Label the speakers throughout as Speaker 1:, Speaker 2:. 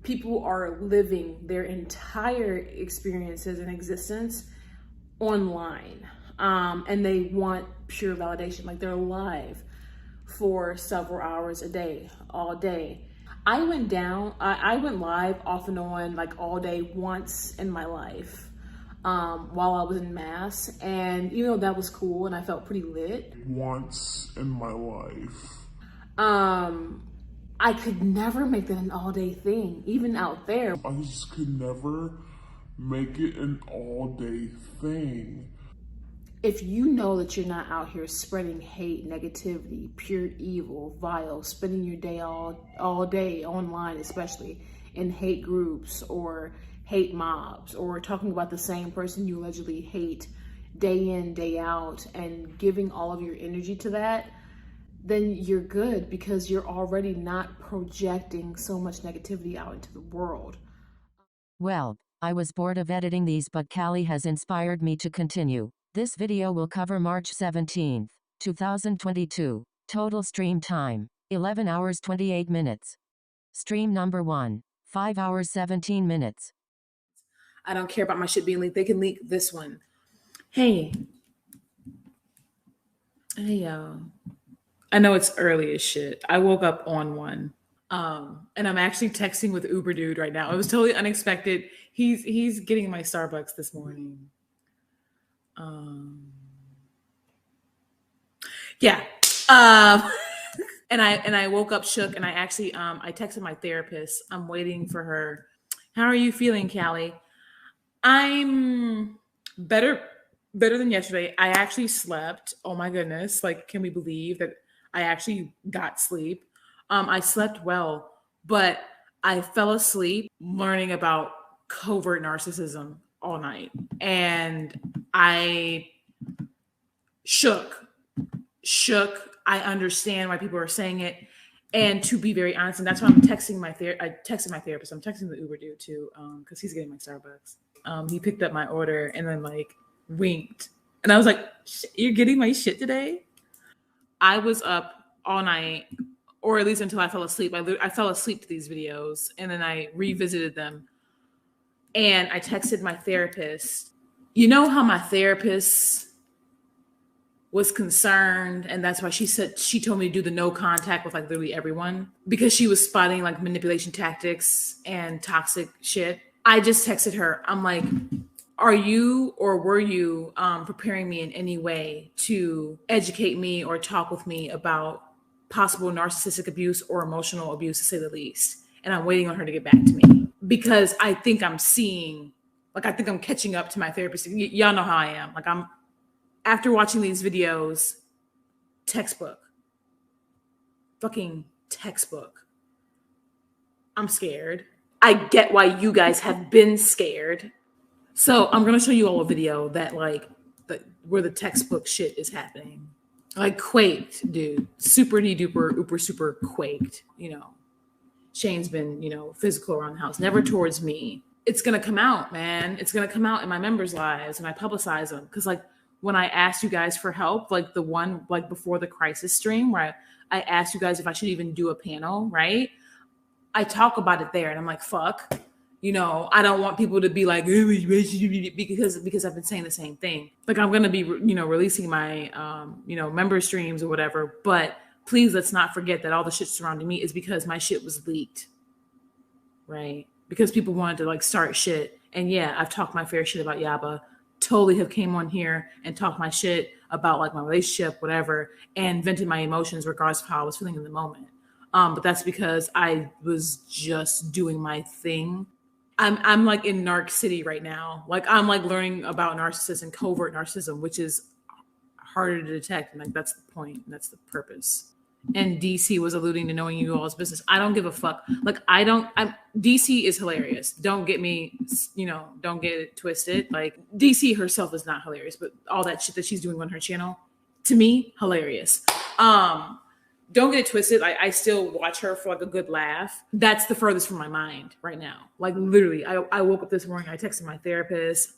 Speaker 1: people are living their entire experiences and existence online. And they want pure validation. Like they're live for several hours a day, all day. I went live off and on like all day once in my life while I was in mass. And even though that was cool and I felt pretty lit.
Speaker 2: Once in my life.
Speaker 1: I could never make that an all-day thing, even out there.
Speaker 2: I just could never make it an all-day thing.
Speaker 1: If you know that you're not out here spreading hate, negativity, pure evil, vile, spending your day all day online, especially in hate groups or hate mobs, or talking about the same person you allegedly hate day in, day out, and giving all of your energy to that, then you're good because you're already not projecting so much negativity out into the world.
Speaker 3: Well, I was bored of editing these, but Callie has inspired me to continue. This video will cover March 17th, 2022. Total stream time, 11 hours 28 minutes. Stream number 1, 5 hours 17 minutes.
Speaker 1: I don't care about my shit being leaked. They can leak this one. Hey, y'all. I know it's early as shit. I woke up on one. And I'm actually texting with Uber dude right now. It was totally unexpected. He's getting my Starbucks this morning. Yeah. And I woke up shook, and I actually I texted my therapist. I'm waiting for her. How are you feeling, Callie? I'm better than yesterday. I actually slept. Oh my goodness. Like, can we believe that I actually got sleep? I slept well, but I fell asleep learning about covert narcissism all night. And I shook. I understand why people are saying it. And to be very honest, and that's why I'm texting I texted my therapist. I'm texting the Uber dude too, because he's getting my Starbucks. He picked up my order and then like winked. And I was like, you're getting my shit today? I was up all night, or at least until I fell asleep. I fell asleep to these videos, and then I revisited them. And I texted my therapist. You know how my therapist was concerned, and that's why she told me to do the no contact with like literally everyone, because she was spotting like manipulation tactics and toxic shit. I just texted her. I'm like, are you or were you preparing me in any way to educate me or talk with me about possible narcissistic abuse or emotional abuse, to say the least? And I'm waiting on her to get back to me, because I think I'm catching up to my therapist. Y'all know how I am. Like, after watching these videos, fucking textbook. I'm scared. I get why you guys have been scared. So I'm going to show you all a video that where the textbook shit is happening. Like, quaked, dude. Super duper, uber super quaked. Shane's been, physical around the house, never towards me. It's going to come out, man. It's going to come out in my members' lives, and I publicize them. Because when I asked you guys for help, like the one before the crisis stream, where I asked you guys if I should even do a panel, right? I talk about it there, and I'm like, fuck. I don't want people to be like, because I've been saying the same thing. Like, I'm going to be, releasing my, member streams or whatever. But please, let's not forget that all the shit surrounding me is because my shit was leaked, right? Because people wanted to start shit. And yeah, I've talked my fair shit about Yaba. Totally have came on here and talked my shit about my relationship, whatever, and vented my emotions regardless of how I was feeling in the moment. But that's because I was just doing my thing. I'm like in Narc City right now. Like, I'm learning about narcissists and covert narcissism, which is harder to detect. And that's the point. That's the purpose. And DC was alluding to knowing you all's business. I don't give a fuck. DC is hilarious. Don't get me, don't get it twisted. Like, DC herself is not hilarious, but all that shit that she's doing on her channel, to me, hilarious. Don't get it twisted. I still watch her for a good laugh. That's the furthest from my mind right now. Like, literally, I woke up this morning. I texted my therapist.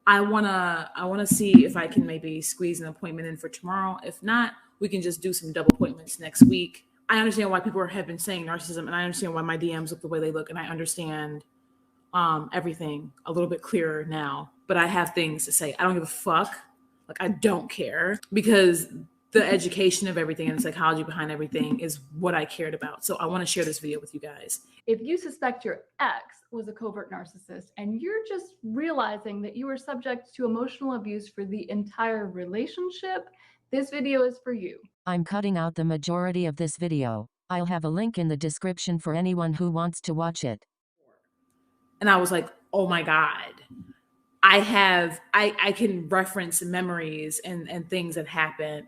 Speaker 1: I wanna see if I can maybe squeeze an appointment in for tomorrow. If not, we can just do some double appointments next week. I understand why people have been saying narcissism, and I understand why my DMs look the way they look, and I understand everything a little bit clearer now. But I have things to say. I don't give a fuck. Like, I don't care, because the education of everything and the psychology behind everything is what I cared about. So I want to share this video with you guys.
Speaker 4: If you suspect your ex was a covert narcissist and you're just realizing that you were subject to emotional abuse for the entire relationship, this video is for you.
Speaker 3: I'm cutting out the majority of this video. I'll have a link in the description for anyone who wants to watch it.
Speaker 1: And I was like, oh my God. I can reference memories and things that happen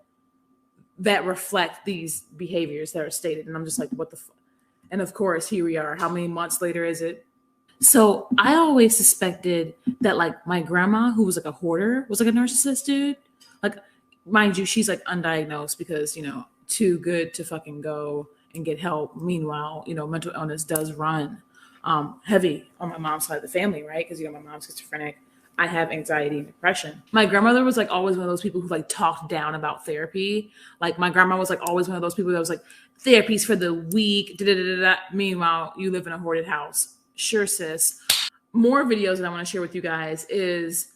Speaker 1: that reflect these behaviors that are stated. And I'm just like, what the fuck? And of course, here we are. How many months later is it? So I always suspected that, like, my grandma, who was like a hoarder, was like a narcissist dude. Like, mind you, she's like undiagnosed because, you know, too good to fucking go and get help. Meanwhile, you know, mental illness does run heavy on my mom's side of the family, right? Because, you know, my mom's schizophrenic. I have anxiety and depression. My grandmother was like always one of those people who like talked down about therapy. Like, my grandma was like always one of those people that was like, therapy's for the weak. Da, da, da, da, da. Meanwhile, you live in a hoarded house. Sure, sis. More videos that I want to share with you guys is,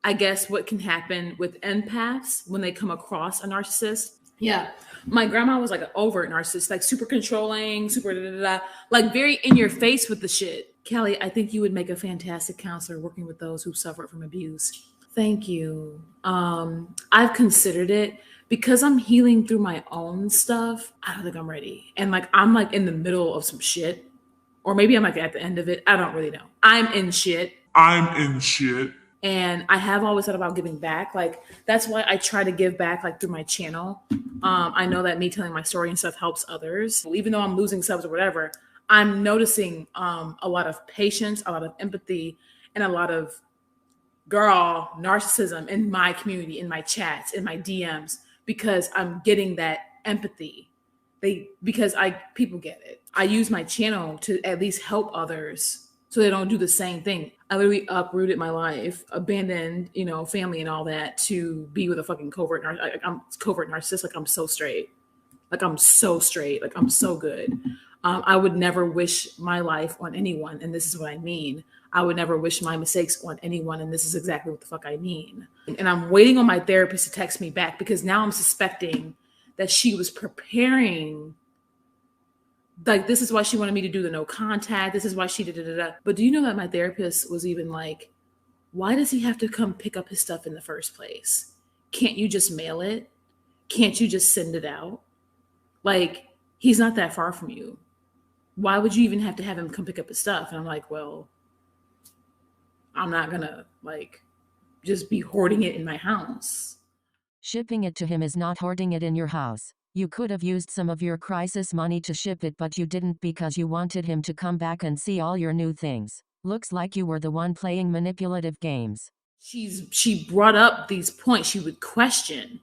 Speaker 1: I guess, what can happen with empaths when they come across a narcissist. Yeah. My grandma was like an overt narcissist, like super controlling, super da, da, da, da, like very in your face with the shit. Kelly, I think you would make a fantastic counselor working with those who suffered from abuse. Thank you. I've considered it. Because I'm healing through my own stuff, I don't think I'm ready. And like, I'm like in the middle of some shit. Or maybe I'm like at the end of it. I don't really know. I'm in shit. And I have always thought about giving back. Like, that's why I try to give back, like, through my channel. I know that me telling my story and stuff helps others. Even though I'm losing subs or whatever, I'm noticing a lot of patience, a lot of empathy, and a lot of narcissism in my community, in my chats, in my DMs, because I'm getting that empathy. Because people get it. I use my channel to at least help others so they don't do the same thing. I literally uprooted my life, abandoned, you know, family and all that to be with a fucking covert narcissist. Like, I'm so straight. Like, I'm so straight. Like, I'm so good. I would never wish my life on anyone. And this is what I mean. I would never wish my mistakes on anyone. And this is exactly what the fuck I mean. And I'm waiting on my therapist to text me back, because now I'm suspecting that she was preparing. Like, this is why she wanted me to do the no contact. This is why she did. But do you know that my therapist was even like, why does he have to come pick up his stuff in the first place? Can't you just mail it? Can't you just send it out? Like, he's not that far from you. Why would you even have to have him come pick up his stuff? And I'm like, well, I'm not gonna like just be hoarding it in my house.
Speaker 3: Shipping it to him is not hoarding it in your house. You could have used some of your crisis money to ship it, but you didn't because you wanted him to come back and see all your new things. Looks like you were the one playing manipulative games.
Speaker 1: She brought up these points she would question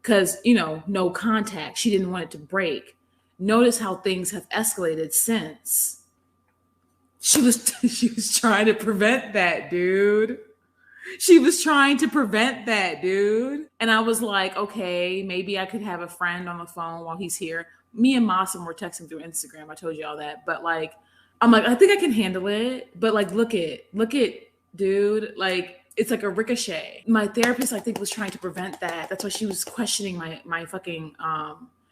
Speaker 1: because, you know, no contact. She didn't want it to break. Notice how things have escalated since. She was trying to prevent that, dude. She was trying to prevent that, dude. And I was like, okay, maybe I could have a friend on the phone while he's here. Me and Masim were texting through Instagram. I told you all that. But like, I'm like, I think I can handle it. But like, look it, dude. Like, it's like a ricochet. My therapist, I think, was trying to prevent that. That's why she was questioning my fucking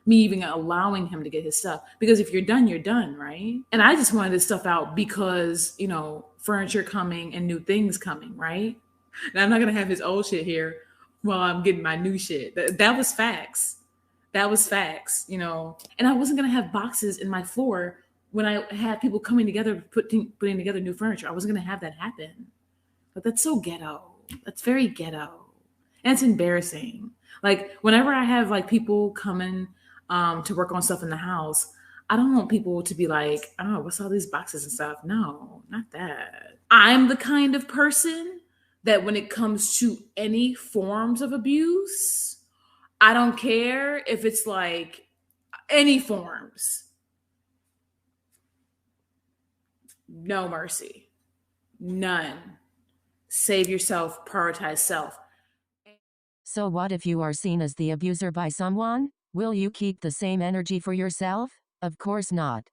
Speaker 1: me even allowing him to get his stuff. Because if you're done, right? And I just wanted this stuff out because, you know, furniture coming and new things coming, right? And I'm not gonna have his old shit here while I'm getting my new shit. That was facts. That was facts, you know. And I wasn't gonna have boxes in my floor when I had people coming together, putting together new furniture. I wasn't gonna have that happen. But that's so ghetto. That's very ghetto. And it's embarrassing. Like, whenever I have like people coming to work on stuff in the house, I don't want people to be like, oh, what's all these boxes and stuff? No, not that. I'm the kind of person that when it comes to any forms of abuse, I don't care if it's like any forms. No mercy. None. Save yourself, prioritize self.
Speaker 3: So what if you are seen as the abuser by someone? Will you keep the same energy for yourself? Of course not.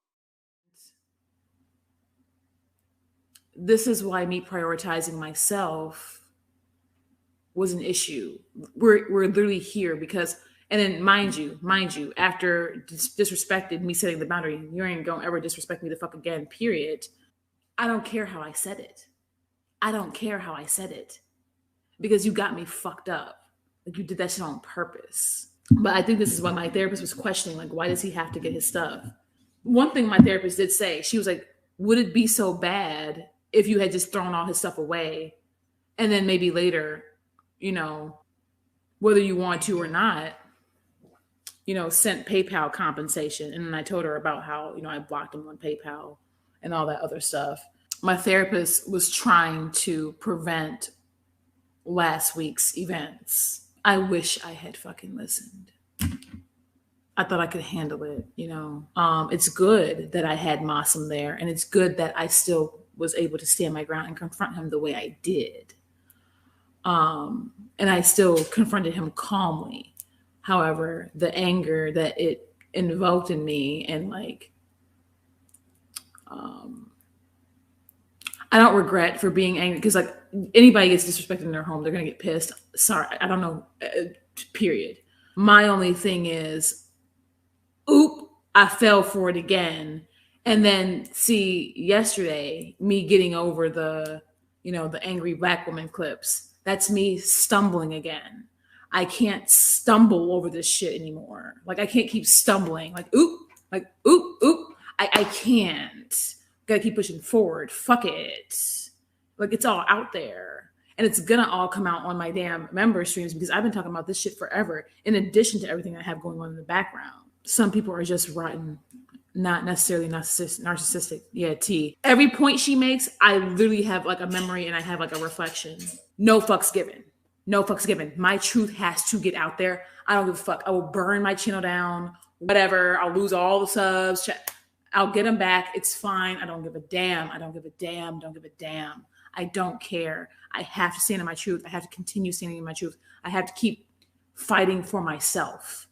Speaker 1: This is why me prioritizing myself was an issue. We're literally here because, and then mind you, after disrespected me setting the boundary, you ain't gonna ever disrespect me the fuck again, period. I don't care how I said it. I don't care how I said it because you got me fucked up. Like you did that shit on purpose. But I think this is why my therapist was questioning, like, why does he have to get his stuff? One thing my therapist did say, she was like, would it be so bad if you had just thrown all his stuff away and then maybe later, whether you want to or not, sent PayPal compensation. And then I told her about how, I blocked him on PayPal and all that other stuff. My therapist was trying to prevent last week's events. I wish I had fucking listened. I thought I could handle it, It's good that I had Massam there, and it's good that I still was able to stand my ground and confront him the way I did. And I still confronted him calmly. However, the anger that it invoked in me and I don't regret for being angry because anybody gets disrespected in their home, they're going to get pissed. Sorry, I don't know, period. My only thing is, I fell for it again. And then see yesterday, me getting over the angry black woman clips. That's me stumbling again. I can't stumble over this shit anymore. I can't keep stumbling. I can't. Gotta keep pushing forward. Fuck it. It's all out there. And it's gonna all come out on my damn member streams because I've been talking about this shit forever, in addition to everything I have going on in the background. Some people are just rotten, not necessarily narcissistic. Yeah, T. Every point she makes, I literally have a memory and I have a reflection. No fucks given. No fucks given. My truth has to get out there. I don't give a fuck. I will burn my channel down, whatever. I'll lose all the subs. I'll get them back. It's fine. I don't give a damn. I don't give a damn. Don't give a damn. I don't care. I have to stand in my truth. I have to continue standing in my truth. I have to keep fighting for myself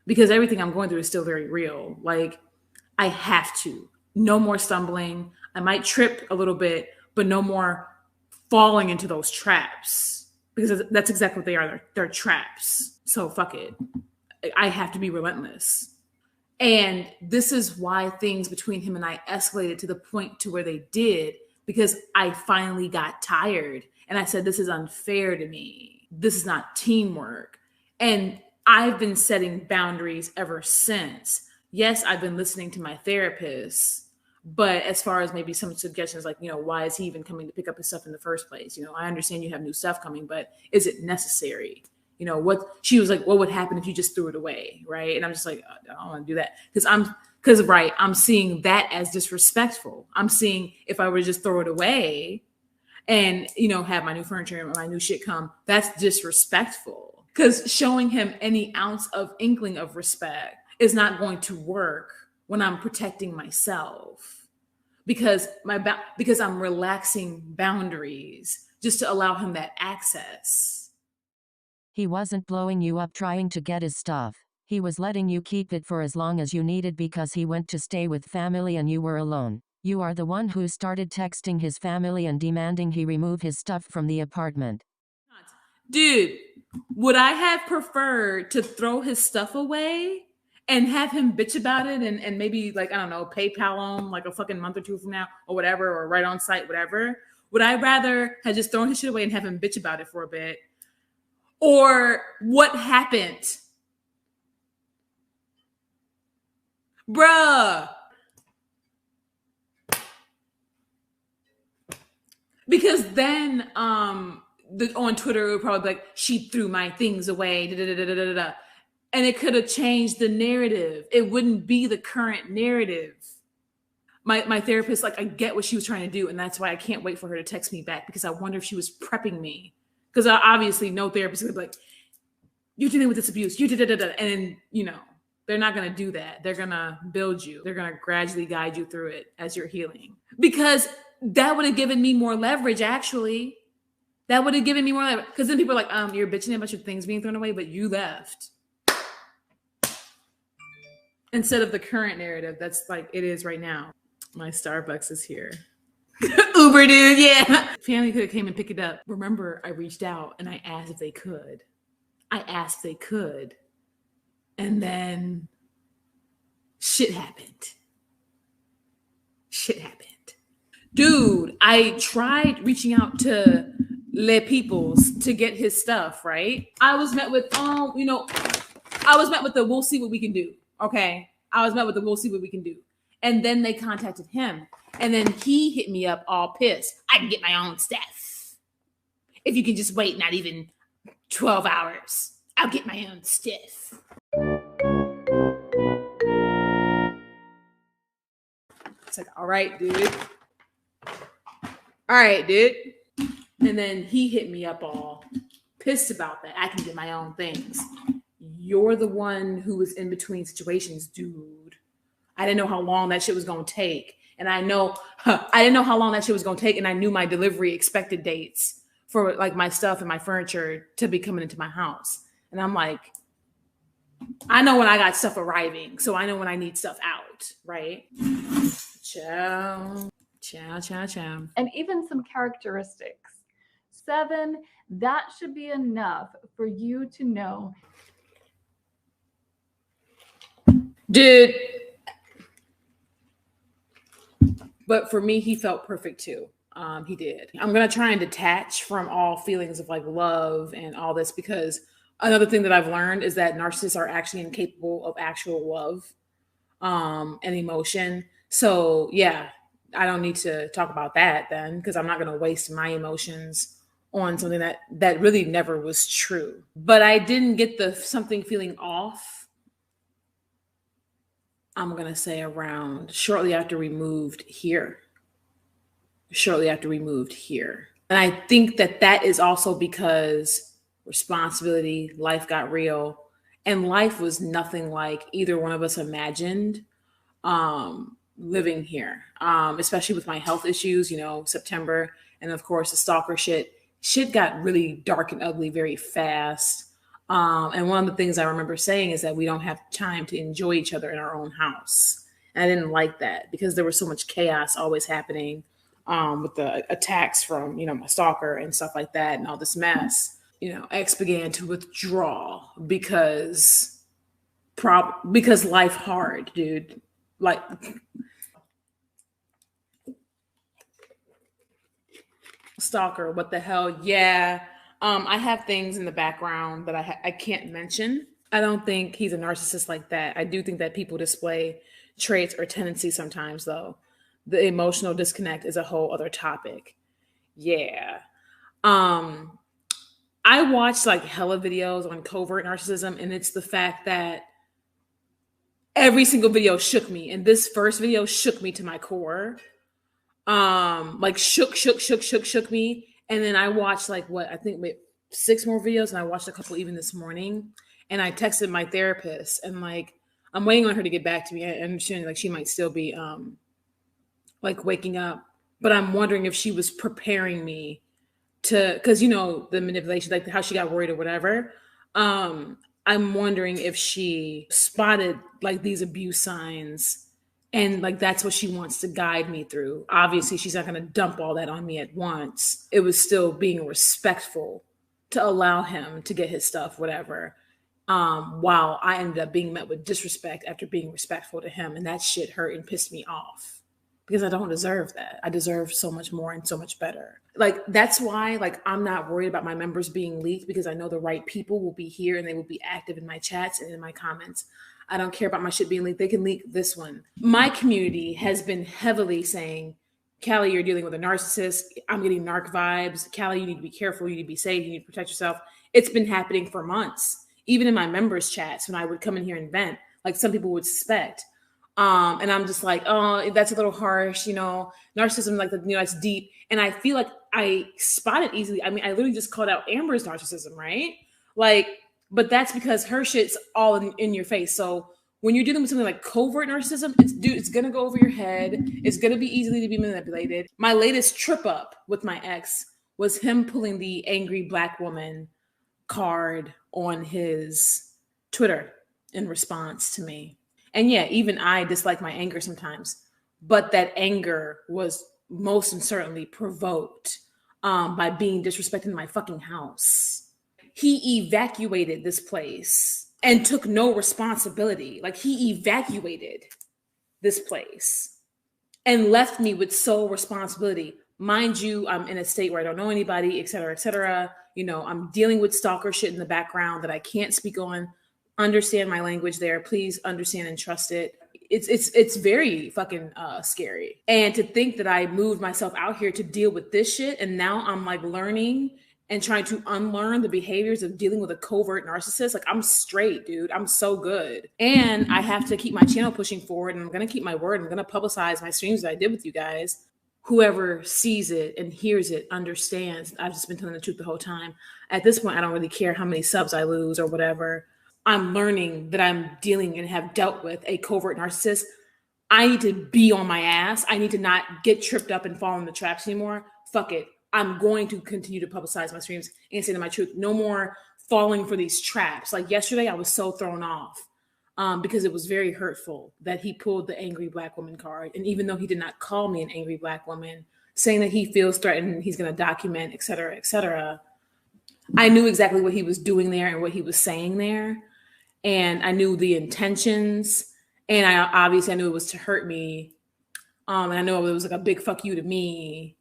Speaker 1: because everything I'm going through is still very real. I have to. No more stumbling. I might trip a little bit, but no more falling into those traps because that's exactly what they are. They're traps. So fuck it. I have to be relentless. And this is why things between him and I escalated to the point to where they did, because I finally got tired and I said, this is unfair to me. This is not teamwork. And I've been setting boundaries ever since. Yes, I've been listening to my therapist, but as far as maybe some suggestions, why is he even coming to pick up his stuff in the first place? I understand you have new stuff coming, but is it necessary? What she was like, what would happen if you just threw it away? Right. And I'm just like, I don't want to do that. I'm seeing that as disrespectful. I'm seeing if I were to just throw it away and, have my new furniture and my new shit come, that's disrespectful. Because showing him any ounce of inkling of respect is not going to work when I'm protecting myself because I'm relaxing boundaries just to allow him that access.
Speaker 3: He wasn't blowing you up trying to get his stuff. He was letting you keep it for as long as you needed because he went to stay with family and you were alone. You are the one who started texting his family and demanding he remove his stuff from the apartment.
Speaker 1: Dude, would I have preferred to throw his stuff away and have him bitch about it and maybe I don't know, PayPal him a fucking month or two from now or whatever, or right on site, whatever? Would I rather have just thrown his shit away and have him bitch about it for a bit? Or what happened? Bruh. Because then on Twitter, it would probably be like, she threw my things away. And it could have changed the narrative. It wouldn't be the current narrative. My therapist, I get what she was trying to do. And that's why I can't wait for her to text me back because I wonder if she was prepping me. Because obviously no therapist would be like, you're dealing with this abuse. You did. And then, they're not going to do that. They're going to build you. They're going to gradually guide you through it as you're healing. Because that would have given me more leverage, actually. That would have given me more leverage. Because then people are like, you're bitching about your things being thrown away, but you left. instead of the current narrative that's like it is right now. My Starbucks is here. Uber dude, yeah. Family could have came and pick it up. Remember, I reached out and I asked if they could. And then shit happened. Dude, I tried reaching out to Le Peoples to get his stuff, right? I was met with, the we'll see what we can do. Okay. We'll see what we can do. And then they contacted him. And then he hit me up all pissed. I can get my own stuff. If you can just wait not even 12 hours, I'll get my own stuff. It's like, all right, dude. And then he hit me up all pissed about that. I can get my own things. You're the one who was in between situations, dude. I didn't know how long that shit was going to take. And I didn't know how long that shit was going to take. And I knew my delivery expected dates for like my stuff and my furniture to be coming into my house. And I'm like, I know when I got stuff arriving. So I know when I need stuff out, right? Ciao.
Speaker 4: And even some characteristics. 7, that should be enough for you to know.
Speaker 1: Dude. But for me, he felt perfect too. He did. I'm going to try and detach from all feelings of like love and all this, because another thing that I've learned is that narcissists are actually incapable of actual love and emotion. So yeah, I don't need to talk about that then, because I'm not going to waste my emotions on something that really never was true. But I didn't get the something feeling off, I'm going to say around shortly after we moved here. And I think that is also because responsibility, life got real, and life was nothing like either one of us imagined living here, especially with my health issues, September. And of course, the stalker shit got really dark and ugly very fast. And one of the things I remember saying is that we don't have time to enjoy each other in our own house. And I didn't like that because there was so much chaos always happening with the attacks from, my stalker and stuff like that and all this mess. X began to withdraw because life hard, dude. Like, stalker, what the hell? Yeah. I have things in the background that I can't mention. I don't think he's a narcissist like that. I do think that people display traits or tendencies sometimes, though. The emotional disconnect is a whole other topic. Yeah. I watched like hella videos on covert narcissism, and it's the fact that every single video shook me. And this first video shook me to my core. Like shook me. And then I watched like I think 6 more videos, and I watched a couple even this morning. And I texted my therapist, and like I'm waiting on her to get back to me. I understand like she might still be like waking up, but I'm wondering if she was preparing me to, because the manipulation, like how she got worried or whatever. I'm wondering if she spotted like these abuse signs, and like that's what she wants to guide me through. Obviously, she's not going to dump all that on me at once. It was still being respectful to allow him to get his stuff, whatever. While I ended up being met with disrespect after being respectful to him, and that shit hurt and pissed me off. Because I don't deserve that. I deserve so much more and so much better. Like, that's why, like, I'm not worried about my members being leaked, because I know the right people will be here and they will be active in my chats and in my comments. I don't care about my shit being leaked. They can leak this one. My community has been heavily saying, Callie, you're dealing with a narcissist. I'm getting narc vibes. Callie, you need to be careful. You need to be safe. You need to protect yourself. It's been happening for months. Even in my members' chats, when I would come in here and vent, like some people would suspect. And I'm just like, oh, that's a little harsh, narcissism, like, it's deep. And I feel like I spot it easily. I mean, I literally just called out Amber's narcissism, right? Like, but that's because her shit's all in your face. So when you're dealing with something like covert narcissism, it's going to go over your head. It's going to be easily to be manipulated. My latest trip up with my ex was him pulling the angry Black woman card on his Twitter in response to me. And yeah, even I dislike my anger sometimes, but that anger was most certainly provoked by being disrespected in my fucking house. He evacuated this place and took no responsibility. Like, he evacuated this place and left me with sole responsibility. Mind you, I'm in a state where I don't know anybody, et cetera, et cetera. You know, I'm dealing with stalker shit in the background that I can't speak on. Understand my language there. Please understand and trust it. It's very fucking scary. And to think that I moved myself out here to deal with this shit, and now I'm like learning and trying to unlearn the behaviors of dealing with a covert narcissist. Like, I'm straight, dude. I'm so good. And I have to keep my channel pushing forward, and I'm going to keep my word. I'm going to publicize my streams that I did with you guys. Whoever sees it and hears it understands I've just been telling the truth the whole time. At this point, I don't really care how many subs I lose or whatever. I'm learning that I'm dealing and have dealt with a covert narcissist. I need to be on my ass. I need to not get tripped up and fall in the traps anymore. Fuck it. I'm going to continue to publicize my streams and say to my truth. No more falling for these traps. Like yesterday, I was so thrown off because it was very hurtful that he pulled the angry black woman card. And even though he did not call me an angry black woman, saying that he feels threatened, he's going to document, et cetera, et cetera. I knew exactly what he was doing there and what he was saying there. And I knew the intentions. And I knew it was to hurt me. And I know it was like a big fuck you to me.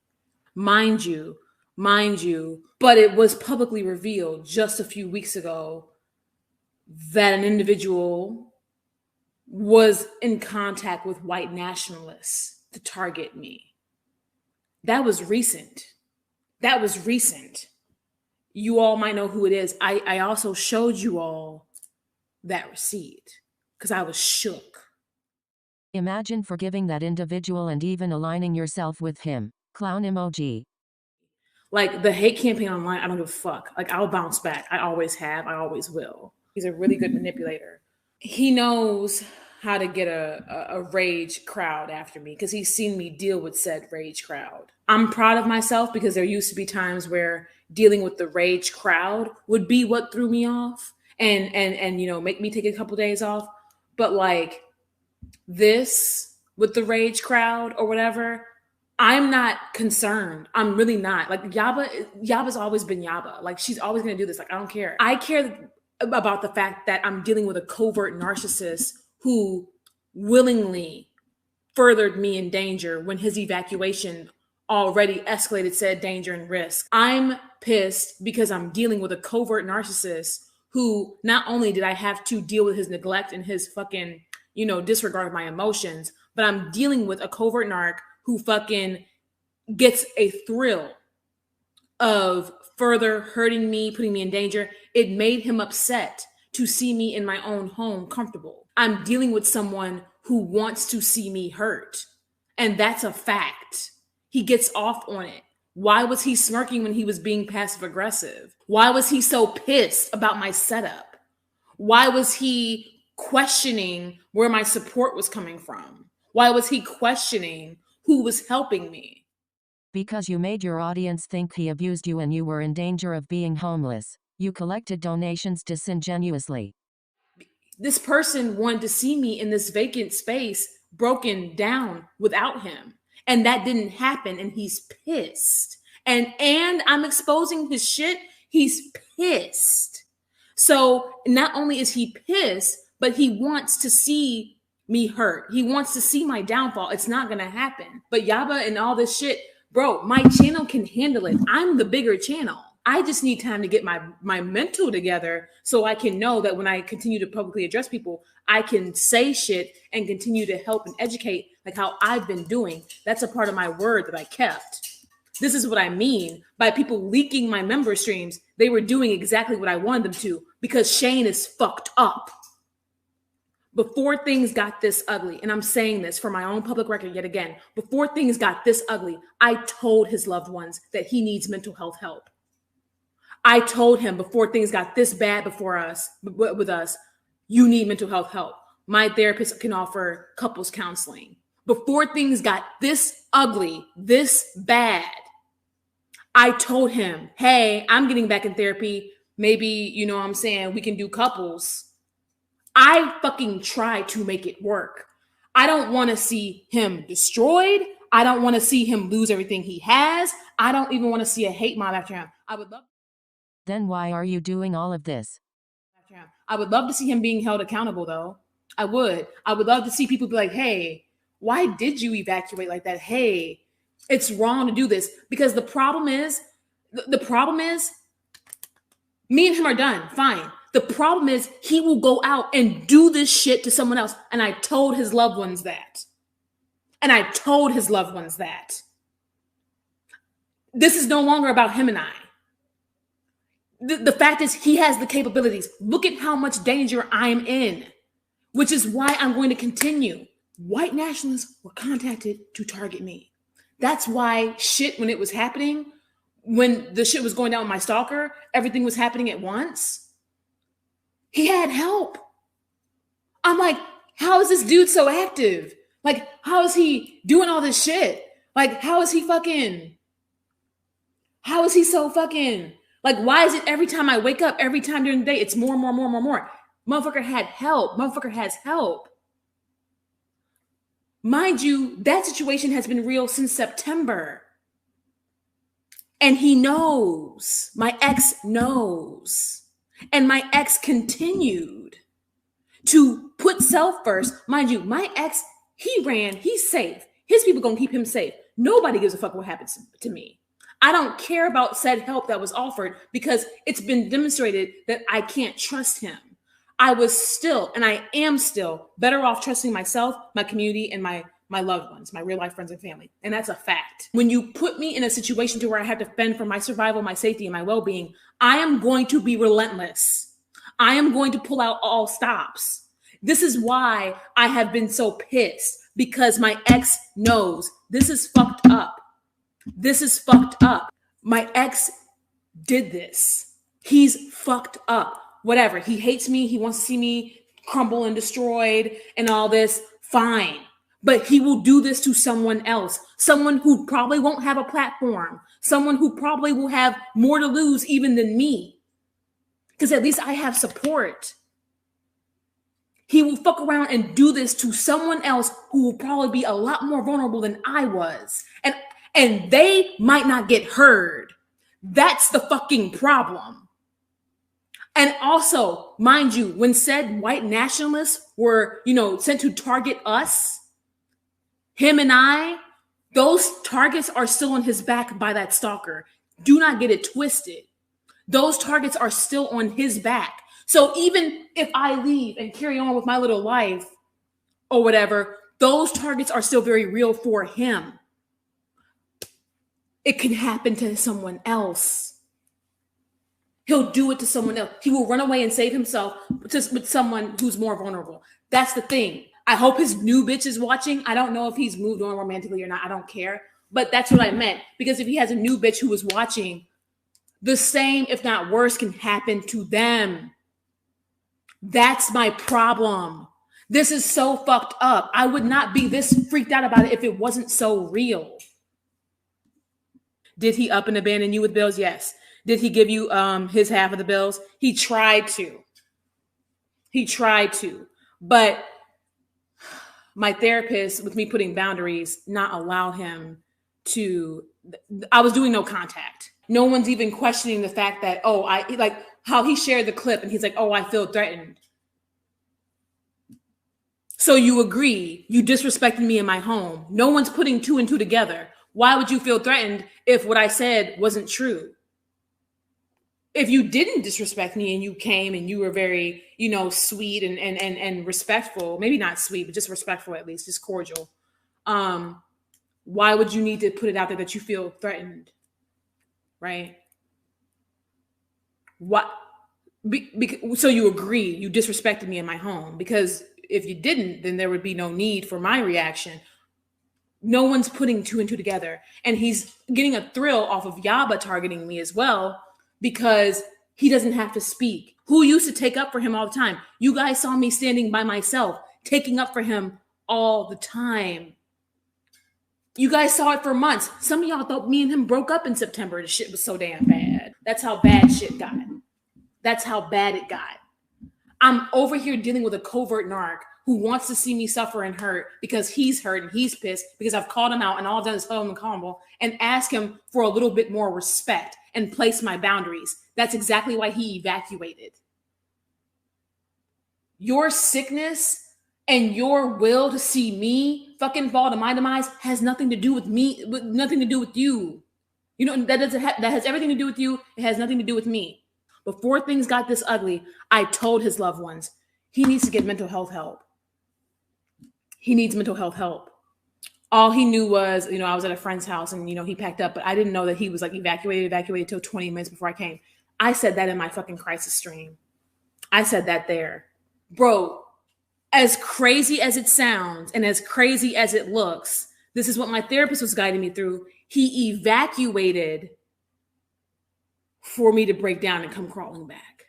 Speaker 1: Mind you, but it was publicly revealed just a few weeks ago that an individual was in contact with white nationalists to target me. That was recent. You all might know who it is. I also showed you all that receipt because I was shook.
Speaker 3: Imagine forgiving that individual and even aligning yourself with him. Clown emoji.
Speaker 1: Like, the hate campaign online, I don't give a fuck. Like, I'll bounce back. I always have. I always will. He's a really good manipulator. He knows how to get a rage crowd after me because he's seen me deal with said rage crowd. I'm proud of myself because there used to be times where dealing with the rage crowd would be what threw me off and you know, make me take a couple days off. But like this with the rage crowd or whatever, I'm not concerned. I'm really not. Like, Yaba's always been Yaba. Like, she's always going to do this. Like, I don't care. I care about the fact that I'm dealing with a covert narcissist who willingly furthered me in danger when his evacuation already escalated said danger and risk. I'm pissed because I'm dealing with a covert narcissist who not only did I have to deal with his neglect and his fucking, you know, disregard of my emotions, but I'm dealing with a covert narc who fucking gets a thrill of further hurting me, putting me in danger. It made him upset to see me in my own home comfortable. I'm dealing with someone who wants to see me hurt. And that's a fact. He gets off on it. Why was he smirking when he was being passive aggressive? Why was he so pissed about my setup? Why was he questioning where my support was coming from? Why was he questioning who was helping me?
Speaker 3: Because you made your audience think he abused you and you were in danger of being homeless. You collected donations disingenuously.
Speaker 1: This person wanted to see me in this vacant space broken down without him. And that didn't happen. And he's pissed. And I'm exposing his shit. He's pissed. So not only is he pissed, but he wants to see me hurt. He wants to see my downfall. It's not going to happen. But Yaba and all this shit, bro, my channel can handle it. I'm the bigger channel. I just need time to get my mental together so I can know that when I continue to publicly address people, I can say shit and continue to help and educate like how I've been doing. That's a part of my word that I kept. This is what I mean by people leaking my member streams. They were doing exactly what I wanted them to because Shane is fucked up. Before things got this ugly, and I'm saying this for my own public record yet again, before things got this ugly, I told his loved ones that he needs mental health help. I told him before things got this bad with us, you need mental health help. My therapist can offer couples counseling. Before things got this ugly, this bad, I told him, hey, I'm getting back in therapy. Maybe, you know what I'm saying, we can do couples. I fucking try to make it work. I don't want to see him destroyed. I don't want to see him lose everything he has. I don't even want to see a hate mob after him. I would love.
Speaker 3: Then why are you doing all of this?
Speaker 1: I would love to see him being held accountable, though. I would. I would love to see people be like, hey, why did you evacuate like that? Hey, it's wrong to do this. Because the problem is, me and him are done. Fine. The problem is he will go out and do this shit to someone else. And I told his loved ones that. This is no longer about him and I. The fact is he has the capabilities. Look at how much danger I'm in, which is why I'm going to continue. White nationalists were contacted to target me. That's why shit, when it was happening, when the shit was going down with my stalker, everything was happening at once. He had help. I'm like, how is this dude so active? Like, how is he doing all this shit? Like, how is he so fucking, like, why is it every time I wake up, every time during the day, it's more. Motherfucker had help. Motherfucker has help. Mind you, that situation has been real since September. And he knows. My ex knows. And my ex continued to put self first. Mind you, my ex, he's safe. His people gonna keep him safe. Nobody gives a fuck what happens to me. I don't care about said help that was offered because it's been demonstrated that I can't trust him. I was still, and I am still, better off trusting myself, my community, and my loved ones, my real life friends and family. And that's a fact. When you put me in a situation to where I have to fend for my survival, my safety, and my well-being, I am going to be relentless. I am going to pull out all stops. This is why I have been so pissed, because my ex knows this is fucked up. This is fucked up. My ex did this. He's fucked up. Whatever. He hates me. He wants to see me crumble and destroyed and all this. Fine. But he will do this to someone else. Someone who probably won't have a platform. Someone who probably will have more to lose even than me. Because at least I have support. He will fuck around and do this to someone else who will probably be a lot more vulnerable than I was. And they might not get heard. That's the fucking problem. And also, mind you, when said white nationalists were, sent to target us, him and I, those targets are still on his back by that stalker. Do not get it twisted. Those targets are still on his back. So even if I leave and carry on with my little life or whatever, those targets are still very real for him. It can happen to someone else. He'll do it to someone else. He will run away and save himself just with someone who's more vulnerable. That's the thing. I hope his new bitch is watching. I don't know if he's moved on romantically or not. I don't care. But that's what I meant. Because if he has a new bitch who is watching, the same, if not worse, can happen to them. That's my problem. This is so fucked up. I would not be this freaked out about it if it wasn't so real. Did he up and abandon you with bills? Yes. Did he give you his half of the bills? He tried to. But my therapist, with me putting boundaries, not allow him to, I was doing no contact. No one's even questioning the fact that, like how he shared the clip and he's like, I feel threatened. So you agree, you disrespected me in my home. No one's putting two and two together. Why would you feel threatened if what I said wasn't true? If you didn't disrespect me and you came and you were very, sweet and respectful, maybe not sweet, but just respectful at least, just cordial. Why would you need to put it out there that you feel threatened? Right? What? So you agree, you disrespected me in my home, because if you didn't, then there would be no need for my reaction. No one's putting two and two together. And he's getting a thrill off of Yaba targeting me as well, because he doesn't have to speak. Who used to take up for him all the time? You guys saw me standing by myself, taking up for him all the time. You guys saw it for months. Some of y'all thought me and him broke up in September. The shit was so damn bad. That's how bad shit got. That's how bad it got. I'm over here dealing with a covert narc who wants to see me suffer and hurt because he's hurt and he's pissed because I've called him out, and all I've done is hold him accountable and ask him for a little bit more respect and place my boundaries. That's exactly why he evacuated. Your sickness and your will to see me fucking fall to my demise has nothing to do with me, nothing to do with you. You know, that has everything to do with you. It has nothing to do with me. Before things got this ugly, I told his loved ones, he needs to get mental health help. He needs mental health help. All he knew was, I was at a friend's house and, he packed up, but I didn't know that he was like evacuated till 20 minutes before I came. I said that in my fucking crisis stream. I said that there. Bro, as crazy as it sounds and as crazy as it looks, this is what my therapist was guiding me through. He evacuated for me to break down and come crawling back.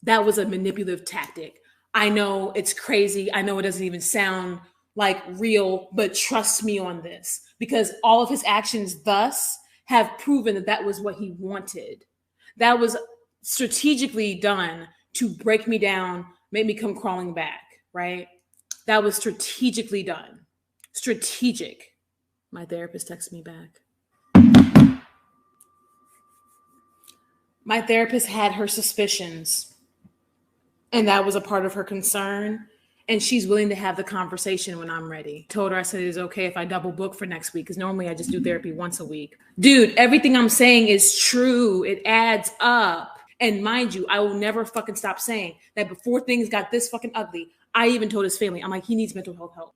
Speaker 1: That was a manipulative tactic. I know it's crazy. I know it doesn't even sound like real, but trust me on this, because all of his actions thus have proven that that was what he wanted. That was strategically done to break me down, make me come crawling back, right? That was strategically done. Strategic. My therapist texted me back. My therapist had her suspicions, and that was a part of her concern. And she's willing to have the conversation when I'm ready. Told her, I said, it's okay if I double book for next week, because normally I just do therapy once a week. Dude, everything I'm saying is true. It adds up. And mind you, I will never fucking stop saying that before things got this fucking ugly, I even told his family, I'm like, he needs mental health help.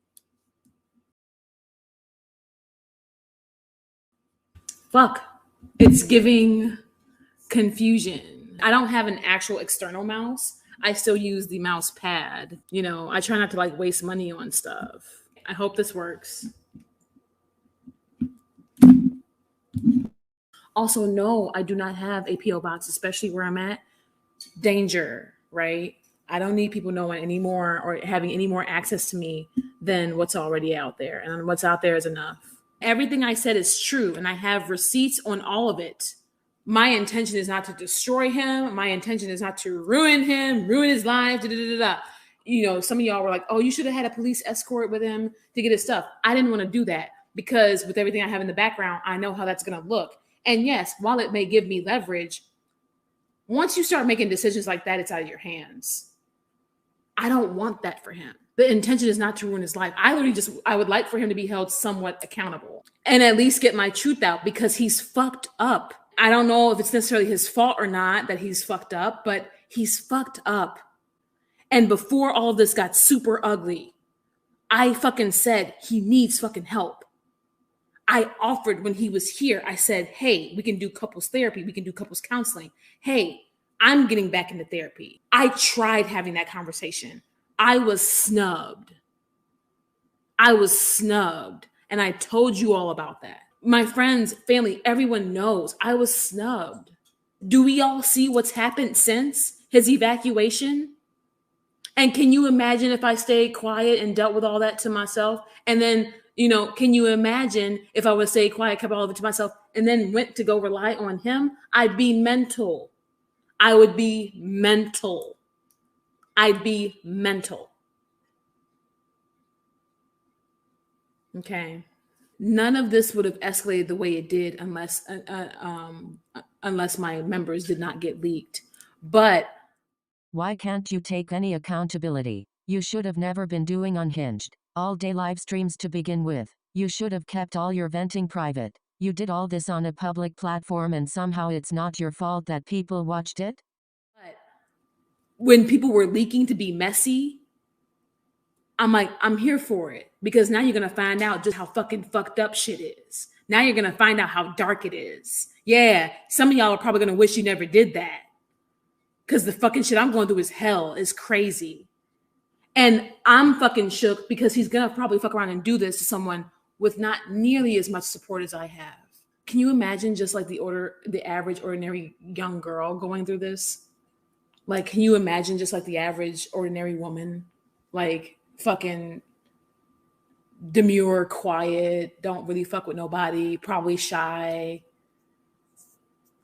Speaker 1: Fuck. It's giving confusion. I don't have an actual external mouse. I still use the mouse pad. I try not to like waste money on stuff. I hope this works. Also, no, I do not have a P.O. box, especially where I'm at. Danger, right? I don't need people knowing anymore or having any more access to me than what's already out there. And what's out there is enough. Everything I said is true, and I have receipts on all of it. My intention is not to destroy him. My intention is not to ruin him, ruin his life. Some of y'all were like, oh, you should have had a police escort with him to get his stuff. I didn't want to do that because with everything I have in the background, I know how that's going to look. And yes, while it may give me leverage, once you start making decisions like that, it's out of your hands. I don't want that for him. The intention is not to ruin his life. I would like for him to be held somewhat accountable and at least get my truth out, because he's fucked up. I don't know if it's necessarily his fault or not that he's fucked up, but he's fucked up. And before all of this got super ugly, I fucking said he needs fucking help. I offered when he was here, I said, hey, we can do couples therapy. We can do couples counseling. Hey, I'm getting back into therapy. I tried having that conversation. I was snubbed. And I told you all about that. My friends, family, everyone knows I was snubbed. Do we all see what's happened since his evacuation? And can you imagine if I stayed quiet and dealt with all that to myself? And then, can you imagine if I would stay quiet, kept all of it to myself, and then went to go rely on him? I'd be mental. I would be mental. I'd be mental. Okay. None of this would have escalated the way it did unless my members did not get leaked. But
Speaker 3: why can't you take any accountability? You should have never been doing unhinged all-day live streams to begin with. You should have kept all your venting private. You did all this on a public platform, and somehow it's not your fault that people watched it?
Speaker 1: But when people were leaking to be messy, I'm like, I'm here for it, because now you're going to find out just how fucking fucked up shit is. Now you're going to find out how dark it is. Yeah, some of y'all are probably going to wish you never did that, because the fucking shit I'm going through is hell, is crazy. And I'm fucking shook because he's going to probably fuck around and do this to someone with not nearly as much support as I have. Can you imagine just like the average ordinary young girl going through this? Like, can you imagine just like the average ordinary woman, like fucking demure, quiet, don't really fuck with nobody, probably shy,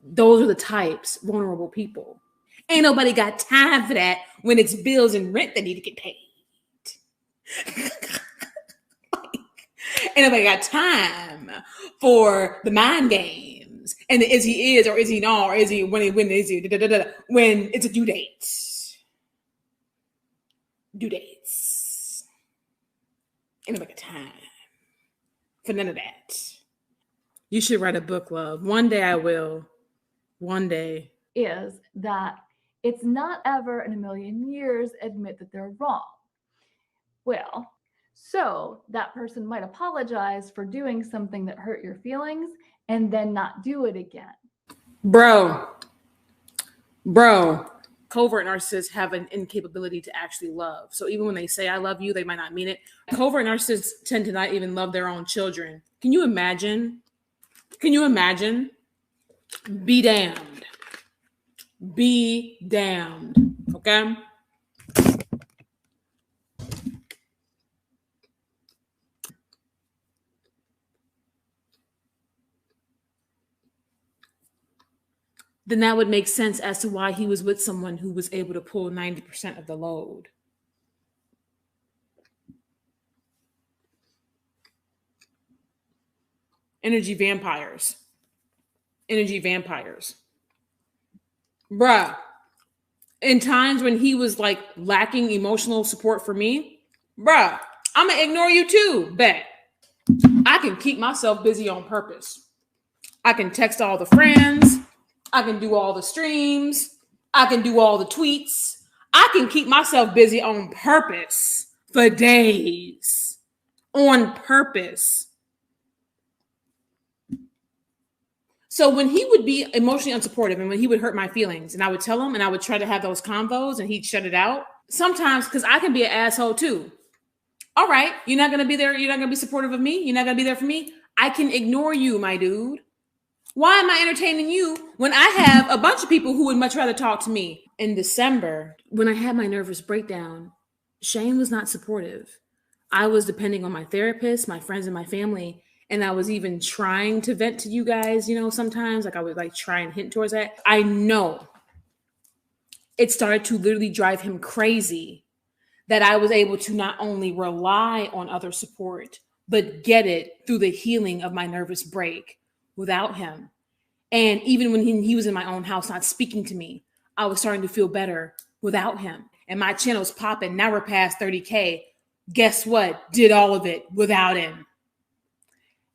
Speaker 1: Those are the types, vulnerable people. Ain't nobody got time for that when it's bills and rent that need to get paid. Ain't nobody got time for the mind games and the is he is or is he not or is he when is he when it's a due date. Due dates. Ain't nobody got time for none of that. You should write a book, love. One day I will. One day.
Speaker 4: Is that it's not ever in a million years admit that they're wrong. Well, so that person might apologize for doing something that hurt your feelings and then not do it again.
Speaker 1: Bro, covert narcissists have an incapability to actually love. So even when they say I love you, they might not mean it. Covert narcissists tend to not even love their own children. Can you imagine? Be damned. Be damned. Okay? Then that would make sense as to why he was with someone who was able to pull 90% of the load. Energy vampires. Bruh, in times when he was like lacking emotional support for me, bruh, I'm gonna ignore you too, bet. I can keep myself busy on purpose. I can text all the friends. I can do all the streams. I can do all the tweets. I can keep myself busy on purpose for days. On purpose. So when he would be emotionally unsupportive and when he would hurt my feelings and I would tell him and I would try to have those convos and he'd shut it out. Sometimes, because I can be an asshole too. All right, you're not going to be there. You're not going to be supportive of me. You're not going to be there for me. I can ignore you, my dude. Why am I entertaining you when I have a bunch of people who would much rather talk to me? In December, when I had my nervous breakdown, Shane was not supportive. I was depending on my therapist, my friends, and my family. And I was even trying to vent to you guys, sometimes like I would like try and hint towards that. I know it started to literally drive him crazy that I was able to not only rely on other support, but get it through the healing of my nervous break without him. And even when he was in my own house, not speaking to me, I was starting to feel better without him. And my channel's popping. Now we're past 30K. Guess what? Did all of it without him.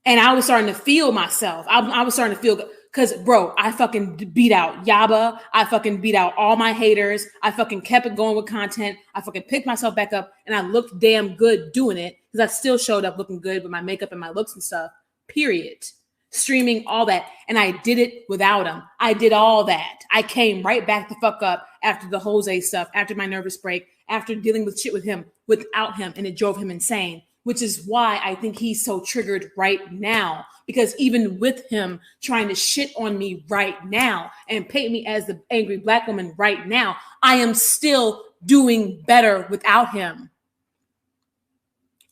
Speaker 1: And I was starting to feel myself. I was starting to feel good. Because, bro, I fucking beat out Yaba. I fucking beat out all my haters. I fucking kept it going with content. I fucking picked myself back up. And I looked damn good doing it. Because I still showed up looking good with my makeup and my looks and stuff. Period. Streaming, all that. And I did it without him. I did all that. I came right back the fuck up after the Jose stuff, after my nervous break, after dealing with shit with him, without him. And it drove him insane. Which is why I think he's so triggered right now. Because even with him trying to shit on me right now and paint me as the angry Black woman right now, I am still doing better without him.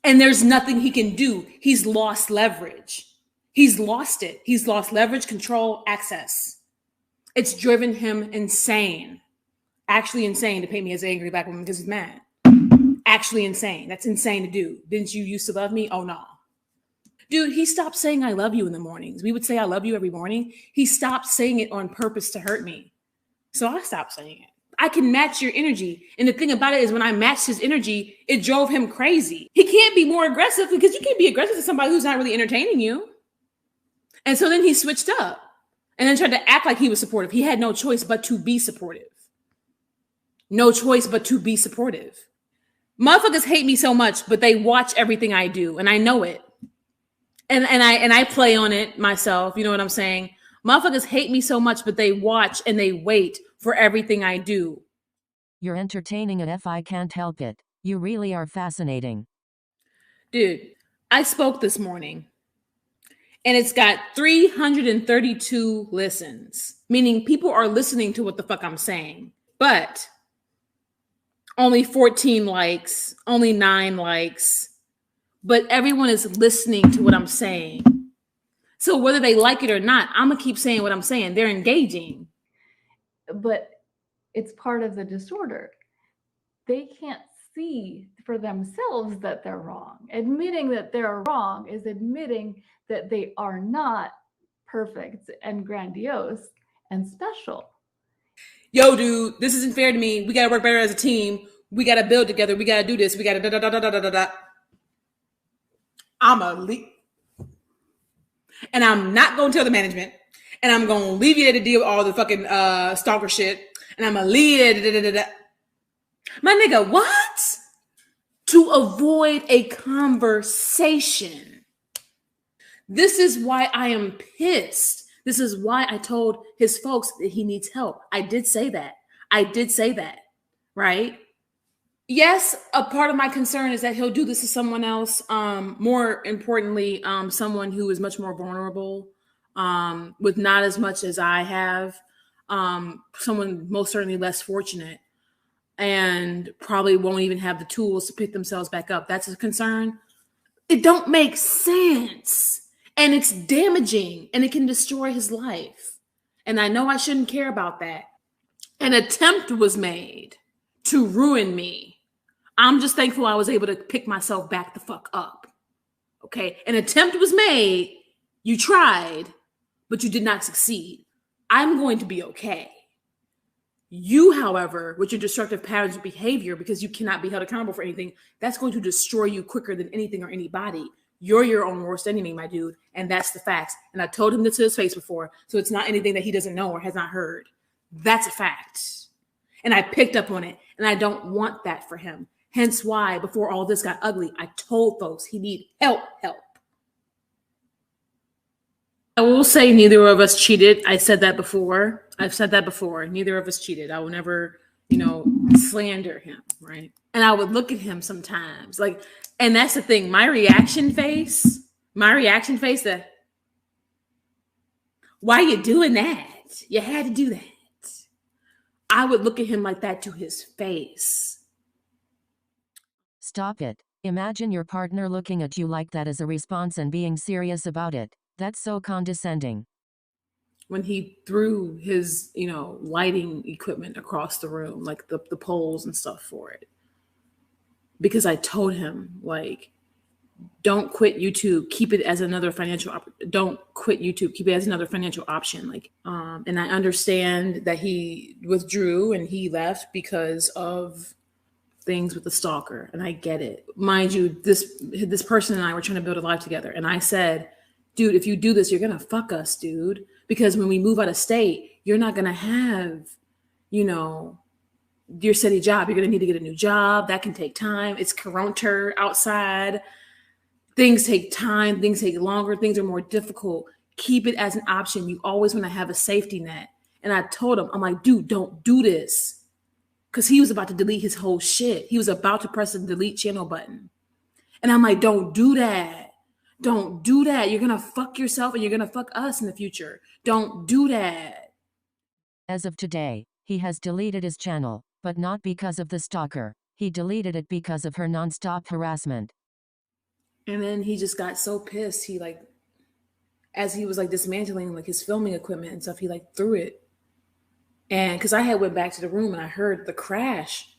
Speaker 1: And there's nothing he can do. He's lost leverage. He's lost it. He's lost leverage, control, access. It's driven him insane. Actually insane to paint me as an angry Black woman because he's mad. Actually insane. That's insane to do. Didn't you used to love me? Oh, no. Dude, he stopped saying I love you in the mornings. We would say I love you every morning. He stopped saying it on purpose to hurt me. So I stopped saying it. I can match your energy. And the thing about it is when I matched his energy, it drove him crazy. He can't be more aggressive because you can't be aggressive to somebody who's not really entertaining you. And so then he switched up and then tried to act like he was supportive. He had no choice but to be supportive. No choice but to be supportive. Motherfuckers hate me so much, but they watch everything I do, and I know it. And I play on it myself. You know what I'm saying? Motherfuckers hate me so much, but they watch and they wait for everything I do.
Speaker 3: You're entertaining if I can't help it. You really are fascinating.
Speaker 1: Dude, I spoke this morning, and it's got 332 listens, meaning people are listening to what the fuck I'm saying. But only 14 likes, only 9 likes, but everyone is listening to what I'm saying. So whether they like it or not, I'm going to keep saying what I'm saying. They're engaging.
Speaker 4: But it's part of the disorder. They can't see for themselves that they're wrong. Admitting that they're wrong is admitting that they are not perfect and grandiose and special.
Speaker 1: Yo, dude, this isn't fair to me. We got to work better as a team. We got to build together. We got to do this. We got to da da da da da da da. I'm a leave. And I'm not going to tell the management. And I'm going to leave you there to deal with all the fucking stalker shit. And I'm going to leave it. Da, da, da, da. My nigga, what? To avoid a conversation. This is why I am pissed. This is why I told his folks that he needs help. I did say that. Right? Yes, a part of my concern is that he'll do this to someone else. More importantly, someone who is much more vulnerable, with not as much as I have. Someone most certainly less fortunate, and probably won't even have the tools to pick themselves back up. That's a concern. It don't make sense. And it's damaging, and it can destroy his life. And I know I shouldn't care about that. An attempt was made to ruin me. I'm just thankful I was able to pick myself back the fuck up. Okay? An attempt was made. You tried, but you did not succeed. I'm going to be okay. You, however, with your destructive patterns of behavior, because you cannot be held accountable for anything, that's going to destroy you quicker than anything or anybody. You're your own worst enemy, my dude. And that's the facts. And I told him this to his face before. So it's not anything that he doesn't know or has not heard. That's a fact. And I picked up on it. And I don't want that for him. Hence why, before all this got ugly, I told folks he need help. I will say neither of us cheated. I've said that before. Neither of us cheated. I will never, slander him, right? And I would look at him sometimes, and that's the thing. My reaction face that, why you doing that? You had to do that. I would look at him like that to his face.
Speaker 3: Stop it. Imagine your partner looking at you like that as a response and being serious about it. That's so condescending.
Speaker 1: When he threw his, lighting equipment across the room, like the poles and stuff for it. Because I told him, don't quit YouTube. Keep it as another financial don't quit YouTube. Keep it as another financial option. And I understand that he withdrew and he left because of things with the stalker. And I get it. Mind you, this person and I were trying to build a life together. And I said, dude, if you do this, you're going to fuck us, dude. Because when we move out of state, you're not going to have, your steady job. You're going to need to get a new job. That can take time. It's Covert outside. Things take time. Things take longer. Things are more difficult. Keep it as an option. You always want to have a safety net. And I told him, I'm like, dude, don't do this. Because he was about to delete his whole shit. He was about to press the delete channel button. And I'm like, don't do that. Don't do that. You're going to fuck yourself and you're going to fuck us in the future. Don't do that.
Speaker 3: As of today, he has deleted his channel, but not because of the stalker. He deleted it because of her nonstop harassment.
Speaker 1: And then he just got so pissed. He as he was dismantling his filming equipment and stuff, he threw it. And because I had went back to the room and I heard the crash.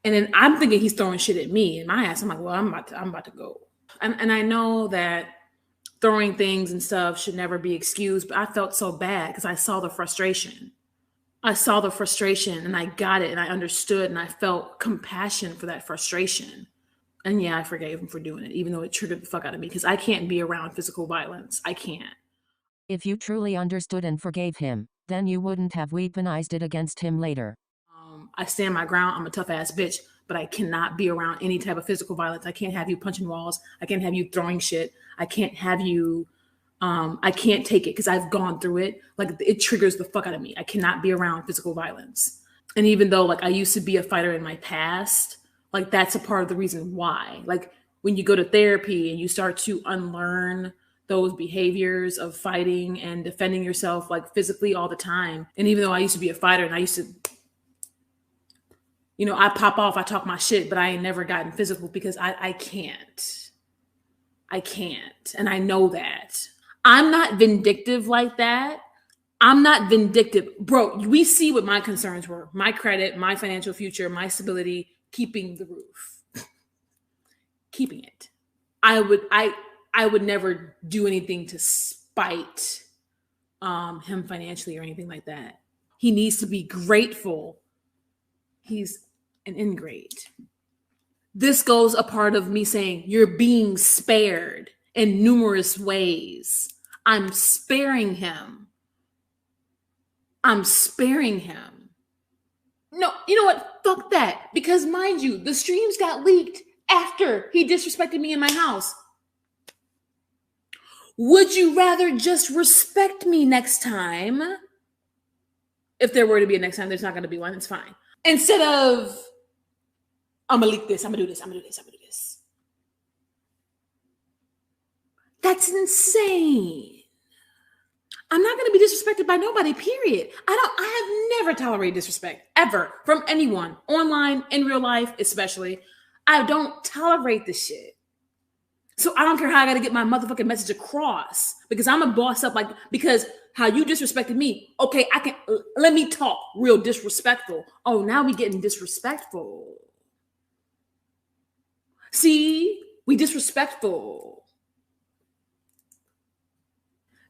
Speaker 1: And then I'm thinking he's throwing shit at me and my ass. I'm like, well, I'm about to go. And I know that throwing things and stuff should never be excused, but I felt so bad because I saw the frustration. And I got it and I understood and I felt compassion for that frustration. And yeah, I forgave him for doing it, even though it triggered the fuck out of me because I can't be around physical violence. I can't.
Speaker 3: If you truly understood and forgave him, then you wouldn't have weaponized it against him later.
Speaker 1: I stand my ground. I'm a tough ass bitch, but I cannot be around any type of physical violence. I can't have you punching walls. I can't have you throwing shit. I can't have you, I can't take it because I've gone through it. It triggers the fuck out of me. I cannot be around physical violence. And even though I used to be a fighter in my past, that's a part of the reason why. When you go to therapy and you start to unlearn those behaviors of fighting and defending yourself physically all the time. And even though I used to be a fighter and I used to, I pop off, I talk my shit, but I ain't never gotten physical because I can't. And I know that. I'm not vindictive like that. I'm not vindictive. Bro, we see what my concerns were. My credit, my financial future, my stability, keeping the roof. Keeping it. I would never do anything to spite him financially or anything like that. He needs to be grateful. He's an ingrate. This goes a part of me saying you're being spared in numerous ways. I'm sparing him. I'm sparing him. No, you know what? Fuck that. Because mind you, the streams got leaked after he disrespected me in my house. Would you rather just respect me next time? If there were to be a next time, there's not going to be one. It's fine. Instead of, I'm going to leak this, I'm going to do this, I'm going to do this, I'm going to do this. That's insane. I'm not going to be disrespected by nobody, period. I have never tolerated disrespect, ever, from anyone, online, in real life, especially. I don't tolerate this shit. So I don't care how I got to get my motherfucking message across because I'm a boss up, like, because how you disrespected me. Okay, let me talk real disrespectful. Oh, now we getting disrespectful. See, we disrespectful.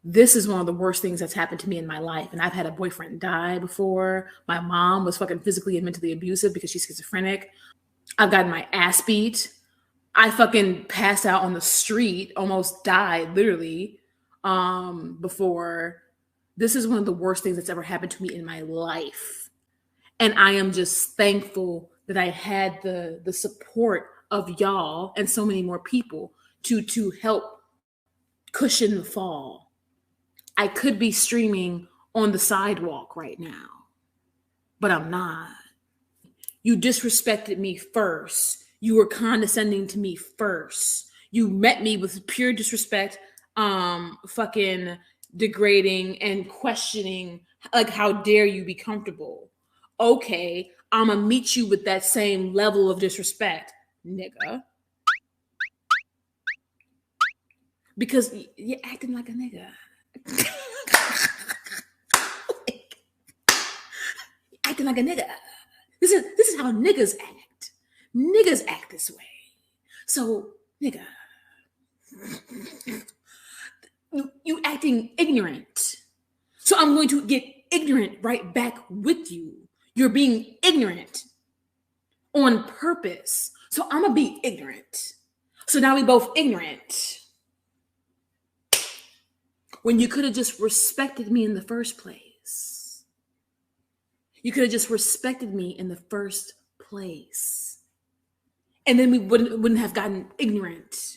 Speaker 1: This is one of the worst things that's happened to me in my life. And I've had a boyfriend die before. My mom was fucking physically and mentally abusive because she's schizophrenic. I've gotten my ass beat. I fucking passed out on the street, almost died, literally, before. This is one of the worst things that's ever happened to me in my life. And I am just thankful that I had the support of y'all and so many more people to help cushion the fall. I could be streaming on the sidewalk right now, but I'm not. You disrespected me first. You were condescending to me first. You met me with pure disrespect, fucking degrading and questioning, like, how dare you be comfortable? Okay, I'm gonna meet you with that same level of disrespect, nigga. Because you're acting like a nigga. Acting like a nigga. This is how niggas act. Niggas act this way. So, nigga, you acting ignorant. So I'm going to get ignorant right back with you. You're being ignorant on purpose. So I'm gonna be ignorant. So now we both ignorant. When you could have just respected me in the first place. You could have just respected me in the first place. And then we wouldn't have gotten ignorant.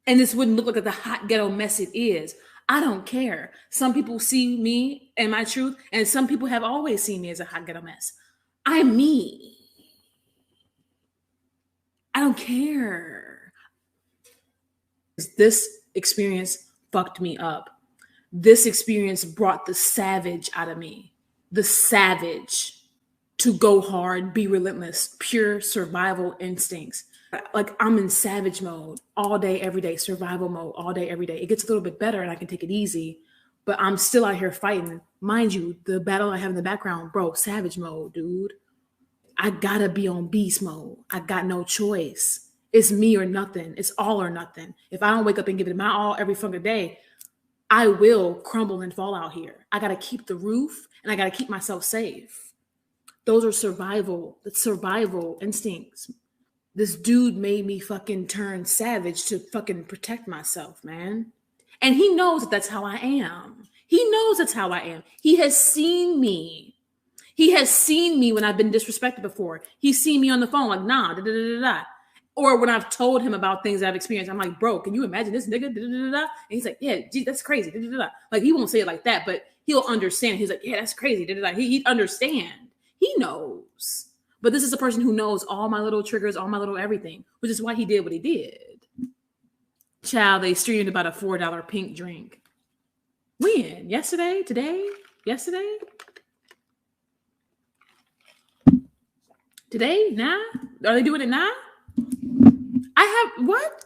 Speaker 1: And this wouldn't look like the hot ghetto mess it is. I don't care. Some people see me and my truth, and some people have always seen me as a hot ghetto mess. I'm me. I don't care. This experience fucked me up. This experience brought the savage out of me. The savage. To go hard, be relentless, pure survival instincts. Like, I'm in savage mode all day, every day, survival mode all day, every day. It gets a little bit better and I can take it easy, but I'm still out here fighting. Mind you, the battle I have in the background, bro, savage mode, dude. I gotta be on beast mode. I got no choice. It's me or nothing. It's all or nothing. If I don't wake up and give it my all every fucking day, I will crumble and fall out here. I gotta keep the roof and I gotta keep myself safe. Those are survival instincts. This dude made me fucking turn savage to fucking protect myself, man. And he knows that that's how I am. He knows that's how I am. He has seen me. He has seen me when I've been disrespected before. He's seen me on the phone like, nah, da da da da. Or when I've told him about things I've experienced, I'm like, bro, can you imagine this nigga? Da, da, da, da. And he's like, yeah, gee, that's crazy. Da, da, da, da. Like, he won't say it like that, but he'll understand. He's like, yeah, that's crazy. Da, da, da. He'd understand. He knows. But this is a person who knows all my little triggers, all my little everything, which is why he did what he did. Child, they streamed about a $4 pink drink. When? Yesterday? Today? Yesterday? Today? Now? Are they doing it now? I have what?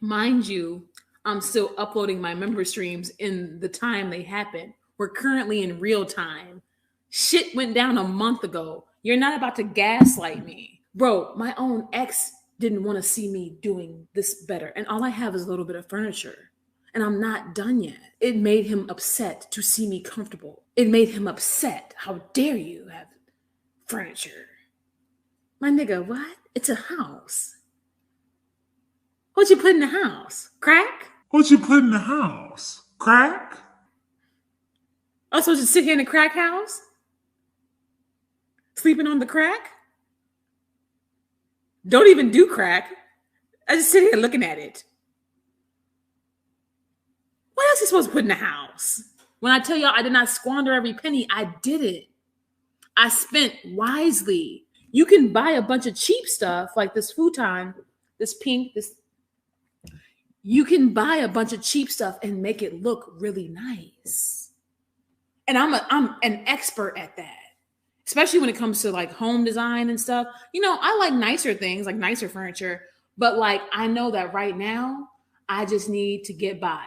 Speaker 1: Mind you, I'm still uploading my member streams in the time they happen. We're currently in real time. Shit went down a month ago. You're not about to gaslight me. Bro, my own ex didn't want to see me doing this better. And all I have is a little bit of furniture. And I'm not done yet. It made him upset to see me comfortable. It made him upset. How dare you have furniture? My nigga, what? It's a house. What you put in the house? Crack?
Speaker 2: What you put in the house? Crack?
Speaker 1: I'm supposed to sit here in the crack house? Sleeping on the crack? Don't even do crack. I just sit here looking at it. What else is supposed to put in the house? When I tell y'all I did not squander every penny, I did it. I spent wisely. You can buy a bunch of cheap stuff like this futon, this pink, this. You can buy a bunch of cheap stuff and make it look really nice. And I'm an expert at that, especially when it comes to like home design and stuff. You know, I like nicer things, like nicer furniture, but like I know that right now I just need to get by.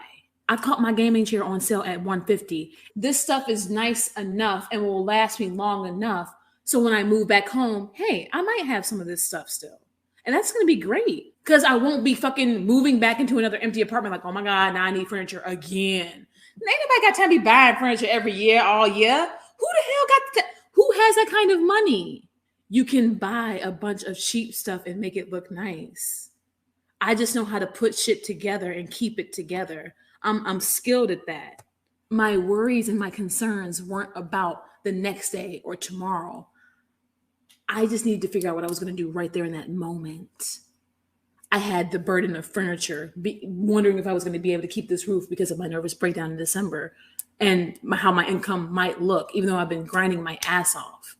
Speaker 1: I caught my gaming chair on sale at $150. This stuff is nice enough and will last me long enough. So when I move back home, hey, I might have some of this stuff still. And that's going to be great because I won't be fucking moving back into another empty apartment like, oh my God, now I need furniture again. Ain't nobody got time to be buying furniture every year, all year. Who the hell got who has that kind of money? You can buy a bunch of cheap stuff and make it look nice. I just know how to put shit together and keep it together. I'm skilled at that. My worries and my concerns weren't about the next day or tomorrow. I just needed to figure out what I was going to do right there in that moment. I had the burden of furniture, wondering if I was going to be able to keep this roof because of my nervous breakdown in December and how my income might look, even though I've been grinding my ass off.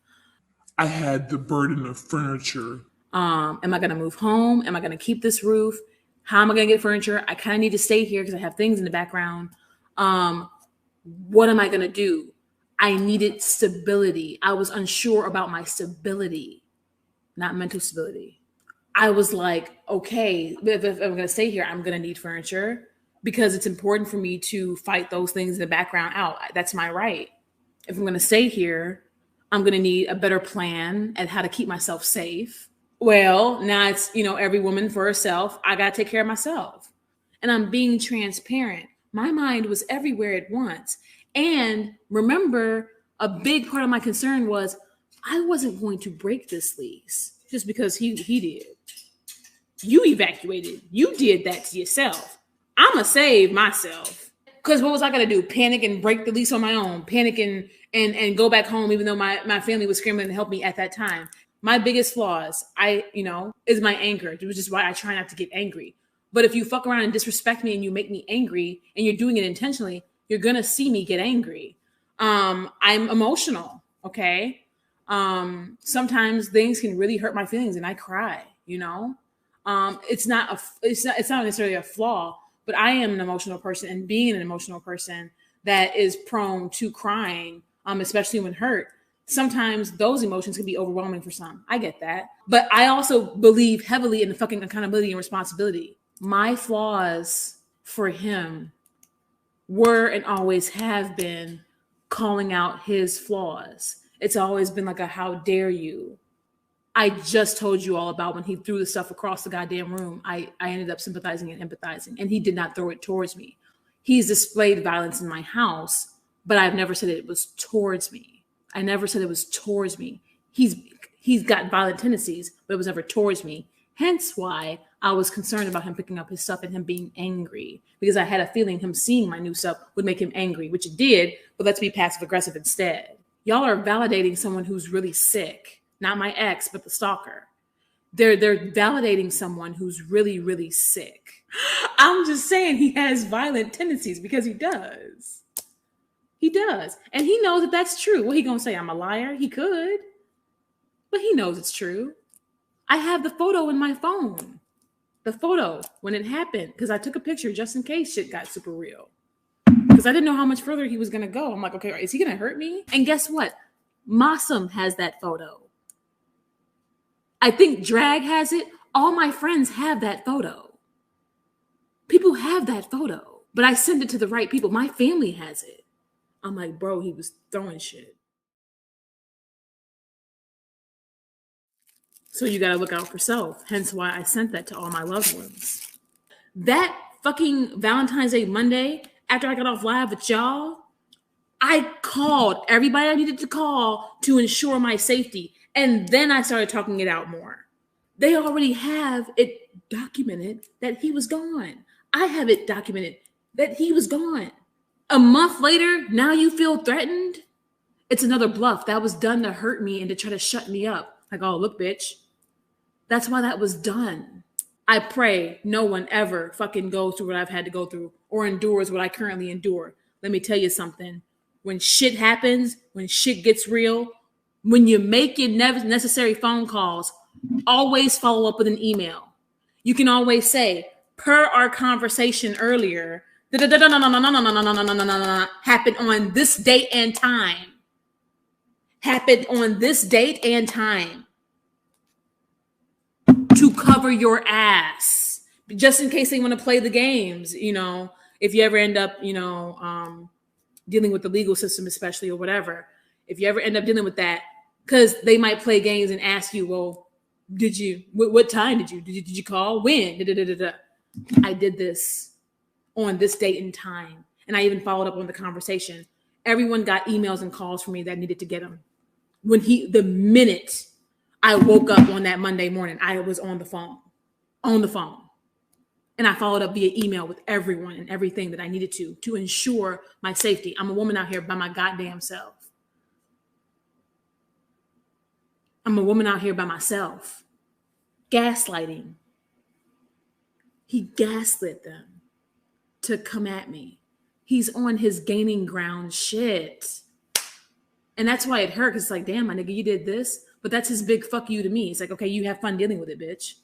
Speaker 2: I had the burden of furniture.
Speaker 1: Am I going to move home? Am I going to keep this roof? How am I going to get furniture? I kind of need to stay here because I have things in the background. What am I going to do? I needed stability. I was unsure about my stability, not mental stability. I was like, okay, if I'm going to stay here, I'm going to need furniture because it's important for me to fight those things in the background out. That's my right. If I'm going to stay here, I'm going to need a better plan at how to keep myself safe. Well, now it's, every woman for herself. I got to take care of myself. And I'm being transparent. My mind was everywhere at once. And remember, a big part of my concern was I wasn't going to break this lease just because he did. You evacuated. You did that to yourself. I'm going to save myself. Because what was I going to do? Panic and break the lease on my own? Panic and go back home even though my family was scrambling to help me at that time? My biggest flaws, is my anger, which is why I try not to get angry. But if you fuck around and disrespect me and you make me angry and you're doing it intentionally, you're going to see me get angry. I'm emotional. Okay. Sometimes things can really hurt my feelings and I cry, it's not necessarily a flaw, but I am an emotional person, and being an emotional person that is prone to crying, especially when hurt, sometimes those emotions can be overwhelming for some. I get that. But I also believe heavily in the fucking accountability and responsibility. My flaws for him were and always have been calling out his flaws. It's always been like a how dare you. I just told you all about when he threw the stuff across the goddamn room. I ended up sympathizing and empathizing, and he did not throw it towards me. He's displayed violence in my house, but I've never said it was towards me. I never said it was towards me. He's got violent tendencies, but it was never towards me. Hence why I was concerned about him picking up his stuff and him being angry, because I had a feeling him seeing my new stuff would make him angry, which it did, but let's be passive aggressive instead. Y'all are validating someone who's really sick. Not my ex, but the stalker. They're validating someone who's really, really sick. I'm just saying he has violent tendencies because he does. He does. And he knows that that's true. What he gonna say? I'm a liar? He could. But he knows it's true. I have the photo in my phone. The photo when it happened. Because I took a picture just in case shit got super real. Because I didn't know how much further he was gonna go. I'm like, okay, is he gonna hurt me? And guess what? Mossum has that photo. I think Drag has it. All my friends have that photo. People have that photo, but I send it to the right people. My family has it. I'm like, bro, he was throwing shit. So you got to look out for self. Hence why I sent that to all my loved ones. That fucking Valentine's Day Monday, after I got off live with y'all, I called everybody I needed to call to ensure my safety. And then I started talking it out more. They already have it documented that he was gone. I have it documented that he was gone. A month later, now you feel threatened? It's another bluff that was done to hurt me and to try to shut me up. Like, oh, look, bitch. That's why that was done. I pray no one ever fucking goes through what I've had to go through or endures what I currently endure. Let me tell you something. When shit happens, when shit gets real, when you make your necessary phone calls, always follow up with an email. You can always say, per our conversation earlier, happened on this date and time. Happened on this date and time. To cover your ass. Just in case they want to play the games, you know, if you ever end up, you know, dealing with the legal system, especially, or whatever. If you ever end up dealing with that, because they might play games and ask you, well, did you, what time did you call? When? I did this on this date and time. And I even followed up on the conversation. Everyone got emails and calls from me that needed to get them. The minute I woke up on that Monday morning, I was on the phone. And I followed up via email with everyone and everything that I needed to ensure my safety. I'm a woman out here by my goddamn self. I'm a woman out here by myself. Gaslighting. He gaslit them to come at me. He's on his gaining ground shit. And that's why it hurt. Because it's like, damn, my nigga, you did this. But that's his big fuck you to me. It's like, okay, you have fun dealing with it, bitch.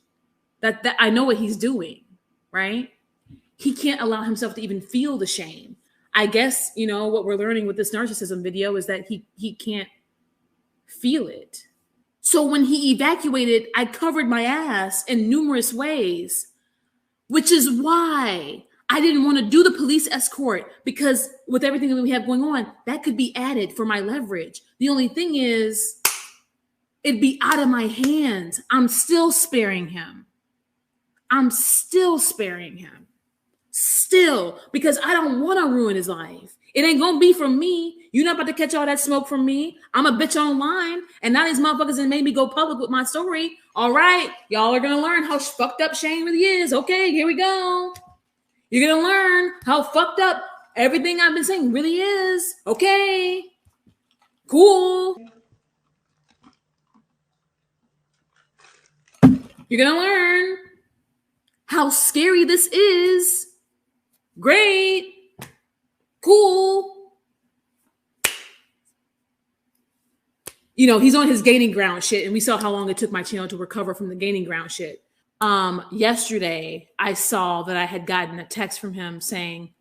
Speaker 1: That I know what he's doing, right? He can't allow himself to even feel the shame. I guess, you know, what we're learning with this narcissism video is that he can't feel it. So when he evacuated, I covered my ass in numerous ways, which is why I didn't want to do the police escort, because with everything that we have going on, that could be added for my leverage. The only thing is, it'd be out of my hands. I'm still sparing him. Still, because I don't want to ruin his life. It ain't gonna be from me. You're not about to catch all that smoke from me. I'm a bitch online, and now these motherfuckers have made me go public with my story. All right, y'all are gonna learn how fucked up Shane really is. Okay, here we go. You're gonna learn how fucked up everything I've been saying really is. Okay, cool. You're gonna learn how scary this is. Great. Cool. You know, he's on his gaining ground shit, and we saw how long it took my channel to recover from the gaining ground shit. Yesterday, I saw that I had gotten a text from him saying,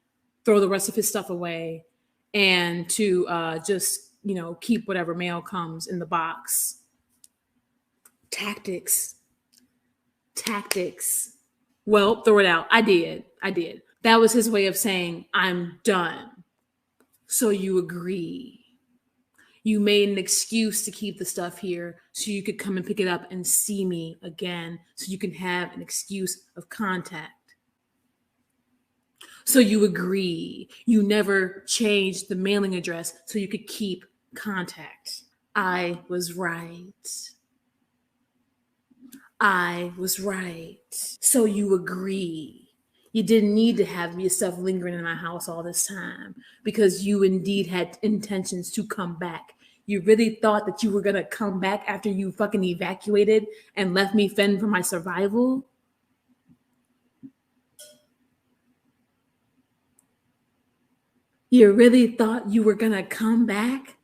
Speaker 1: throw the rest of his stuff away and to just, you know, keep whatever mail comes in the box. Tactics. Well, throw it out. I did. That was his way of saying, I'm done. So you agree. You made an excuse to keep the stuff here so you could come and pick it up and see me again, so you can have an excuse of contact. So you agree. You never changed the mailing address so you could keep contact. I was right. So you agree. You didn't need to have yourself lingering in my house all this time because you indeed had intentions to come back. You really thought that you were going to come back after you fucking evacuated and left me fend for my survival? You really thought you were going to come back?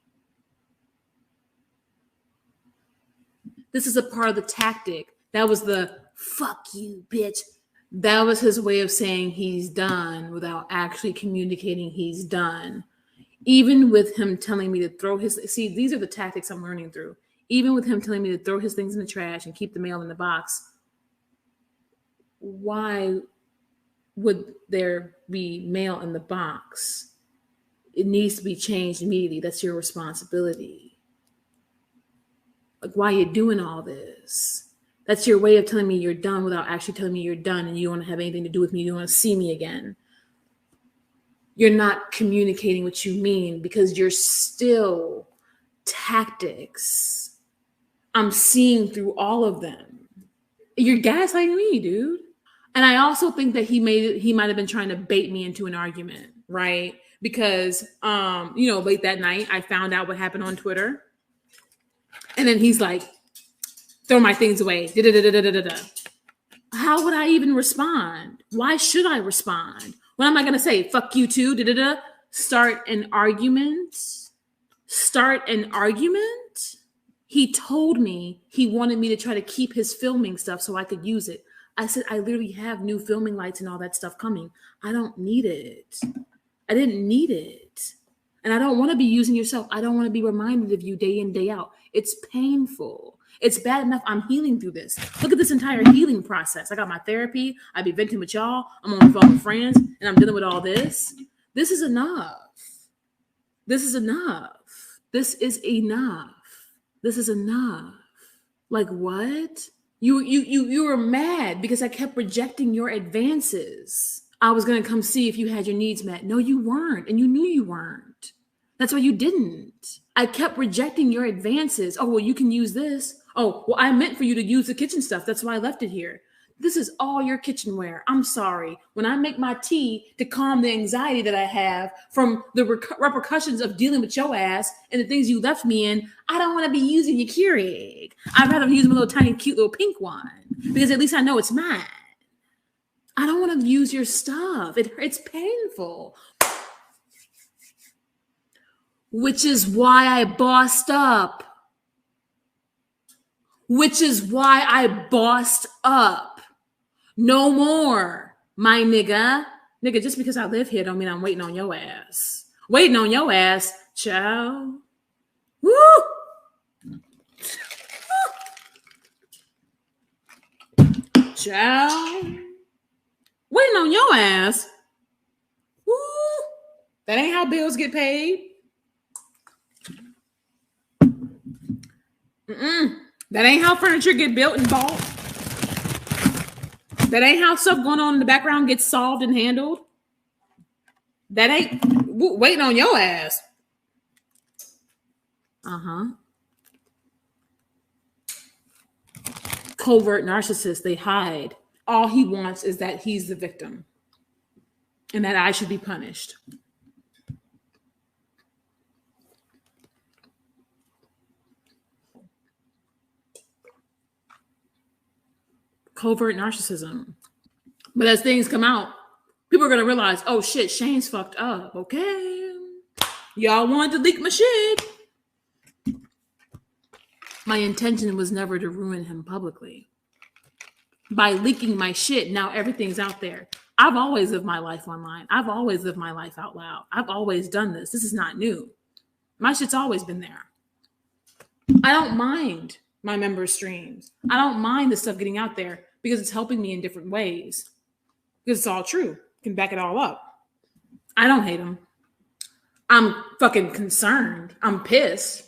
Speaker 1: This is a part of the tactic. That was the fuck you, bitch. That was his way of saying he's done without actually communicating he's done. Even with him telling me to throw his, see, these are the tactics I'm learning through. Even with him telling me to throw his things in the trash and keep the mail in the box. Why would there be mail in the box? It needs to be changed immediately. That's your responsibility. Like, why are you doing all this? That's your way of telling me you're done without actually telling me you're done and you don't want to have anything to do with me. You don't want to see me again. You're not communicating what you mean because you're still tactics. I'm seeing through all of them. You're gaslighting me, dude. And I also think that he might have been trying to bait me into an argument, right? Because, late that night, I found out what happened on Twitter. And then he's like, throw my things away. Da-da-da-da-da-da-da. How would I even respond? Why should I respond? What am I going to say? Fuck you too? Da-da-da. Start an argument? He told me he wanted me to try to keep his filming stuff so I could use it. I said, I literally have new filming lights and all that stuff coming. I don't need it. I didn't need it. And I don't want to be using your stuff. I don't want to be reminded of you day in, day out. It's painful. It's bad enough I'm healing through this. Look at this entire healing process. I got my therapy. I be venting with y'all. I'm on the phone with friends and I'm dealing with all this. This is enough. This is enough. This is enough. This is enough. Like what? You were mad because I kept rejecting your advances. I was going to come see if you had your needs met. No, you weren't. And you knew you weren't. That's why you didn't. I kept rejecting your advances. Oh, well, you can use this. Oh, well, I meant for you to use the kitchen stuff. That's why I left it here. This is all your kitchenware. I'm sorry. When I make my tea to calm the anxiety that I have from the repercussions of dealing with your ass and the things you left me in, I don't want to be using your Keurig. I'd rather use my little tiny, cute little pink one because at least I know it's mine. I don't want to use your stuff. It's painful. Which is why I bossed up. No more, my nigga. Nigga, just because I live here don't mean I'm waiting on your ass. Waiting on your ass, ciao. Woo! Ciao. Waiting on your ass. Woo! That ain't how bills get paid. That ain't how furniture get built and bought. That ain't how stuff going on in the background gets solved and handled. That ain't waiting on your ass. Covert narcissist, they hide. All he wants is that he's the victim and that I should be punished. Covert narcissism. But as things come out, people are going to realize, oh shit, Shane's fucked up. Okay. Y'all wanted to leak my shit. My intention was never to ruin him publicly. By leaking my shit, now everything's out there. I've always lived my life online. I've always lived my life out loud. I've always done this. This is not new. My shit's always been there. I don't mind my members' streams. I don't mind the stuff getting out there because it's helping me in different ways. Because it's all true. Can back it all up. I don't hate him. I'm fucking concerned. I'm pissed.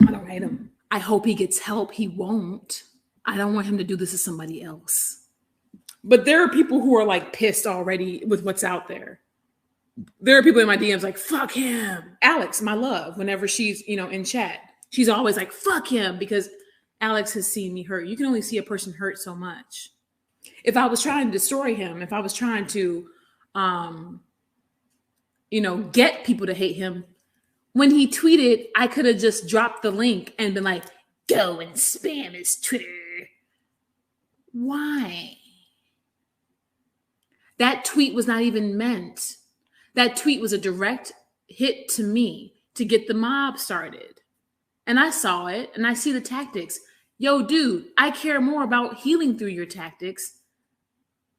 Speaker 1: I don't hate him. I hope he gets help. He won't. I don't want him to do this to somebody else. But there are people who are like pissed already with what's out there. There are people in my DMs like, fuck him. Alex, my love, whenever she's, in chat, she's always like, fuck him, because Alex has seen me hurt. You can only see a person hurt so much. If I was trying to destroy him, if I was trying to, get people to hate him, when he tweeted, I could have just dropped the link and been like, go and spam his Twitter. Why? That tweet was not even meant. That tweet was a direct hit to me to get the mob started. And I saw it and I see the tactics. Yo, dude, I care more about healing through your tactics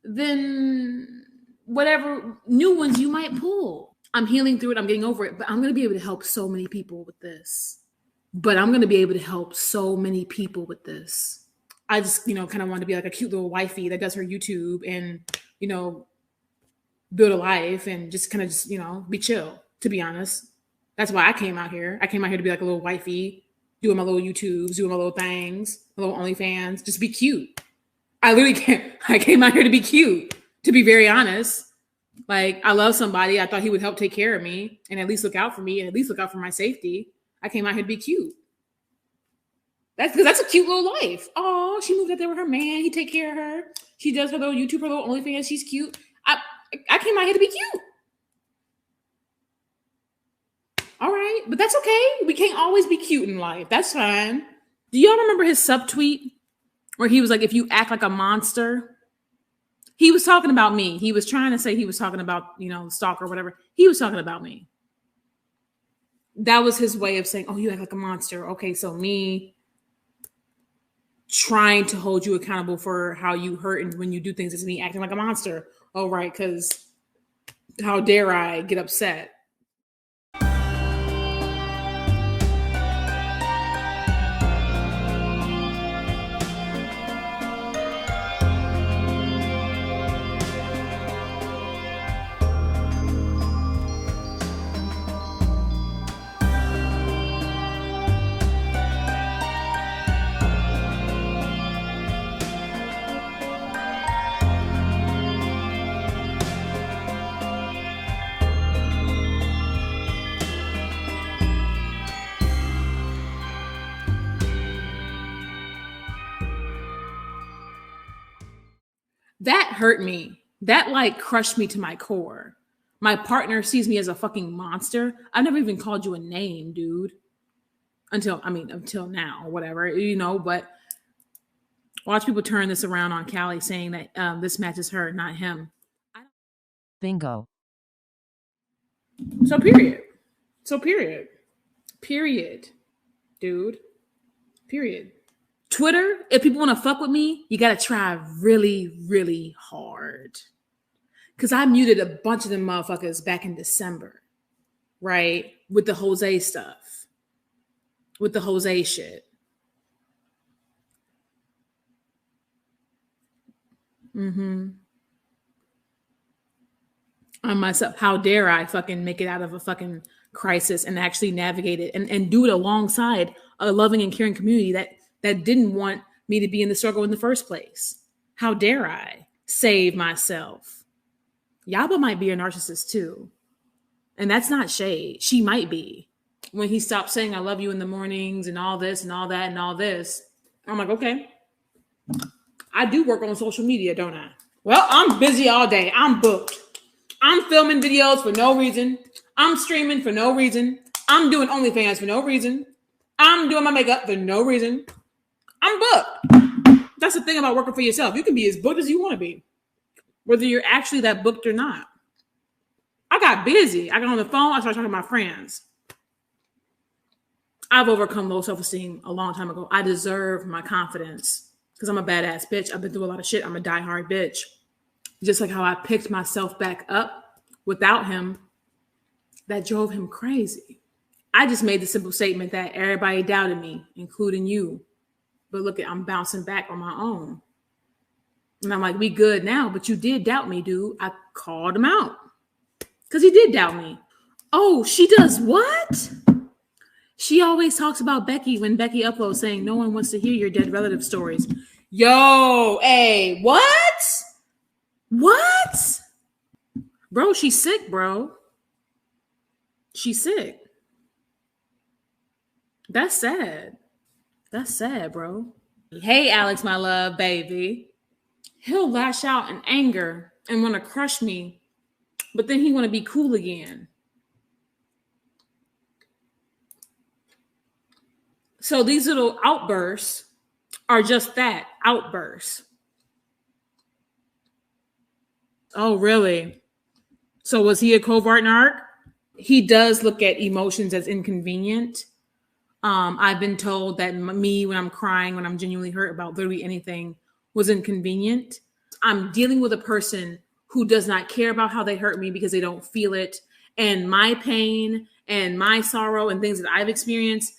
Speaker 1: than whatever new ones you might pull. I'm healing through it. I'm getting over it, but I'm going to be able to help so many people with this. I just, kind of wanted to be like a cute little wifey that does her YouTube and, build a life and just kind of just, be chill, to be honest. That's why I came out here. I came out here to be like a little wifey, doing my little YouTubes, doing my little things, my little OnlyFans, just be cute. I came out here to be cute, to be very honest. Like, I love somebody. I thought he would help take care of me and at least look out for me and at least look out for my safety. I came out here to be cute. That's a cute little life. Oh, she moved out there with her man. He take care of her. She does her little YouTube, her little OnlyFans. She's cute. I came out here to be cute. All right, but that's okay. We can't always be cute in life. That's fine. Do y'all remember his subtweet where he was like, if you act like a monster? He was talking about me. He was trying to say he was talking about, stalker or whatever. He was talking about me. That was his way of saying, oh, you act like a monster. Okay, so me trying to hold you accountable for how you hurt and when you do things is me acting like a monster. Oh, right, because how dare I get upset? That hurt me. That like crushed me to my core. My partner sees me as a fucking monster. I've never even called you a name, dude. Until now, or whatever, but watch people turn this around on Callie saying that this matches her, not him.
Speaker 3: Bingo.
Speaker 1: So period. Period. Dude. Period. Twitter, if people want to fuck with me, you got to try really, really hard. Because I muted a bunch of them motherfuckers back in December, right? With the Jose stuff. With the Jose shit. On myself, how dare I fucking make it out of a fucking crisis and actually navigate it and do it alongside a loving and caring community that didn't want me to be in the struggle in the first place. How dare I save myself? Yaba might be a narcissist too. And that's not shade. She might be. When he stopped saying I love you in the mornings and all this and all that and all this, I'm like, okay. I do work on social media, don't I? Well, I'm busy all day. I'm booked. I'm filming videos for no reason. I'm streaming for no reason. I'm doing OnlyFans for no reason. I'm doing my makeup for no reason. I'm booked. That's the thing about working for yourself. You can be as booked as you want to be, whether you're actually that booked or not. I got busy. I got on the phone. I started talking to my friends. I've overcome low self-esteem a long time ago. I deserve my confidence because I'm a badass bitch. I've been through a lot of shit. I'm a diehard bitch. Just like how I picked myself back up without him, that drove him crazy. I just made the simple statement that everybody doubted me, including you. But look, I'm bouncing back on my own. And I'm like, we good now, but you did doubt me, dude. I called him out because he did doubt me. Oh, she does what? She always talks about Becky when Becky uploads saying no one wants to hear your dead relative stories. Yo, hey, what? What? Bro, she's sick, bro. She's sick. That's sad. That's sad, bro. Hey, Alex, my love, baby. He'll lash out in anger and want to crush me, but then he want to be cool again. So these little outbursts are just that, outbursts. Oh, really? So was he a covert narc? He does look at emotions as inconvenient. I've been told that me, when I'm crying, when I'm genuinely hurt about literally anything, was inconvenient. I'm dealing with a person who does not care about how they hurt me because they don't feel it. And my pain and my sorrow and things that I've experienced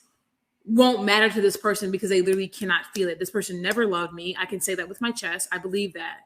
Speaker 1: won't matter to this person because they literally cannot feel it. This person never loved me. I can say that with my chest. I believe that.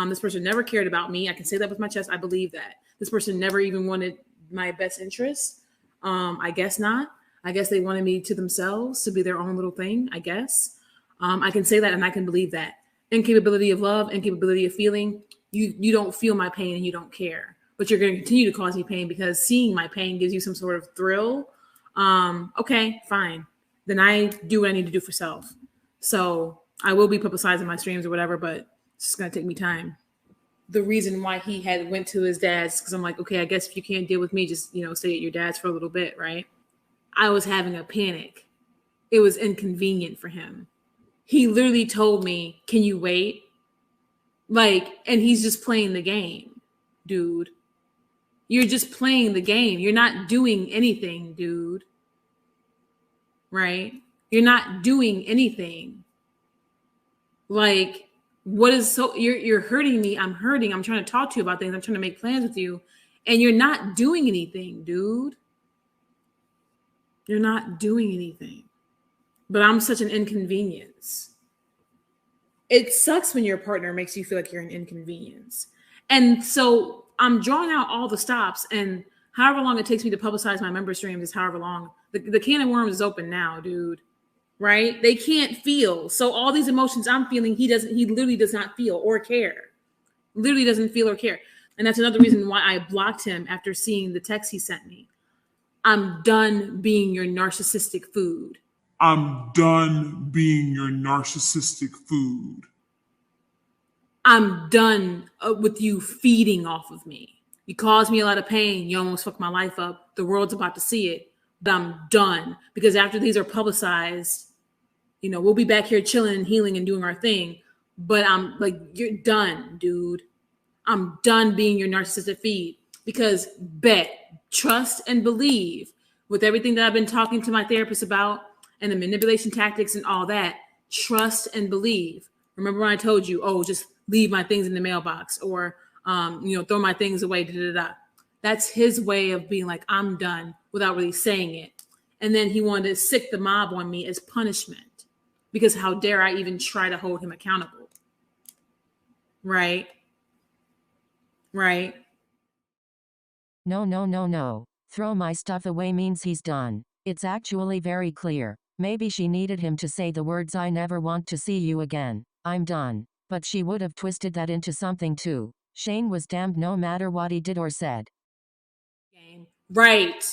Speaker 1: This person never cared about me. I can say that with my chest. I believe that. This person never even wanted my best interests. I guess not. I guess they wanted me to themselves, to be their own little thing, I guess. I can say that and I can believe that. Incapability of love, incapability of feeling. You don't feel my pain and you don't care. But you're going to continue to cause me pain because seeing my pain gives you some sort of thrill. Okay, fine. Then I do what I need to do for self. So I will be publicizing my streams or whatever, but it's just going to take me time. The reason why he had went to his dad's, because I'm like, okay, I guess if you can't deal with me, just, stay at your dad's for a little bit, right? I was having a panic. It was inconvenient for him. He literally told me, can you wait? And he's just playing the game, dude. You're just playing the game. You're not doing anything, dude. Right? You're not doing anything. What is you're hurting me. I'm hurting. I'm trying to talk to you about things. I'm trying to make plans with you. And you're not doing anything, dude. You're not doing anything. But I'm such an inconvenience. It sucks when your partner makes you feel like you're an inconvenience. And so I'm drawing out all the stops, and however long it takes me to publicize my member streams is however long. The can of worms is open now, dude. Right? They can't feel. So all these emotions I'm feeling, he literally does not feel or care. Literally doesn't feel or care. And that's another reason why I blocked him after seeing the text he sent me. I'm done being your narcissistic food.
Speaker 2: I'm done being your narcissistic food.
Speaker 1: I'm done with you feeding off of me. You caused me a lot of pain. You almost fucked my life up. The world's about to see it. But I'm done. Because after these are publicized, we'll be back here chilling and healing and doing our thing. But I'm like, you're done, dude. I'm done being your narcissistic feed. Because trust and believe with everything that I've been talking to my therapist about and the manipulation tactics and all that, trust and believe. Remember when I told you, just leave my things in the mailbox or, throw my things away, That's his way of being like, I'm done without really saying it. And then he wanted to sick the mob on me as punishment because how dare I even try to hold him accountable? Right? Right?
Speaker 3: No. Throw my stuff away means he's done. It's actually very clear. Maybe she needed him to say the words, I never want to see you again. I'm done. But she would have twisted that into something too. Shane was damned no matter what he did or said.
Speaker 1: Right.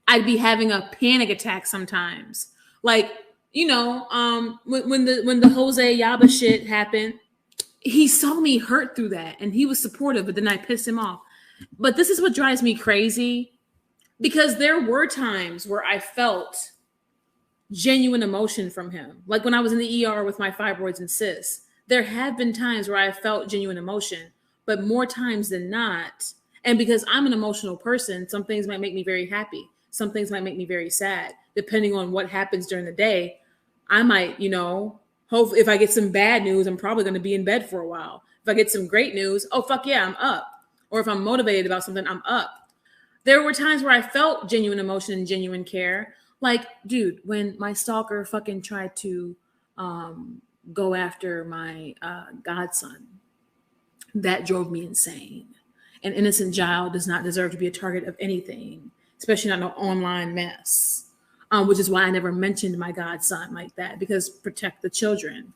Speaker 1: I'd be having a panic attack sometimes. When the Jose Yaba shit happened, he saw me hurt through that and he was supportive, but then I pissed him off. But this is what drives me crazy because there were times where I felt genuine emotion from him. Like when I was in the ER with my fibroids and cysts, there have been times where I felt genuine emotion, but more times than not. And because I'm an emotional person, some things might make me very happy. Some things might make me very sad. Depending on what happens during the day, I might, hope if I get some bad news, I'm probably going to be in bed for a while. If I get some great news, oh, fuck yeah, I'm up. Or if I'm motivated about something, I'm up. There were times where I felt genuine emotion and genuine care. Like, dude, when my stalker fucking tried to go after my godson, that drove me insane. An innocent child does not deserve to be a target of anything, especially not no online mess, which is why I never mentioned my godson like that, because protect the children.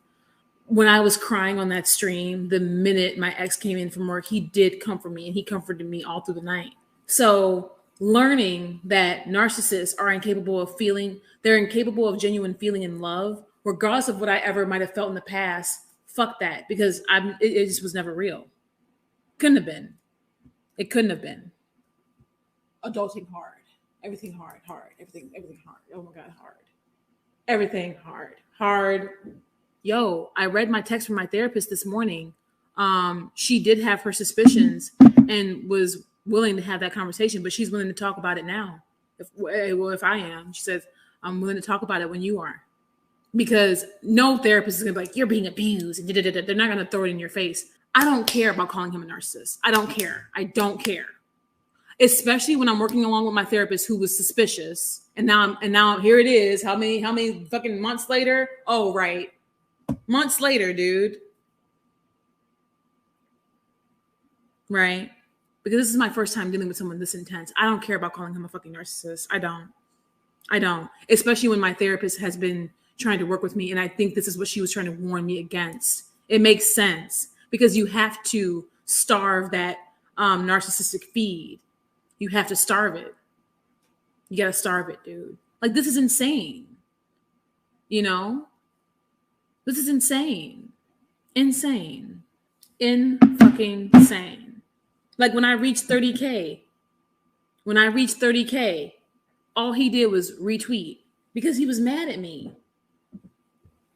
Speaker 1: When I was crying on that stream, the minute my ex came in from work, he did comfort me and he comforted me all through the night. So learning that narcissists are incapable of feeling, they're incapable of genuine feeling and love, regardless of what I ever might have felt in the past, fuck that, because it just was never real. Couldn't have been. It couldn't have been. Adulting hard. Everything hard. Everything hard. Oh my God, hard. Everything hard. Yo, I read my text from my therapist this morning. She did have her suspicions and was willing to have that conversation, but she's willing to talk about it now. If I am, she says, I'm willing to talk about it when you are. Because no therapist is going to be like, you're being abused. And they're not going to throw it in your face. I don't care about calling him a narcissist. I don't care. especially when I'm working along with my therapist who was suspicious. And now here it is. How many fucking months later? Oh, right. Months later, dude. Right? Because this is my first time dealing with someone this intense. I don't care about calling him a fucking narcissist. I don't. Especially when my therapist has been trying to work with me. And I think this is what she was trying to warn me against. It makes sense because you have to starve that narcissistic feed. You have to starve it. You got to starve it, dude. Like, this is insane. You know? This is insane. Insane. Fucking insane. Like, when I reached 30K, all he did was retweet because he was mad at me.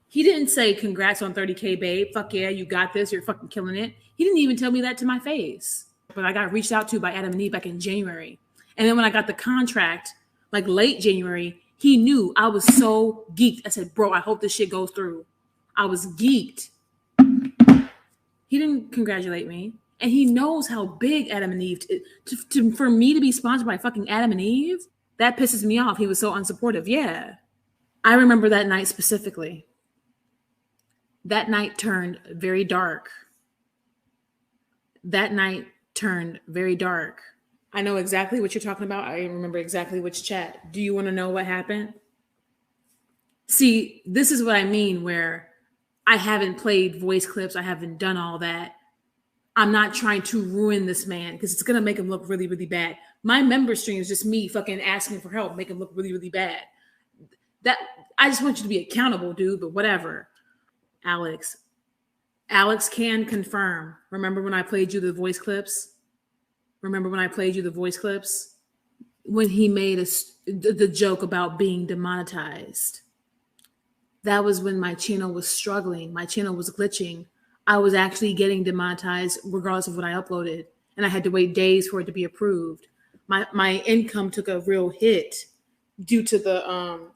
Speaker 1: He didn't say, congrats on 30K, babe. Fuck yeah, you got this. You're fucking killing it. He didn't even tell me that to my face. But I got reached out to by Adam and Eve back in January. And then when I got the contract, like late January, he knew. I was so geeked. I said, bro, I hope this shit goes through. I was geeked. He didn't congratulate me. And he knows how big Adam and Eve, for me to be sponsored by fucking Adam and Eve, that pisses me off. He was so unsupportive. Yeah. I remember that night specifically. That night turned very dark. I know exactly what you're talking about. I remember exactly which chat. Do you want to know what happened? See, this is what I mean where I haven't played voice clips. I haven't done all that. I'm not trying to ruin this man because it's going to make him look really, really bad. My member stream is just me fucking asking for help, make him look really, really bad. That I just want you to be accountable, dude, but whatever. Alex can confirm. Remember when I played you the voice clips? When he made the joke about being demonetized. That was when my channel was struggling. My channel was glitching. I was actually getting demonetized regardless of what I uploaded. And I had to wait days for it to be approved. My income took a real hit due to the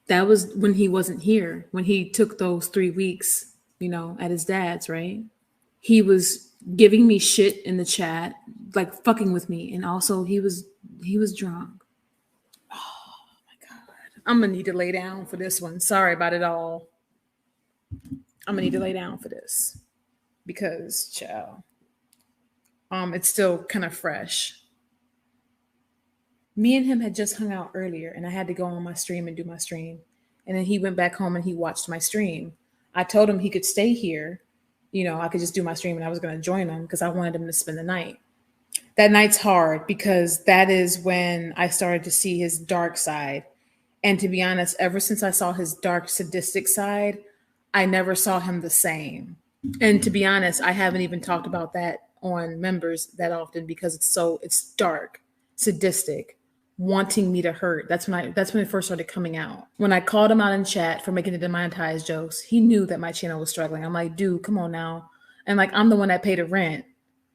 Speaker 1: that was when he wasn't here, when he took those 3 weeks, at his dad's, right? He was giving me shit in the chat, like fucking with me. And also he was drunk. Oh my God. I'm gonna need to lay down for this one. Sorry about it all. I'm gonna need to lay down for this because, child, it's still kind of fresh. Me and him had just hung out earlier and I had to go on my stream and do my stream. And then he went back home and he watched my stream. I told him he could stay here. I could just do my stream and I was going to join him because I wanted him to spend the night. That night's hard because that is when I started to see his dark side. And to be honest, ever since I saw his dark sadistic side, I never saw him the same. And to be honest, I haven't even talked about that on members that often because it's dark, sadistic, wanting me to hurt. That's when it first started coming out. When I called him out in chat for making the demonetized jokes, he knew that my channel was struggling. I'm like, dude, come on now. And like, I'm the one that paid the rent.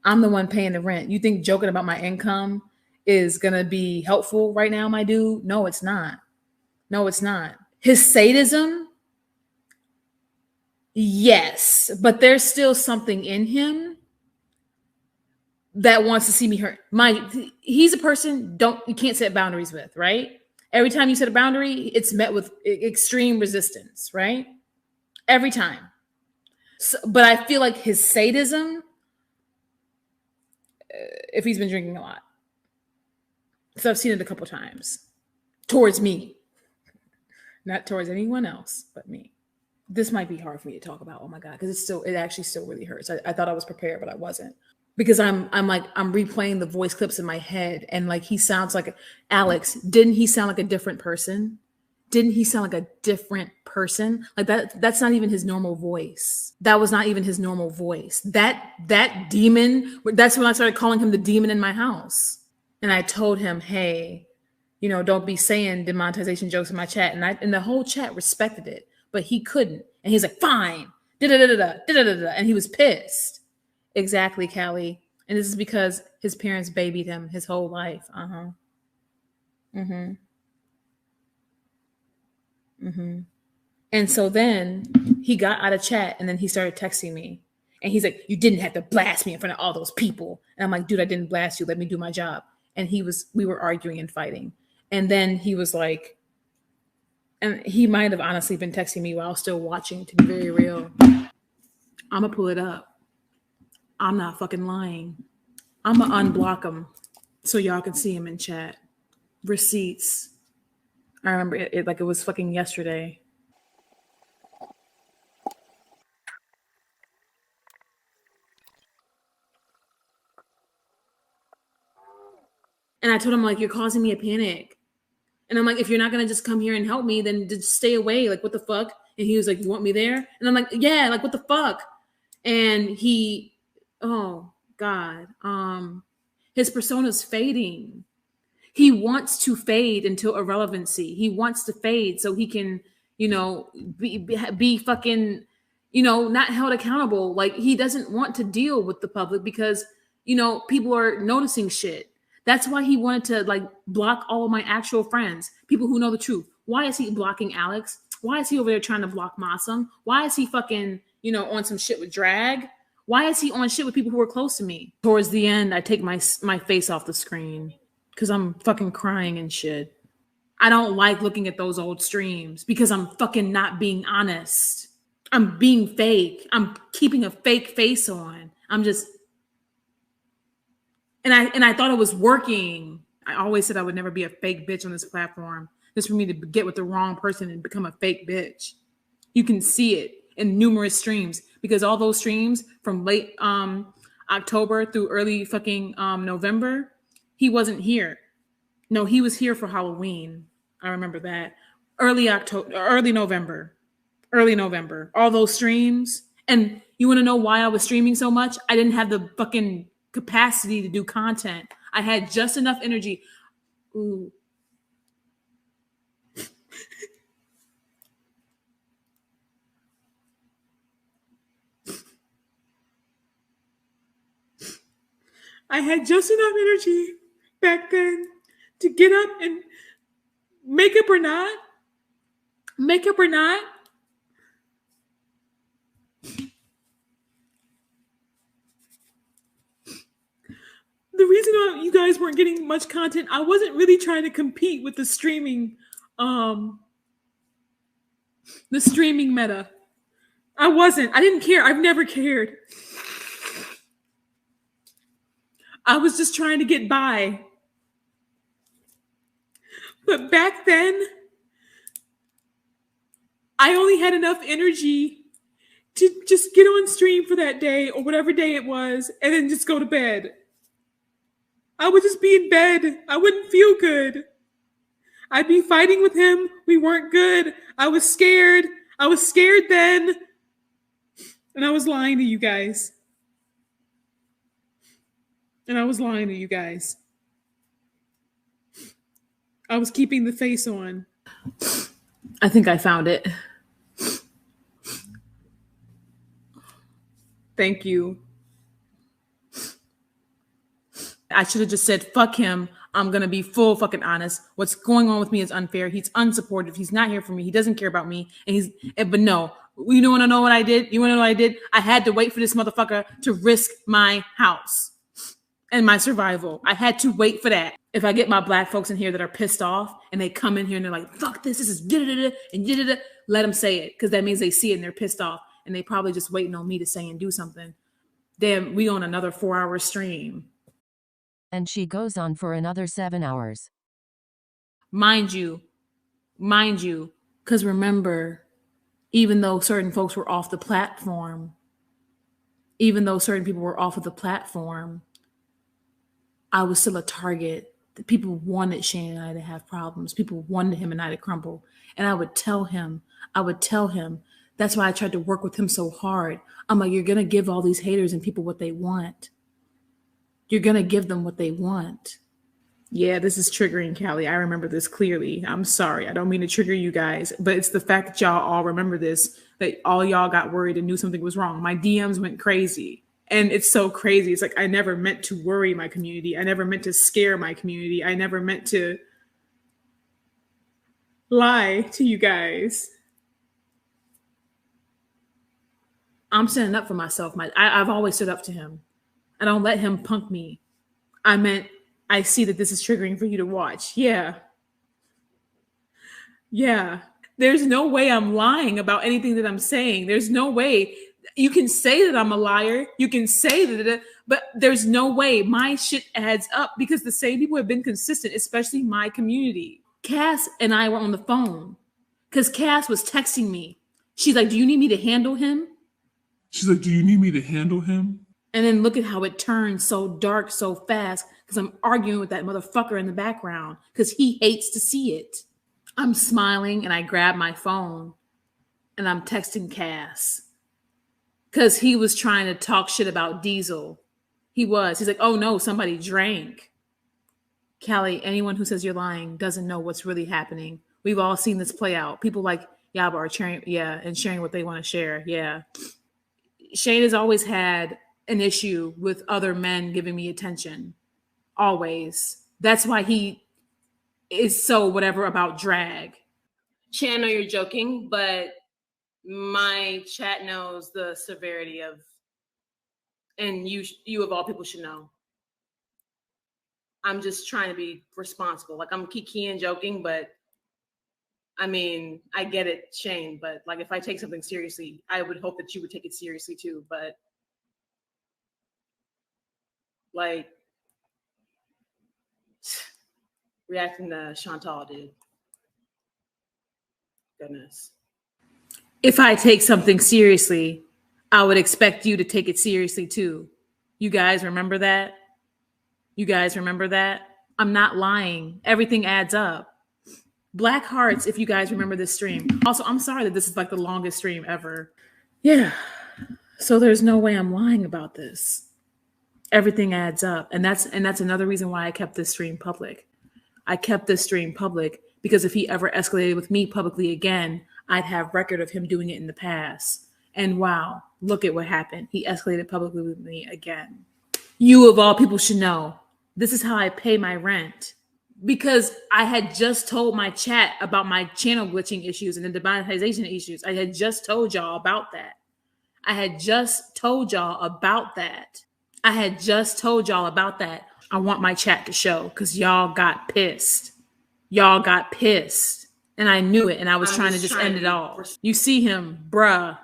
Speaker 1: I'm the one paying the rent. You think joking about my income is going to be helpful right now, my dude? No, it's not. His sadism, yes, but there's still something in him that wants to see me hurt. He's a person you can't set boundaries with, right? Every time you set a boundary, it's met with extreme resistance, right? Every time. So, but I feel like his sadism, if he's been drinking a lot. So I've seen it a couple times towards me, not towards anyone else, but me. This might be hard for me to talk about. Oh my God. Because it actually still really hurts. I thought I was prepared, but I wasn't. Because I'm replaying the voice clips in my head and like he sounds like Alex. Didn't he sound like a different person? Like that's not even his normal voice. That was not even his normal voice. That demon, that's when I started calling him the demon in my house. And I told him, hey, don't be saying demonetization jokes in my chat. And the whole chat respected it, but he couldn't. And he's like, fine. And he was pissed. Exactly, Callie. And this is because his parents babied him his whole life. And so then he got out of chat and then he started texting me. And he's like, you didn't have to blast me in front of all those people. And I'm like, dude, I didn't blast you. Let me do my job. And we were arguing and fighting. And then he was like, and he might have honestly been texting me while still watching, to be very real. I'm going to pull it up. I'm not fucking lying. I'm going to unblock him so y'all can see him in chat. Receipts. I remember it like it was fucking yesterday. And I told him, like, you're causing me a panic. And I'm like, if you're not going to just come here and help me, then just stay away. Like, what the fuck? And he was like, you want me there? And I'm like, yeah, like, what the fuck? And he, oh, God. His persona's fading. He wants to fade until irrelevancy. He wants to fade so he can, you know, be fucking, you know, not held accountable. Like, he doesn't want to deal with the public because, you know, people are noticing shit. That's why he wanted to like block all of my actual friends, people who know the truth. Why is he blocking Alex? Why is he over there trying to block Massam? Why is he fucking, you know, on some shit with Drag? Why is he on shit with people who are close to me? Towards the end, I take my face off the screen because I'm fucking crying and shit. I don't like looking at those old streams because I'm fucking not being honest. I'm being fake. I'm keeping a fake face on. I'm just... And I thought it was working. I always said I would never be a fake bitch on this platform. Just for me to get with the wrong person and become a fake bitch. You can see it in numerous streams because all those streams from late October through early fucking November, he wasn't here. No, he was here for Halloween. I remember that. Early November. All those streams. And you want to know why I was streaming so much? I didn't have the fucking capacity to do content. I had just enough energy. Ooh. I had just enough energy back then to get up and makeup or not, the reason why you guys weren't getting much content, I wasn't really trying to compete with the streaming meta. I wasn't. I didn't care. I've never cared. I was just trying to get by. But back then, I only had enough energy to just get on stream for that day or whatever day it was and then just go to bed. I would just be in bed. I wouldn't feel good. I'd be fighting with him. We weren't good. I was scared. I was scared then. And I was lying to you guys. I was keeping the face on. I think I found it. Thank you. I should have just said, fuck him. I'm going to be full fucking honest. What's going on with me is unfair. He's unsupportive. He's not here for me. He doesn't care about me. But no, you don't want to know what I did? You want to know what I did? I had to wait for this motherfucker to risk my house and my survival. I had to wait for that. If I get my black folks in here that are pissed off and they come in here and they're like, fuck this is da-da-da-da, and da-da-da, let them say it. Because that means they see it and they're pissed off. And they probably just waiting on me to say and do something. Damn, we on another 4-hour stream.
Speaker 3: And she goes on for another 7 hours.
Speaker 1: Mind you, because remember, even though certain folks were off the platform, even though certain people were off of the platform, I was still a target. The people wanted Shane and I to have problems. People wanted him and I to crumble. And I would tell him. That's why I tried to work with him so hard. I'm like, you're going to give all these haters and people what they want. You're going to give them what they want. Yeah, this is triggering, Callie. I remember this clearly. I'm sorry. I don't mean to trigger you guys, but it's the fact that y'all all remember this, that all y'all got worried and knew something was wrong. My DMs went crazy. And it's so crazy. It's like, I never meant to worry my community. I never meant to scare my community. I never meant to lie to you guys. I'm standing up for myself. I've always stood up to him. I don't let him punk me. I meant, I see that this is triggering for you to watch. Yeah. Yeah. There's no way I'm lying about anything that I'm saying. There's no way. You can say that I'm a liar. You can say that, but there's no way my shit adds up because the same people have been consistent, especially my community. Cass and I were on the phone because Cass was texting me. She's like, do you need me to handle him?
Speaker 2: She's like, do you need me to handle him?
Speaker 1: And then look at how it turned so dark so fast because I'm arguing with that motherfucker in the background because he hates to see it. I'm smiling and I grab my phone and I'm texting Cass because he was trying to talk shit about Diesel. He's like, oh no, somebody drank. Callie, anyone who says you're lying doesn't know what's really happening. We've all seen this play out. People like Yaba are sharing, and sharing what they want to share. Yeah. Shane has always had an issue with other men giving me attention. Always. That's why he is so whatever about drag. Shay, I know you're joking, but my chat knows the severity of, and you of all people should know. I'm just trying to be responsible. Like I'm kiki and joking, but I mean, I get it, Shane, but like if I take something seriously, I would hope that you would take it seriously too. But like reacting to Chantal, dude. Goodness. If I take something seriously, I would expect you to take it seriously too. You guys remember that? You guys remember that? I'm not lying. Everything adds up. Black hearts, if you guys remember this stream. Also, I'm sorry that this is like the longest stream ever. Yeah. So there's no way I'm lying about this. Everything adds up. And that's another reason why I kept this stream public. I kept this stream public because if he ever escalated with me publicly again, I'd have record of him doing it in the past. And wow, look at what happened. He escalated publicly with me again. You of all people should know, this is how I pay my rent. Because I had just told my chat about my channel glitching issues and the demonetization issues. I had just told y'all about that. I want my chat to show because y'all got pissed. And I knew it. And I was trying to just end it all. You see him, bruh.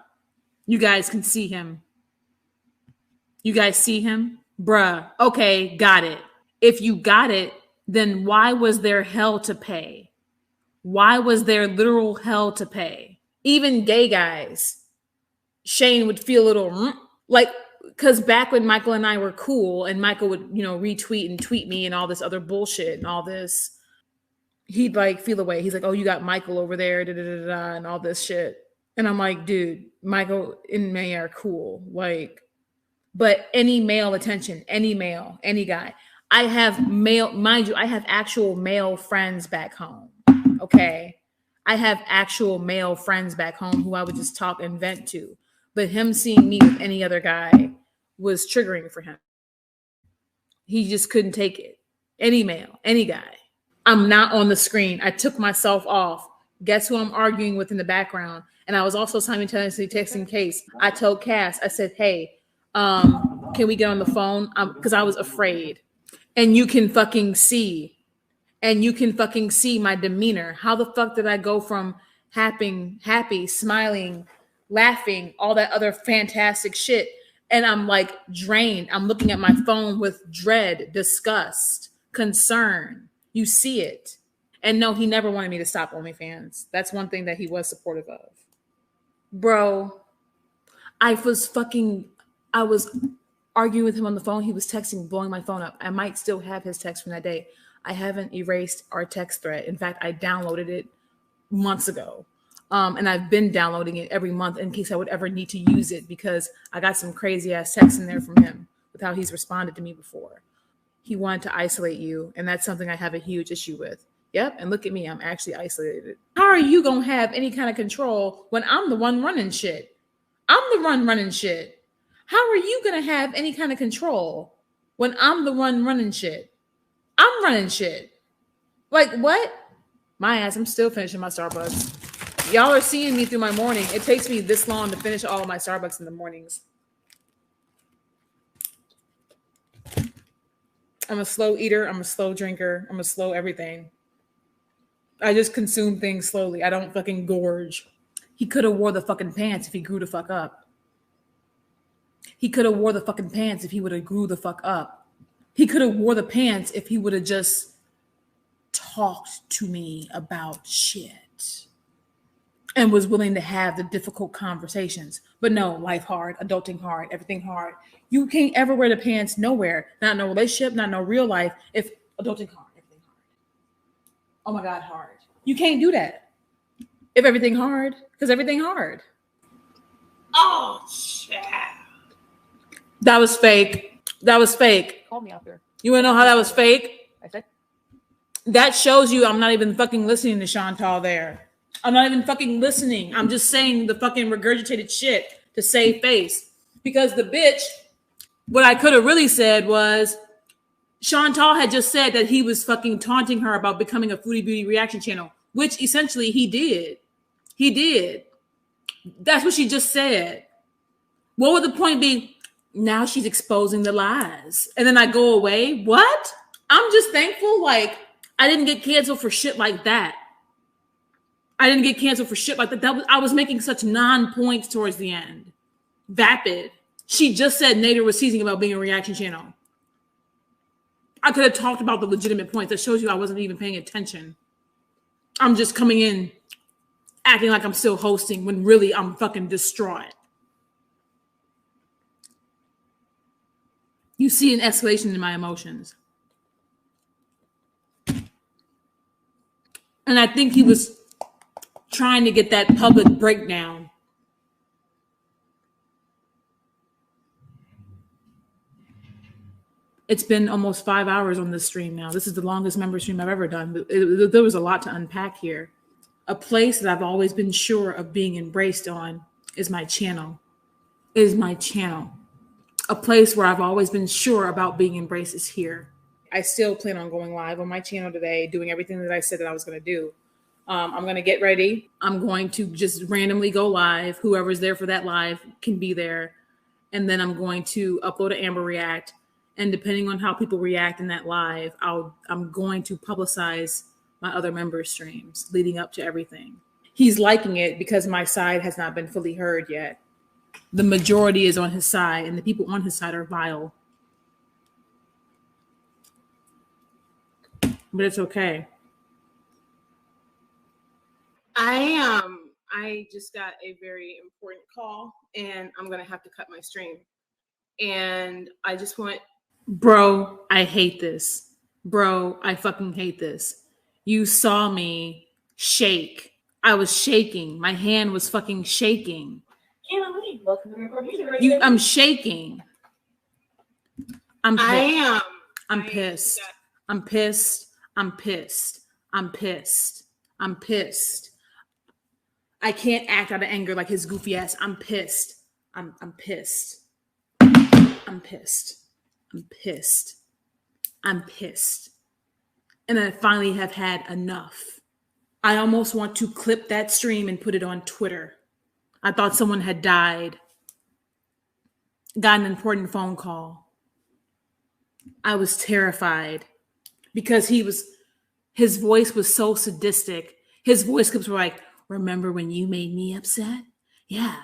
Speaker 1: You guys can see him. You guys see him? Bruh. Okay, got it. If you got it, then why was there hell to pay? Why was there literal hell to pay? Even gay guys, Shane would feel a little like, because back when Michael and I were cool and Michael would, retweet and tweet me and all this other bullshit and all this, he'd like feel away. He's like, oh, you got Michael over there, and all this shit. And I'm like, dude, Michael and May are cool. Like, but any male attention, any male, any guy. I have male, mind you, I have actual male friends back home. Okay. I have actual male friends back home who I would just talk and vent to. But him seeing me with any other guy was triggering for him. He just couldn't take it. Any male, any guy. I'm not on the screen. I took myself off. Guess who I'm arguing with in the background? And I was also simultaneously texting Case. I told Cass, I said, hey, can we get on the phone? Because I was afraid. And you can fucking see. And you can fucking see my demeanor. How the fuck did I go from happy, smiling, laughing, all that other fantastic shit? And I'm like drained. I'm looking at my phone with dread, disgust, concern. You see it. And no, he never wanted me to stop OnlyFans. That's one thing that he was supportive of. Bro, I was arguing with him on the phone. He was texting, blowing my phone up. I might still have his text from that day. I haven't erased our text thread. In fact, I downloaded it months ago. And I've been downloading it every month in case I would ever need to use it because I got some crazy ass texts in there from him with how he's responded to me before. He wanted to isolate you. And that's something I have a huge issue with. Yep. And look at me. I'm actually isolated. How are you going to have any kind of control when I'm the one running shit? I'm the one running shit. How are you going to have any kind of control when I'm the one running shit? I'm running shit. Like what? My ass, I'm still finishing my Starbucks. Y'all are seeing me through my morning. It takes me this long to finish all of my Starbucks in the mornings. I'm a slow eater. I'm a slow drinker. I'm a slow everything. I just consume things slowly. I don't fucking gorge. He could have wore the fucking pants if he grew the fuck up. He could have wore the fucking pants if he would have grew the fuck up. He could have wore the pants if he would have just talked to me about shit and was willing to have the difficult conversations. But no, life hard, adulting hard, everything hard. You can't ever wear the pants nowhere, not in no relationship, not in no real life, if adulting hard, everything hard. Oh my God, hard. You can't do that if everything hard, because everything hard. Oh, shit. That was fake. That was fake.
Speaker 4: Call me out there.
Speaker 1: You want to know how that was fake?
Speaker 4: I said.
Speaker 1: That shows you I'm not even fucking listening to Chantal there. I'm not even fucking listening. I'm just saying the fucking regurgitated shit to save face. Because the bitch, what I could have really said was, Chantal had just said that he was fucking taunting her about becoming a foodie beauty reaction channel, which essentially he did. He did. That's what she just said. What would the point be? Now she's exposing the lies. And then I go away. What? I'm just thankful. Like, I didn't get canceled for shit like that. I didn't get canceled for shit like that. I was making such non-points towards the end. Vapid. She just said Nader was teasing about being a reaction channel. I could have talked about the legitimate points. That shows you I wasn't even paying attention. I'm just coming in acting like I'm still hosting when really I'm fucking distraught. You see an escalation in my emotions. And I think he was trying to get that public breakdown. It's been almost 5 hours on this stream now. This is the longest member stream I've ever done. There was a lot to unpack here. A place that I've always been sure of being embraced on is my channel. Is my channel. A place where I've always been sure about being embraced is here. I still plan on going live on my channel today, doing everything that I said that I was going to do. I'm going to get ready. I'm going to just randomly go live. Whoever's there for that live can be there. And then I'm going to upload an Amber React. And depending on how people react in that live, I'm going to publicize my other member streams leading up to everything. He's liking it because my side has not been fully heard yet. The majority is on his side, and the people on his side are vile. But it's okay. I just got a very important call, and I'm gonna have to cut my stream. And I just want, bro, I hate this. Bro, I fucking hate this. You saw me shake. I was shaking. My hand was fucking shaking. I'm shaking. I'm pissed. I'm pissed. I'm pissed. I'm pissed. I'm pissed. I'm pissed. I can't act out of anger like his goofy ass. I'm pissed. I'm pissed. I'm pissed. I'm pissed. I'm pissed. And I finally have had enough. I almost want to clip that stream and put it on Twitter. I thought someone had died. Got an important phone call. I was terrified because his voice was so sadistic. His voice clips were like, remember when you made me upset? Yeah.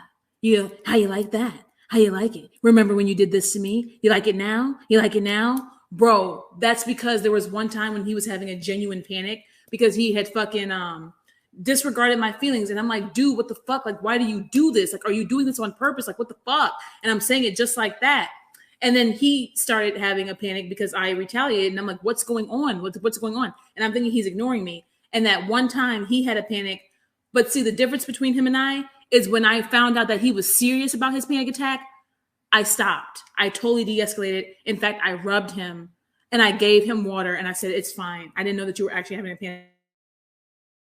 Speaker 1: How you like that? How you like it? Remember when you did this to me? You like it now? You like it now? Bro, that's because there was one time when he was having a genuine panic because he had fucking disregarded my feelings. And I'm like, dude, what the fuck? Like, why do you do this? Like, are you doing this on purpose? Like, what the fuck? And I'm saying it just like that. And then he started having a panic because I retaliated. And I'm like, what's going on? What's going on? And I'm thinking he's ignoring me. And that one time he had a panic. But see, the difference between him and I is when I found out that he was serious about his panic attack, I stopped. I totally de-escalated. In fact, I rubbed him and I gave him water and I said, it's fine. I didn't know that you were actually having a panic.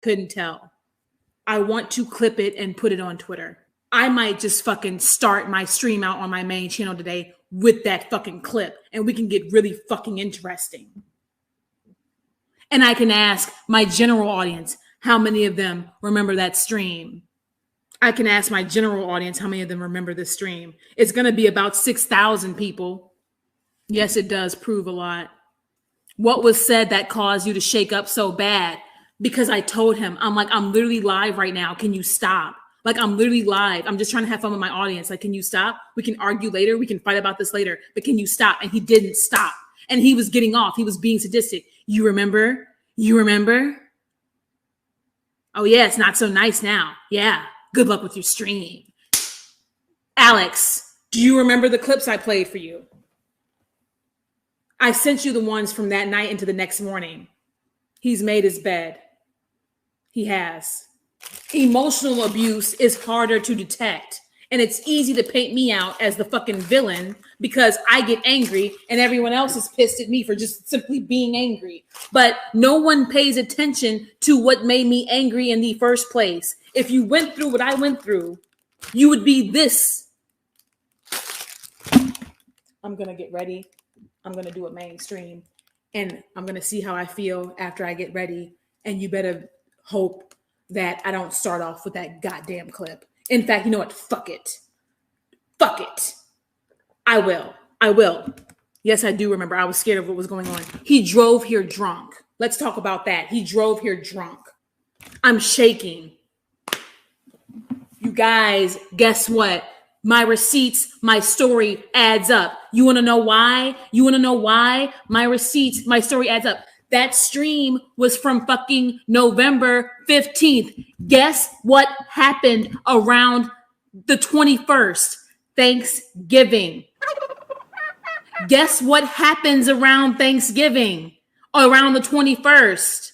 Speaker 1: Couldn't tell. I want to clip it and put it on Twitter. I might just fucking start my stream out on my main channel today with that fucking clip and we can get really fucking interesting. And I can ask my general audience, How many of them remember that stream? I can ask my general audience how many of them remember this stream. It's going to be about 6,000 people. Yes, it does prove a lot. What was said that caused you to shake up so bad? Because I told him, I'm like, I'm literally live right now. Can you stop? Like, I'm literally live. I'm just trying to have fun with my audience. Like, can you stop? We can argue later. We can fight about this later. But can you stop? And he didn't stop. And he was getting off. He was being sadistic. You remember? You remember? Oh, yeah, it's not so nice now. Yeah. Good luck with your stream. Alex, do you remember the clips I played for you? I sent you the ones from that night into the next morning. He's made his bed. He has. Emotional abuse is harder to detect. And it's easy to paint me out as the fucking villain because I get angry and everyone else is pissed at me for just simply being angry. But no one pays attention to what made me angry in the first place. If you went through what I went through, you would be this. I'm going to get ready. I'm going to do a mainstream and I'm going to see how I feel after I get ready. And you better hope that I don't start off with that goddamn clip. In fact, you know what? Fuck it. Fuck it. I will. I will. Yes, I do remember. I was scared of what was going on. He drove here drunk. Let's talk about that. He drove here drunk. I'm shaking. You guys, guess what? My receipts, my story adds up. You want to know why? You want to know why? My receipts, my story adds up. That stream was from fucking November 15th. Guess what happened around the 21st? Thanksgiving. Guess what happens around Thanksgiving? Around the 21st?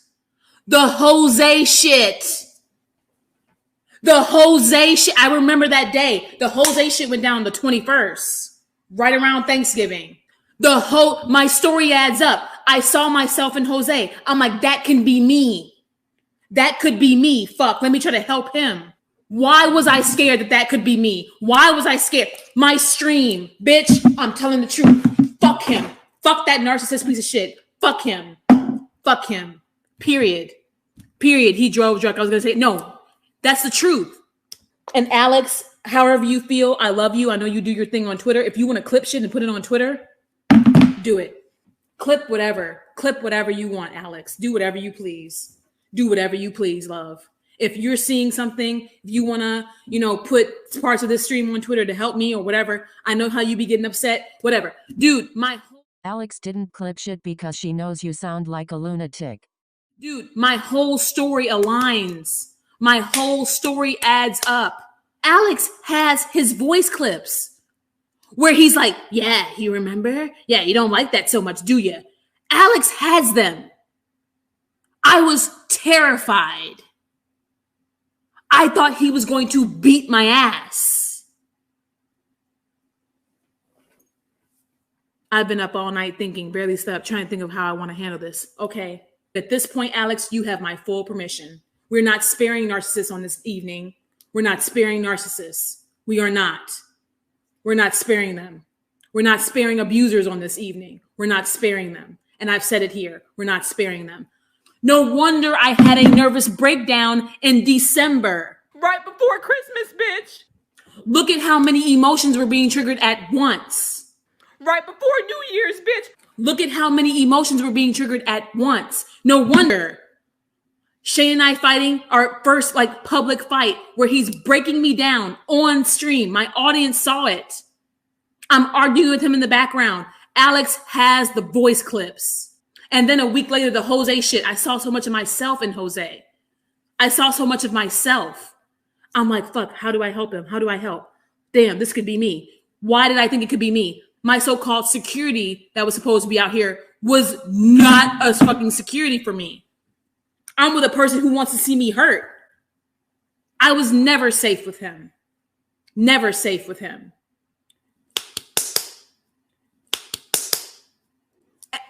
Speaker 1: The Jose shit. The Jose shit. I remember that day. The Jose shit went down the 21st, right around Thanksgiving. My story adds up. I saw myself in Jose. I'm like, that can be me. That could be me. Fuck, let me try to help him. Why was I scared that could be me? Why was I scared? My stream, bitch, I'm telling the truth. Fuck him. Fuck that narcissist piece of shit. Fuck him. Fuck him. Period. Period. He drove drunk. I was going to say, no, that's the truth. And Alex, however you feel, I love you. I know you do your thing on Twitter. If you want to clip shit and put it on Twitter, do it. Clip whatever you want, Alex. Do whatever you please. Do whatever you please, love. If you're seeing something, if you want to, put parts of this stream on Twitter to help me or whatever, I know how you be getting upset, whatever. Dude,
Speaker 3: Alex didn't clip shit because she knows you sound like a lunatic.
Speaker 1: Dude, my whole story aligns. My whole story adds up. Alex has his voice clips where he's like, yeah, you remember? Yeah, you don't like that so much, do you? Alex has them. I was terrified. I thought he was going to beat my ass. I've been up all night thinking, barely slept, trying to think of how I want to handle this. Okay. At this point, Alex, you have my full permission. We're not sparing narcissists on this evening. We're not sparing narcissists. We are not. We're not sparing them. We're not sparing abusers on this evening. We're not sparing them. And I've said it here. We're not sparing them. No wonder I had a nervous breakdown in December. Right before Christmas, bitch. Look at how many emotions were being triggered at once. Right before New Year's, bitch. Look at how many emotions were being triggered at once. No wonder. Shane and I fighting our first public fight where he's breaking me down on stream. My audience saw it. I'm arguing with him in the background. Alex has the voice clips. And then a week later, the Jose shit. I saw so much of myself in Jose. I saw so much of myself. I'm like, fuck, how do I help him? How do I help? Damn, this could be me. Why did I think it could be me? My so-called security that was supposed to be out here was not a fucking security for me. I'm with a person who wants to see me hurt. I was never safe with him. Never safe with him.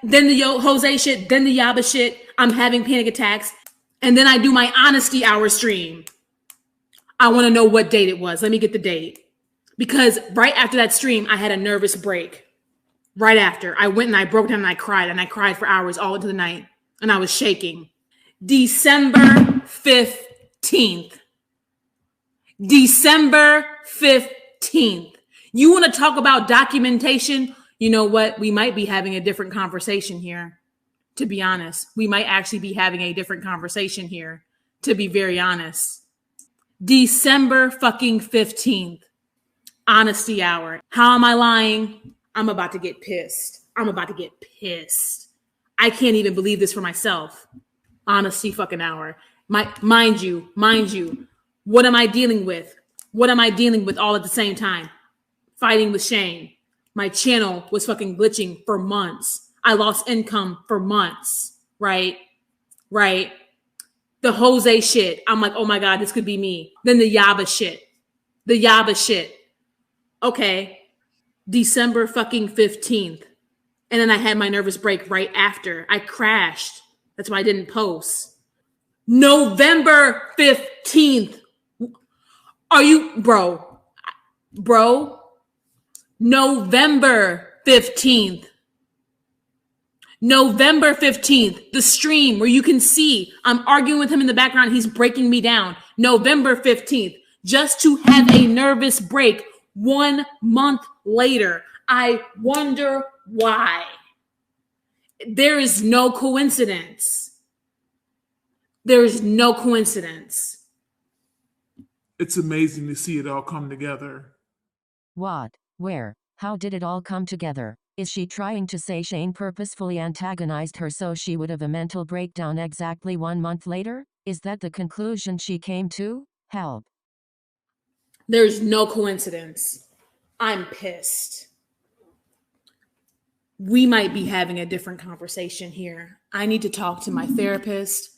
Speaker 1: Then the Jose shit, then the Yaba shit. I'm having panic attacks. And then I do my honesty hour stream. I want to know what date it was. Let me get the date. Because right after that stream, I had a nervous break. Right after. I went and I broke down and I cried. And I cried for hours all into the night. And I was shaking. December 15th. December 15th. You want to talk about documentation? You know what? We might be having a different conversation here. To be honest, we might actually be having a different conversation here. To be very honest. December fucking 15th. Honesty hour. How am I lying? I'm about to get pissed. I'm about to get pissed. I can't even believe this for myself. Honesty fucking hour. Mind you, what am I dealing with? What am I dealing with all at the same time? Fighting with shame. My channel was fucking glitching for months. I lost income for months, right? The Jose shit. I'm like, oh my God, this could be me. Then the Yaba shit. Okay. December fucking 15th. And then I had my nervous break right after. I crashed. That's why I didn't post. November 15th. Are you, bro? November 15th. November 15th, the stream where you can see I'm arguing with him in the background. He's breaking me down. November 15th, just to have a nervous break 1 month later. I wonder why. There is no coincidence. There is no coincidence.
Speaker 2: It's amazing to see it all come together.
Speaker 3: What? Where? How did it all come together? Is she trying to say Shane purposefully antagonized her so she would have a mental breakdown exactly 1 month later? Is that the conclusion she came to? Help.
Speaker 1: There's no coincidence. I'm pissed. We might be having a different conversation here. I need to talk to my therapist.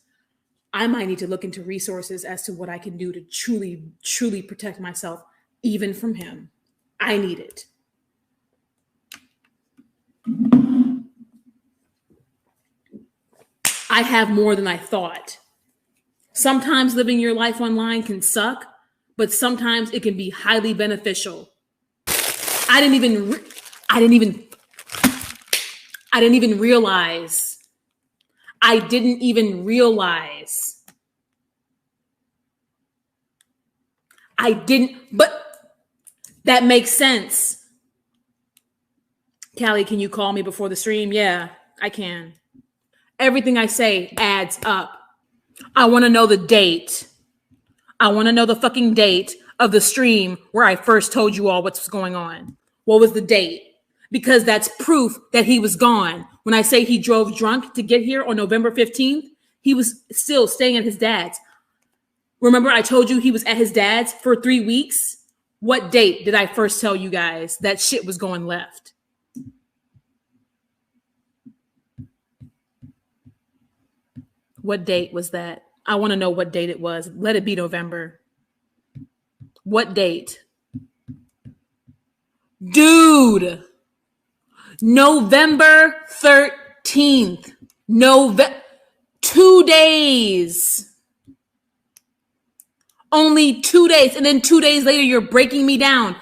Speaker 1: I might need to look into resources as to what I can do to truly protect myself, even from him. I need it. I have more than I thought. Sometimes living your life online can suck, but sometimes it can be highly beneficial. I didn't even realize. But that makes sense. Callie, can you call me before the stream? Yeah, I can. Everything I say adds up. I want to know the date. I want to know the fucking date of the stream where I first told you all what's going on. What was the date? Because that's proof that he was gone. When I say he drove drunk to get here on November 15th, he was still staying at his dad's. Remember I told you he was at his dad's for 3 weeks? What date did I first tell you guys that shit was going left? What date was that? I want to know what date it was. Let it be November. What date? Dude, November 13th. 2 days. Only 2 days. And then 2 days later, you're breaking me down.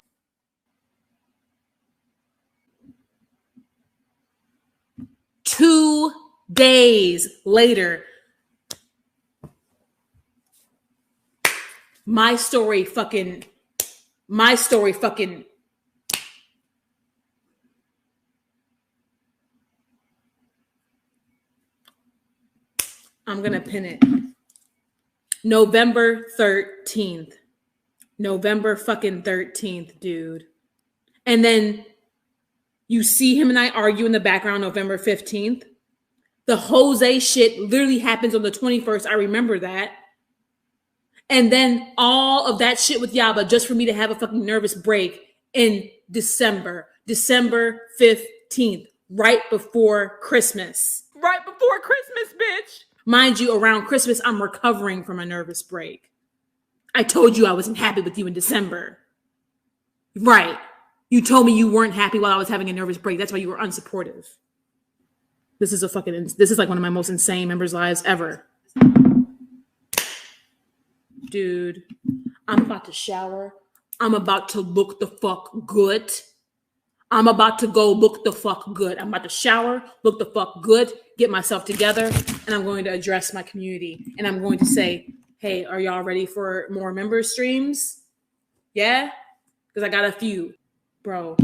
Speaker 1: Two days later. My story fucking. I'm going to pin it. November 13th. November fucking 13th, dude. And then you see him and I argue in the background November 15th. The Jose shit literally happens on the 21st. I remember that. And then all of that shit with Yaba just for me to have a fucking nervous break in December 15th, right before Christmas. Right before Christmas, bitch. Mind you, around Christmas, I'm recovering from a nervous break. I told you I wasn't happy with you in December. Right. You told me you weren't happy while I was having a nervous break. That's why you were unsupportive. This is like one of my most insane members' lives ever. Dude, I'm about to shower. I'm about to look the fuck good. I'm about to go look the fuck good. I'm about to shower, look the fuck good, get myself together, and I'm going to address my community. And I'm going to say, Hey, are y'all ready for more member streams? Yeah? Because I got a few. Bro,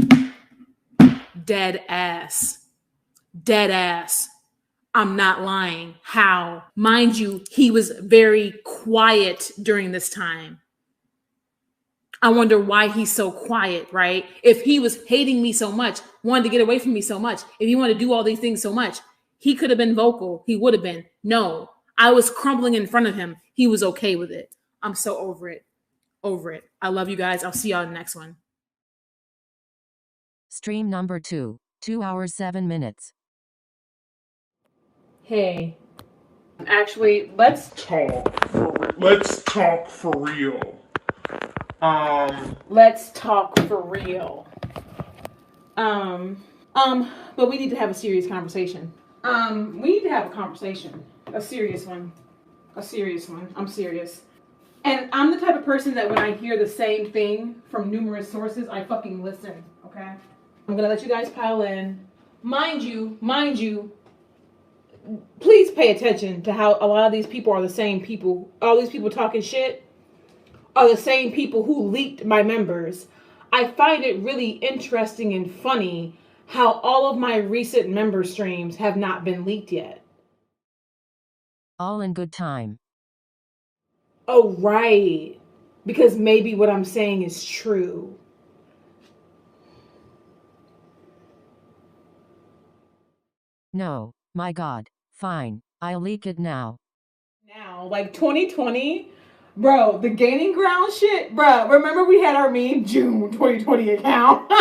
Speaker 1: dead ass. Dead ass. I'm not lying. How? Mind you, he was very quiet during this time. I wonder why he's so quiet, right? If he was hating me so much, wanted to get away from me so much, if he wanted to do all these things so much, he could have been vocal. He would have been. No, I was crumbling in front of him. He was okay with it. I'm so over it. Over it. I love you guys. I'll see y'all in the next one.
Speaker 3: Stream number 2. 2 hours 7 minutes.
Speaker 1: Hey. Actually, let's
Speaker 2: Let's talk for real.
Speaker 1: talk for real. But we need to have a serious conversation. We need to have a conversation. A serious one. A serious one. I'm serious. And I'm the type of person that when I hear the same thing from numerous sources, I fucking listen, okay? I'm gonna let you guys pile in. Mind you, please pay attention to how a lot of these people are the same people. All these people talking shit are the same people who leaked my members. I find it really interesting and funny how all of my recent member streams have not been leaked yet.
Speaker 3: All in good time.
Speaker 1: Oh, right. Because maybe what I'm saying is true.
Speaker 3: No, my God. Fine, I'll leak it now.
Speaker 1: Now, like 2020, bro, the gaining ground shit, bro. Remember we had our meme June 2020 account,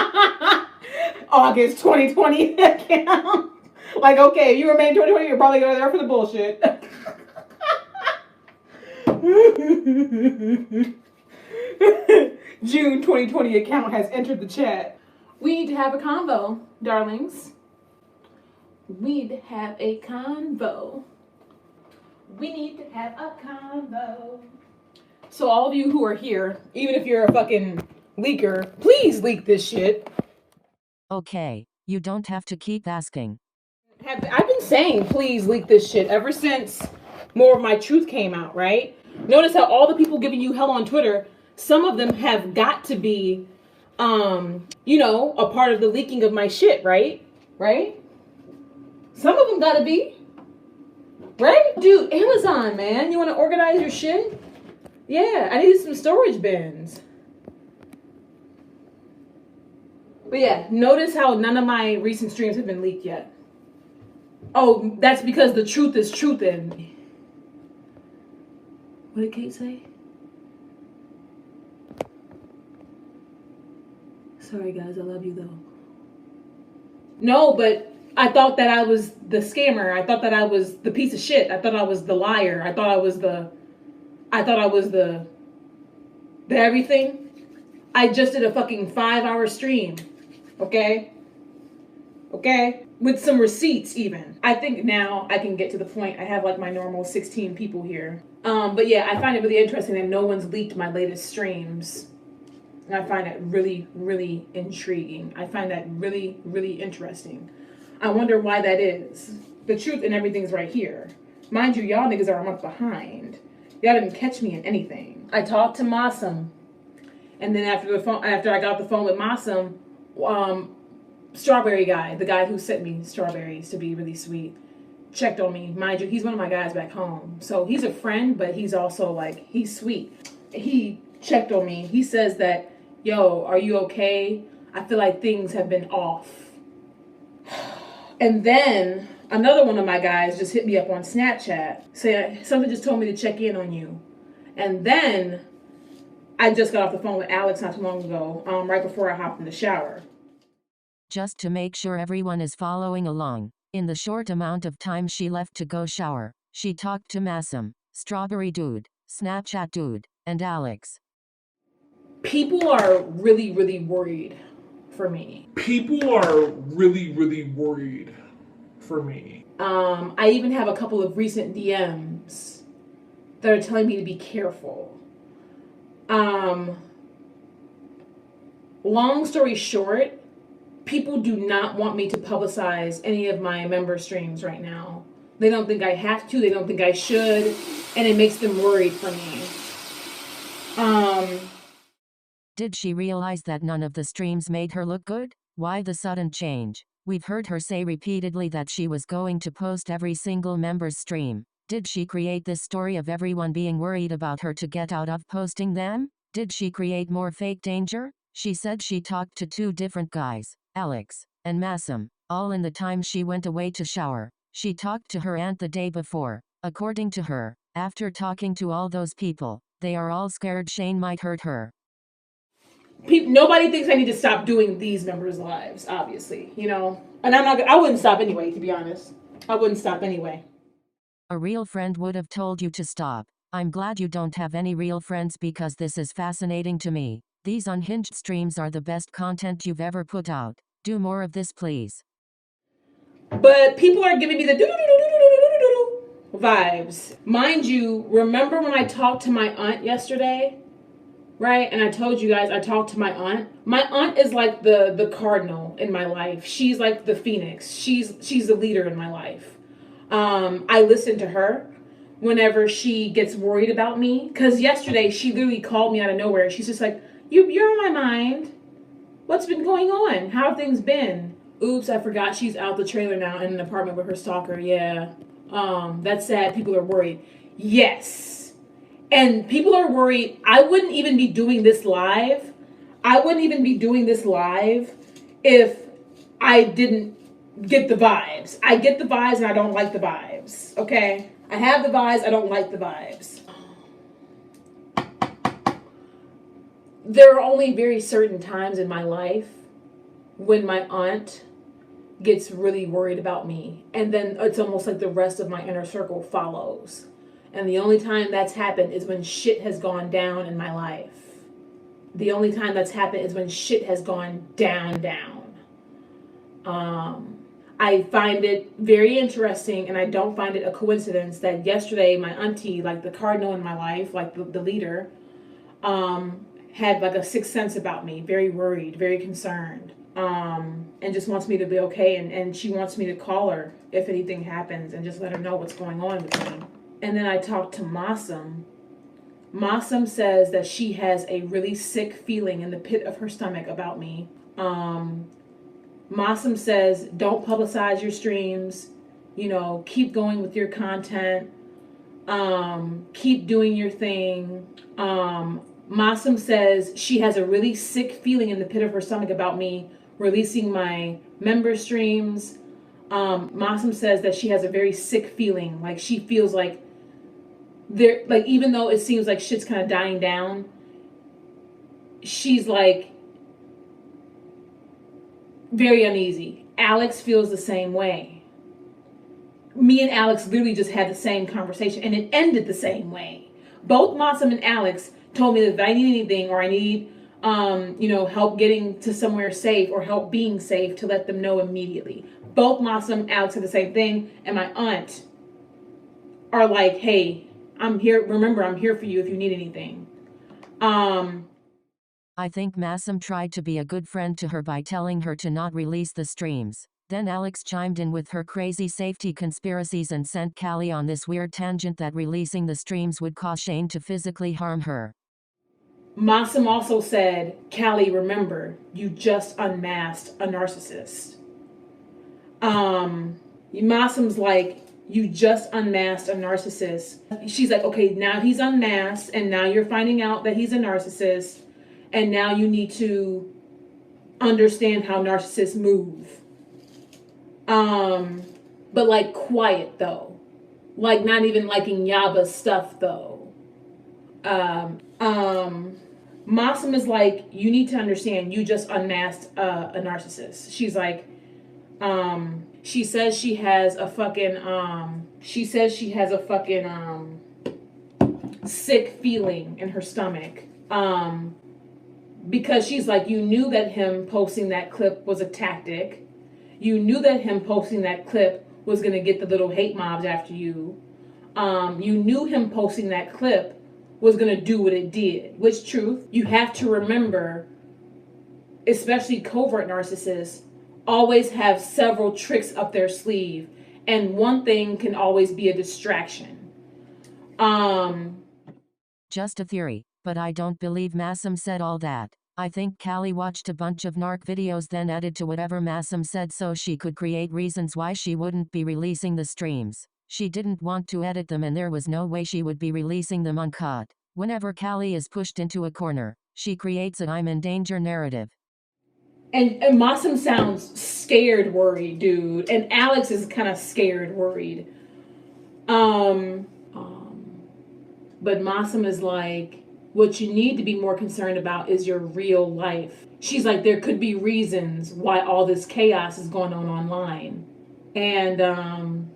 Speaker 1: August 2020 account. Like, okay, if you remain 2020, you're probably going there for the bullshit. June 2020 account has entered the chat. We need to have a convo, darlings. We need to have a convo. We need to have a convo. So all of you who are here, even if you're a fucking leaker, please leak this shit.
Speaker 3: Okay, you don't have to keep asking.
Speaker 1: I've been saying please leak this shit ever since more of my truth came out, right? Notice how all the people giving you hell on Twitter, some of them have got to be, a part of the leaking of my shit, right? Right? Some of them gotta be. Right? Dude, Amazon, man. You want to organize your shit? Yeah, I needed some storage bins. But yeah, notice how none of my recent streams have been leaked yet. Oh, that's because the truth is truthin'. What did Kate say? Sorry, guys. I love you, though. No, but I thought that I was the scammer. I thought that I was the piece of shit. I thought I was the liar. I thought I was the everything. I just did a fucking 5-hour stream. Okay? Okay? With some receipts even. I think now I can get to the point. I have like my normal 16 people here. But yeah, I find it really interesting that no one's leaked my latest streams. And I find it really, really intriguing. I find that really, really interesting. I wonder why that is. The truth and everything's right here. Mind you, y'all niggas are a month behind. Y'all didn't catch me in anything. I talked to Massam. And then after I got the phone with Massam, Strawberry guy, the guy who sent me strawberries to be really sweet, checked on me. Mind you, he's one of my guys back home. So he's a friend, but he's also like, he's sweet. He checked on me. He says that, yo, are you okay? I feel like things have been off. And then another one of my guys just hit me up on Snapchat, saying something just told me to check in on you. And then I just got off the phone with Alex not too long ago, right before I hopped in the shower.
Speaker 3: Just to make sure everyone is following along, in the short amount of time she left to go shower, she talked to Massam, Strawberry Dude, Snapchat Dude, and Alex.
Speaker 1: People are really, really worried for me.
Speaker 2: People are really, really worried for me.
Speaker 1: I even have a couple of recent DMs that are telling me to be careful. Long story short, people do not want me to publicize any of my member streams right now They don't think I have to. They don't think I should. And it makes them worried for me.
Speaker 3: Did she realize that none of the streams made her look good? Why the sudden change? We've heard her say repeatedly that she was going to post every single member's stream. Did she create this story of everyone being worried about her to get out of posting them? Did she create more fake danger? She said she talked to 2 different guys, Alex and Massam, all in the time she went away to shower. She talked to her aunt the day before. According to her, after talking to all those people, they are all scared Shane might hurt her.
Speaker 1: Nobody thinks I need to stop doing these members' lives, obviously, you know? And I wouldn't stop anyway, to be honest. I wouldn't stop anyway.
Speaker 3: A real friend would have told you to stop. I'm glad you don't have any real friends because this is fascinating to me. These unhinged streams are the best content you've ever put out. Do more of this, please.
Speaker 1: But people are giving me the vibes. Mind you, remember when I talked to my aunt yesterday? Right? And I told you guys I talked to my aunt. My aunt is like the cardinal in my life. She's like the phoenix. She's the leader in my life. I listen to her whenever she gets worried about me. Because yesterday she literally called me out of nowhere. She's just like, you're on my mind. What's been going on? How have things been? Oops, I forgot she's out the trailer now in an apartment with her stalker. Yeah. That's sad. People are worried. Yes. And people are worried. I wouldn't even be doing this live. If I didn't get the vibes. I get the vibes and I don't like the vibes. Okay? I have the vibes. I don't like the vibes. There are only very certain times in my life when my aunt gets really worried about me. And then it's almost like the rest of my inner circle follows. And the only time that's happened is when shit has gone down in my life. The only time that's happened is when shit has gone down. I find it very interesting, and I don't find it a coincidence that yesterday my auntie, like the cardinal in my life, like the leader, had like a sixth sense about me, very worried, very concerned, and just wants me to be okay. And she wants me to call her if anything happens and just let her know what's going on with me. And then I talked to Massam. Massam says that she has a really sick feeling in the pit of her stomach about me. Massam says, don't publicize your streams. You know, keep going with your content. Keep doing your thing. Massam says she has a really sick feeling in the pit of her stomach about me releasing my member streams. Massam says that she has a very sick feeling. Like she feels like even though it seems like shit's kind of dying down, she's like very uneasy. Alex feels the same way. Me and Alex literally just had the same conversation and it ended the same way. Both Massam and Alex told me that if I need anything or I need help getting to somewhere safe or help being safe, to let them know immediately. Both Massam and Alex said the same thing, and my aunt are like, hey, I'm here. Remember, I'm here for you if you need anything.
Speaker 3: I think Massam tried to be a good friend to her by telling her to not release the streams. Then Alex chimed in with her crazy safety conspiracies and sent Callie on this weird tangent that releasing the streams would cause Shane to physically harm her.
Speaker 1: Massam also said, Callie, remember, you just unmasked a narcissist. Massam's like, you just unmasked a narcissist. She's like, okay, now he's unmasked, and now you're finding out that he's a narcissist, and now you need to understand how narcissists move. But like quiet though. Like not even liking Yaba's stuff though. Massam is like, you need to understand you just unmasked a narcissist. She's like, she says she has a fucking sick feeling in her stomach. Because she's like, you knew that him posting that clip was a tactic. You knew that him posting that clip was going to get the little hate mobs after you. You knew him posting that clip was going to do what it did. Which, truth, you have to remember, especially covert narcissists, always have several tricks up their sleeve. and one thing can always be a distraction.
Speaker 3: Just a theory, but I don't believe Massam said all that. I think Callie watched a bunch of narc videos then added to whatever Massam said so she could create reasons why she wouldn't be releasing the streams. She didn't want to edit them and there was no way she would be releasing them uncut. Whenever Callie is pushed into a corner, she creates an I'm in danger narrative.
Speaker 1: And Massam sounds scared, worried, dude. And Alex is kind of scared, worried. But Massam is like, what you need to be more concerned about is your real life. She's like, there could be reasons why all this chaos is going on online. And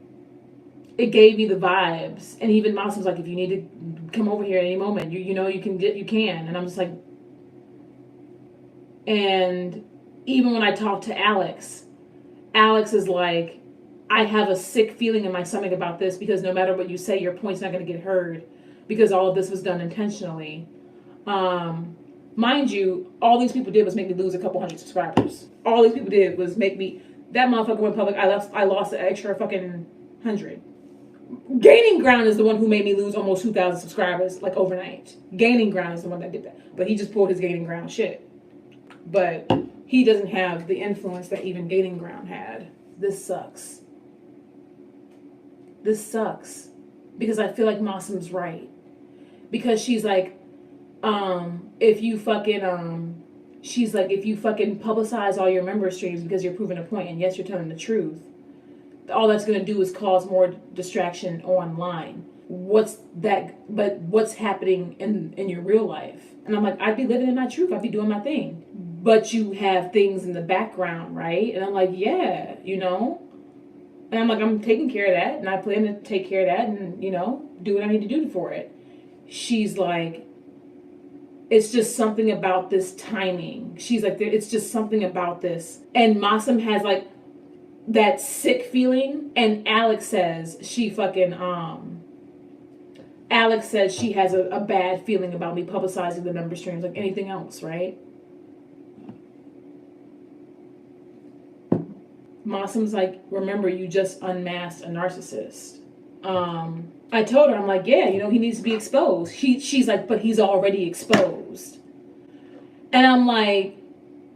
Speaker 1: it gave me the vibes. And even Massam's like, if you need to come over here at any moment, you know you can. And I'm just like, and even when I talk to Alex is like, I have a sick feeling in my stomach about this because no matter what you say, your point's not going to get heard because all of this was done intentionally. Mind you, all these people did was make me lose a couple hundred subscribers. All these people did was make me, that motherfucker went public, I lost an extra fucking 100. Gaining Ground is the one who made me lose almost 2,000 subscribers like overnight. Gaining Ground is the one that did that. But he just pulled his Gaining Ground shit. But he doesn't have the influence that even Gaining Ground had. This sucks. This sucks. Because I feel like Massam's right. Because she's like, if you fucking publicize all your member streams because you're proving a point, and yes, you're telling the truth, all that's going to do is cause more distraction online. What's happening in your real life? And I'm like, I'd be living in my truth. I'd be doing my thing. But you have things in the background, right? And I'm like, yeah, you know? And I'm like, I'm taking care of that. And I plan to take care of that and, you know, do what I need to do for it. She's like, it's just something about this timing. She's like, it's just something about this. And Massam has like that sick feeling. And Alex says she has a bad feeling about me publicizing the member streams like anything else, right? Massam's like, remember, you just unmasked a narcissist. I told her, I'm like, yeah, you know, he needs to be exposed. She's like, but he's already exposed. And I'm like,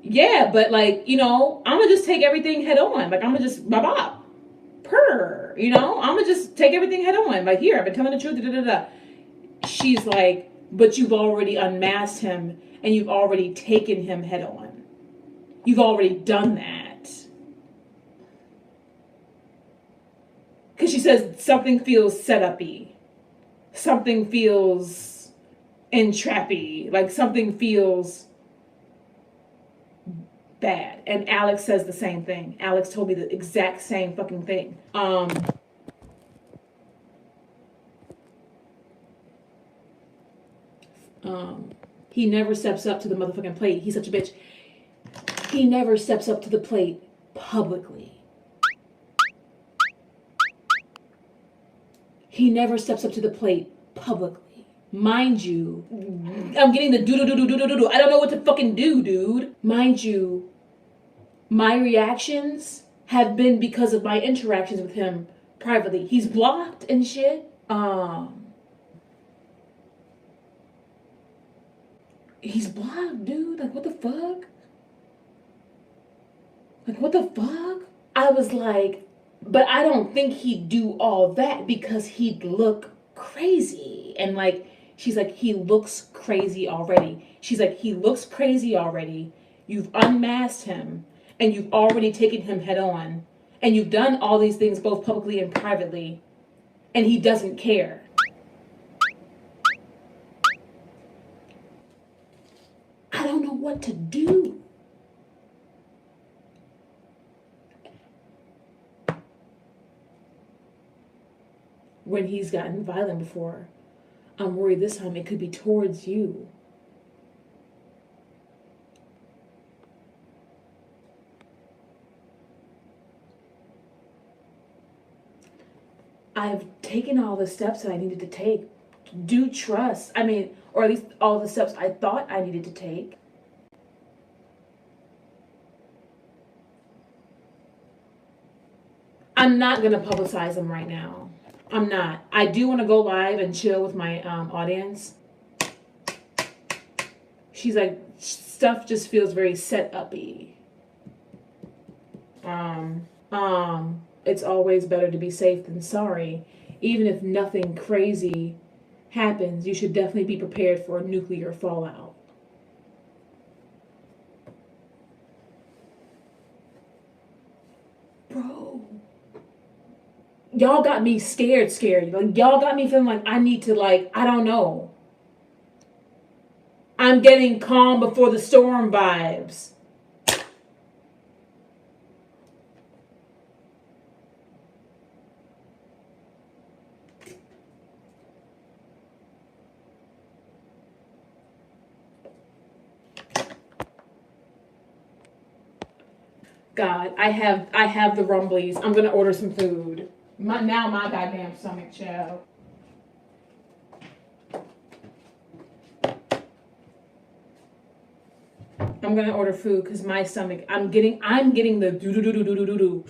Speaker 1: yeah, but like, you know, I'm gonna just take everything head on. Like, I'm gonna just, bop, purr, you know, I'm gonna just take everything head on. Like, here, I've been telling the truth, da da da. She's like, but you've already unmasked him and you've already taken him head on. You've already done that. Because she says something feels set-up-y. Something feels entrap-y. Like something feels bad. And Alex says the same thing. Alex told me the exact same fucking thing. He never steps up to the motherfucking plate. He's such a bitch. He never steps up to the plate publicly. He never steps up to the plate publicly. Mind you, I'm getting the do-do-do-do-do-do-do. I don't know what to fucking do, dude. Mind you, my reactions have been because of my interactions with him privately. He's blocked and shit. He's blocked, dude. Like, what the fuck? Like, what the fuck? I was like, but I don't think he'd do all that because he'd look crazy. And like, she's like, he looks crazy already. She's like, he looks crazy already. You've unmasked him and you've already taken him head on. And you've done all these things both publicly and privately. And he doesn't care. I don't know what to do. When he's gotten violent before, I'm worried this time it could be towards you. I've taken all the steps that I needed to take. Do trust. I mean, or at least all the steps I thought I needed to take. I'm not going to publicize them right now. I'm not. I do want to go live and chill with my audience. She's like, stuff just feels very set up-y. It's always better to be safe than sorry. Even if nothing crazy happens, you should definitely be prepared for a nuclear fallout. Bro. Y'all got me scared. Like, y'all got me feeling like I need to, like, I don't know. I'm getting calm before the storm vibes. God, I have the rumblies. I'm gonna order some food. My goddamn stomach, child. I'm gonna order food because my stomach. I'm getting the do.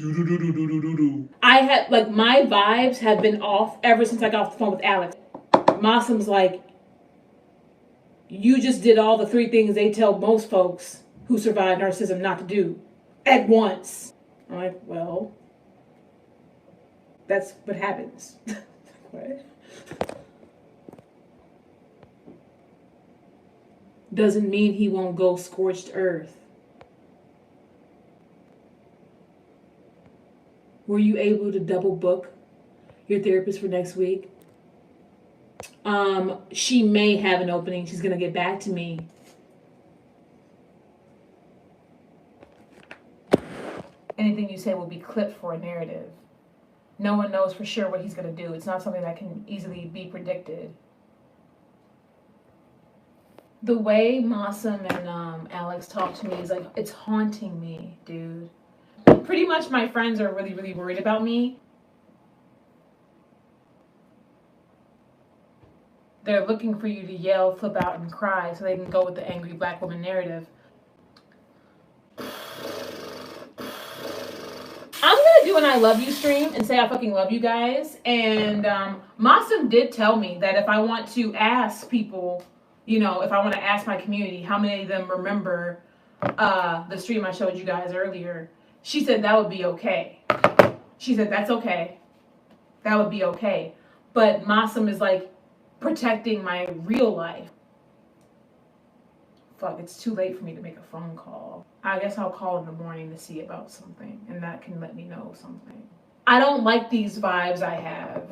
Speaker 1: I had like my vibes have been off ever since I got off the phone with Alex. Masam's like, you just did all the 3 things they tell most folks who survive narcissism not to do at once. I'm like, well, that's what happens. What? Doesn't mean he won't go scorched earth. Were you able to double book your therapist for next week? She may have an opening. She's gonna get back to me. Anything you say will be clipped for a narrative. No one knows for sure what he's gonna do. It's not something that can easily be predicted. The way Masam and Alex talk to me is like, it's haunting me, dude. Pretty much my friends are really, really worried about me. They're looking for you to yell, flip out, and cry so they can go with the angry black woman narrative. I'm gonna do an I love you stream and say I fucking love you guys. And Masam did tell me that if I want to ask people, you know, if I want to ask my community how many of them remember the stream I showed you guys earlier, she said that would be okay. She said that's okay. That would be okay. But Masam is like protecting my real life. Fuck, it's too late for me to make a phone call. I guess I'll call in the morning to see about something, and that can let me know something. I don't like these vibes I have.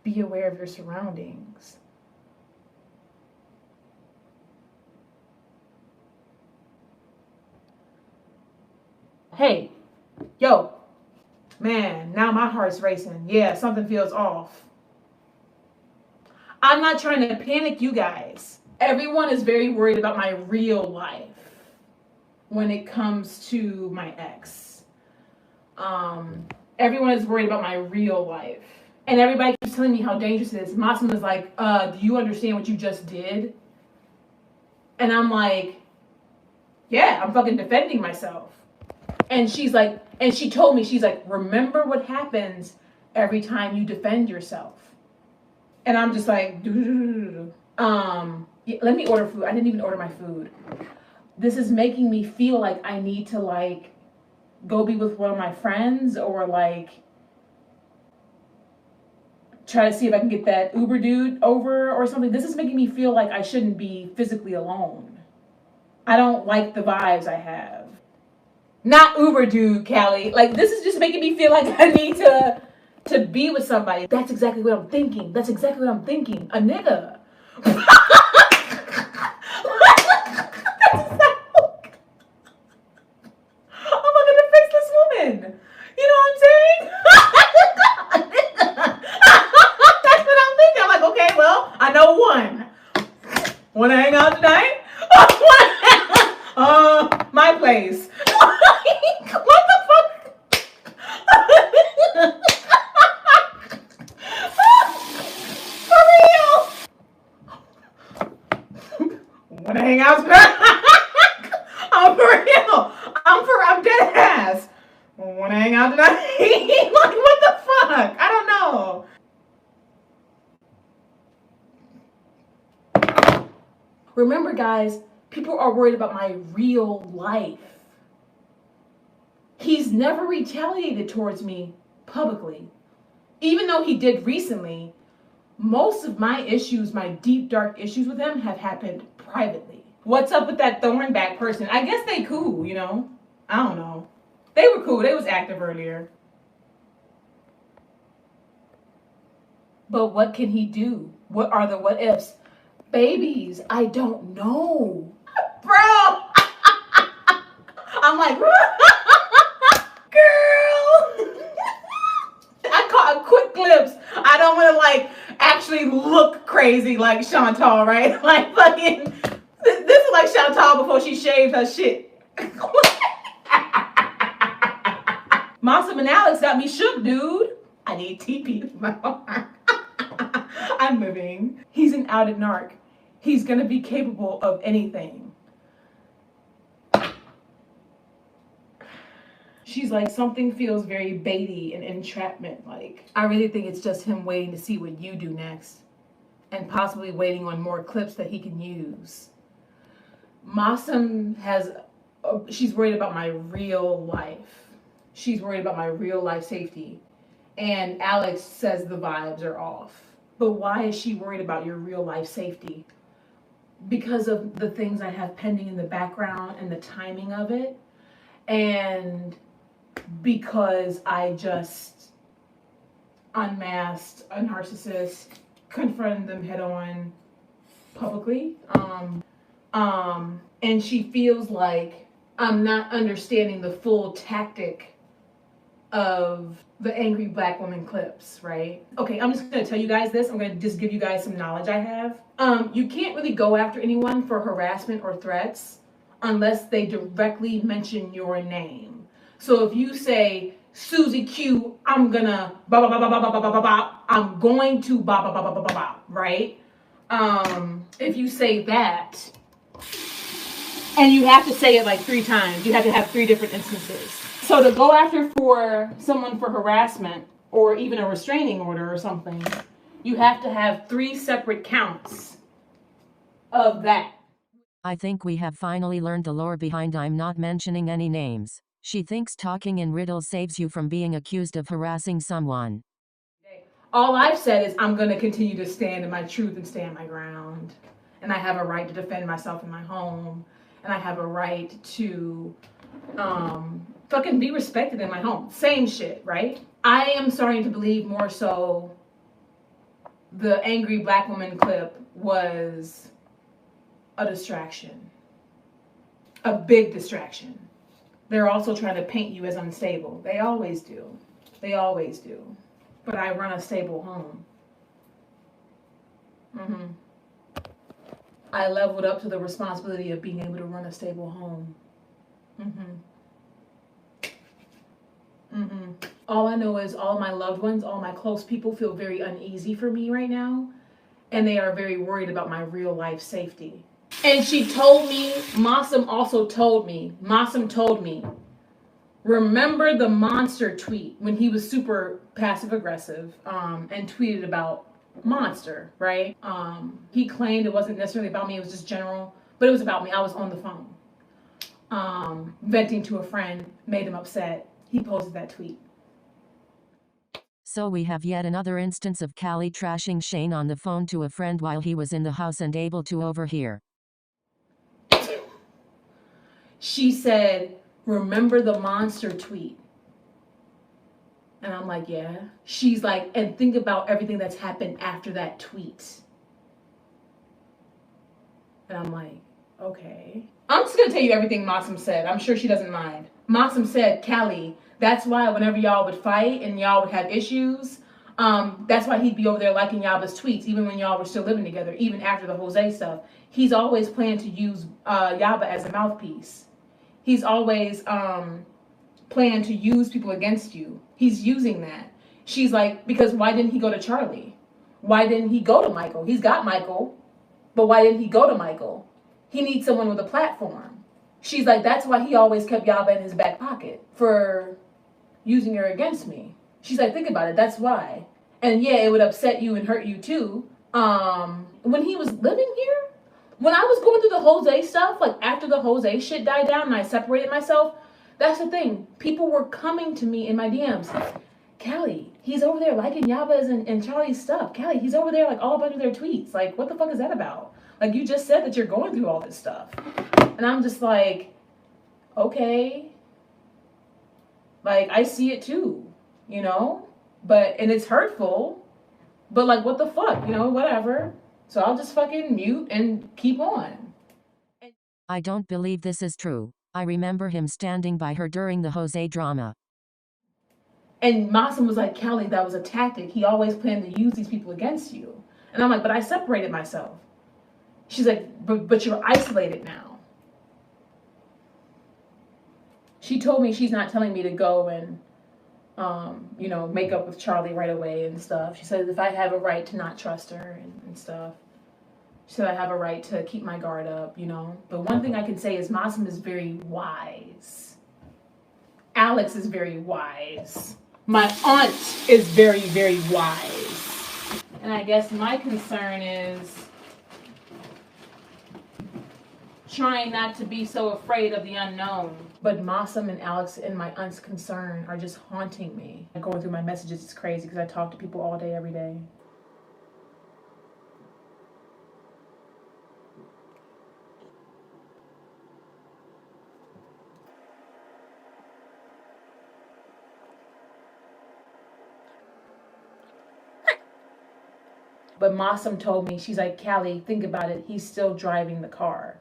Speaker 1: Be aware of your surroundings. Hey, yo, man, now my heart's racing. Yeah, something feels off. I'm not trying to panic you guys. Everyone is very worried about my real life when it comes to my ex. Everyone is worried about my real life. And everybody keeps telling me how dangerous it is. Masam is like, do you understand what you just did? And I'm like, yeah, I'm fucking defending myself. And she's like, and she told me, she's like, remember what happens every time you defend yourself. And I'm just like, yeah, let me order food. I didn't even order my food. This is making me feel like I need to like go be with one of my friends or like try to see if I can get that Uber dude over or something. This is making me feel like I shouldn't be physically alone. I don't like the vibes I have. Not Uber dude, Callie. Like, this is just making me feel like I need to be with somebody. That's exactly what I'm thinking. That's exactly what I'm thinking. A nigga. I'm like a defenseless woman. You know what I'm saying? That's what I'm thinking. I'm like, okay, well, I know one. Wanna hang out tonight? My place. What the fuck? For real? Wanna hang out tonight? I'm for real. I'm dead ass. Wanna hang out tonight? Like, what the fuck? I don't know. Remember, guys, people are worried about my real life. He's never retaliated towards me publicly. Even though he did recently, most of my issues, my deep, dark issues with him have happened privately. What's up with that thornback person? I guess they cool, you know? I don't know. They were cool. They was active earlier. But what can he do? What are the what ifs? Babies, I don't know. Bro! I'm like, girl! I caught a quick glimpse. I don't want to like actually look crazy like Chantal, right? Like fucking, this is like Chantal before she shaved her shit. Mossum and Alex got me shook, dude. I need TP for my heart. I'm moving. He's an outed narc. He's gonna be capable of anything. She's like, something feels very baity and entrapment. Like, I really think it's just him waiting to see what you do next. And possibly waiting on more clips that he can use. Mossum she's worried about my real life. She's worried about my real life safety. And Alex says the vibes are off. But why is she worried about your real life safety? Because of the things I have pending in the background and the timing of it. And because I just unmasked a narcissist, confronted them head on publicly. And she feels like I'm not understanding the full tactic of the angry black woman clips, right? Okay, I'm just gonna tell you guys this. I'm gonna just give you guys some knowledge I have. You can't really go after anyone for harassment or threats unless they directly mention your name. So if you say, Susie Q, I'm gonna ba ba ba ba ba ba ba ba ba, I'm going to ba ba ba ba ba ba ba, right? If you say that, and you have to say it like 3 times, you have to have 3 different instances. So to go after for someone for harassment or even a restraining order or something, you have to have 3 separate counts of that.
Speaker 3: I think we have finally learned the lore behind I'm not mentioning any names. She thinks talking in riddles saves you from being accused of harassing someone.
Speaker 1: All I've said is I'm going to continue to stand in my truth and stand my ground. And I have a right to defend myself in my home. And I have a right to fucking be respected in my home. Same shit, right? I am starting to believe more so the angry black woman clip was a distraction. A big distraction. They're also trying to paint you as unstable. They always do. They always do. But I run a stable home. I leveled up to the responsibility of being able to run a stable home. All I know is all my loved ones, all my close people feel very uneasy for me right now. And they are very worried about my real life safety. And she told me, Mossum told me, remember the monster tweet when he was super passive aggressive and tweeted about monster, right? He claimed it wasn't necessarily about me, it was just general, but it was about me. I was on the phone. Venting to a friend made him upset. He posted that tweet.
Speaker 3: So we have yet another instance of Callie trashing Shane on the phone to a friend while he was in the house and able to overhear.
Speaker 1: She said, remember the monster tweet? And I'm like, yeah. She's like, and think about everything that's happened after that tweet. And I'm like, okay. I'm just gonna tell you everything Mossum said. I'm sure she doesn't mind. Mossum said, Callie, that's why whenever y'all would fight and y'all would have issues, that's why he'd be over there liking Yaba's tweets, even when y'all were still living together, even after the Jose stuff. He's always planned to use Yaba as a mouthpiece. He's always planned to use people against you. He's using that. She's like, because why didn't he go to Charlie? Why didn't he go to Michael? He's got Michael, but why didn't he go to Michael? He needs someone with a platform. She's like, that's why he always kept Yaba in his back pocket for using her against me. She's like, think about it, that's why. And yeah, it would upset you and hurt you too. When he was living here, when I was going through the Jose stuff, like after the Jose shit died down and I separated myself, that's the thing. People were coming to me in my DMs. Callie, he's over there liking Yaba's and Charlie's stuff. Callie, he's over there like all up under their tweets. Like, what the fuck is that about? Like, you just said that you're going through all this stuff. And I'm just like, okay. Like, I see it too, you know? And it's hurtful. But like, what the fuck, you know, whatever. So I'll just fucking mute and keep on.
Speaker 3: I don't believe this is true. I remember him standing by her during the Jose drama.
Speaker 1: And Masim was like, Callie, that was a tactic. He always planned to use these people against you. And I'm like, but I separated myself. She's like, but you're isolated now. She told me she's not telling me to go and, you know, make up with Charlie right away and stuff. She said if I have a right to not trust her and stuff. She said I have a right to keep my guard up, you know. But one thing I can say is Masim is very wise. Alex is very wise. My aunt is very, very wise. And I guess my concern is trying not to be so afraid of the unknown. But Masim and Alex and my aunt's concern are just haunting me. Going through my messages is crazy because I talk to people all day, every day. But Masim told me, she's like, Callie, think about it. He's still driving the car.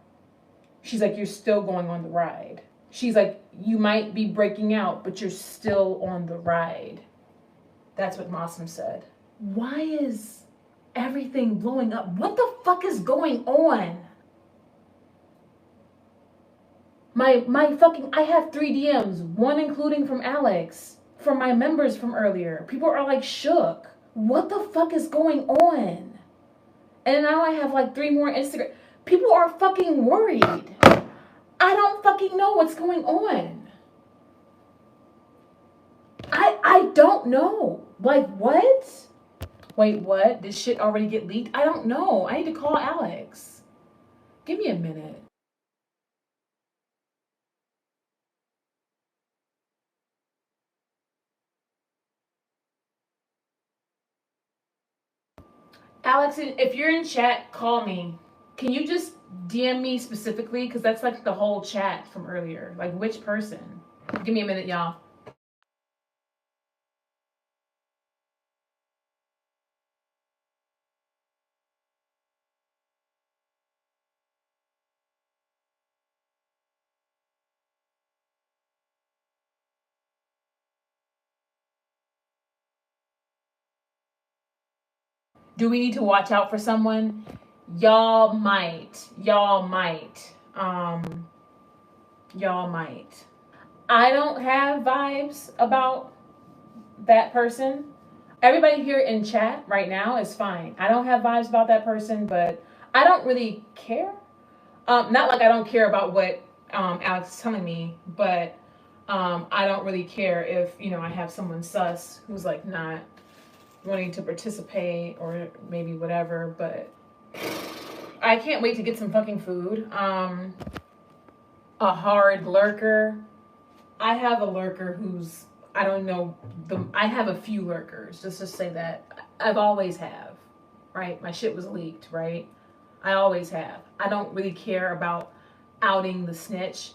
Speaker 1: She's like, you're still going on the ride. She's like, you might be breaking out, but you're still on the ride. That's what Masim said. Why is everything blowing up? What the fuck is going on? I have 3 DMs, one including from Alex, from my members from earlier. People are like shook. What the fuck is going on? And now I have like 3 more Instagram. People are fucking worried. I don't fucking know what's going on. I don't know. Like, what? Wait, what? Did shit already get leaked? I don't know. I need to call Alex. Give me a minute. Alex, if you're in chat, call me. Can you just DM me specifically? Because that's like the whole chat from earlier. Like, which person? Give me a minute, y'all. Do we need to watch out for someone? Y'all might. Y'all might. Y'all might. I don't have vibes about that person. Everybody here in chat right now is fine. I don't have vibes about that person, but I don't really care. Not like I don't care about what Alex is telling me, but I don't really care if, you know, I have someone sus who's like not wanting to participate or maybe whatever, but I can't wait to get some fucking food. A hard lurker. I have a lurker who's, I don't know, I have a few lurkers, just to say that. I've always have, right? My shit was leaked, right? I always have. I don't really care about outing the snitch.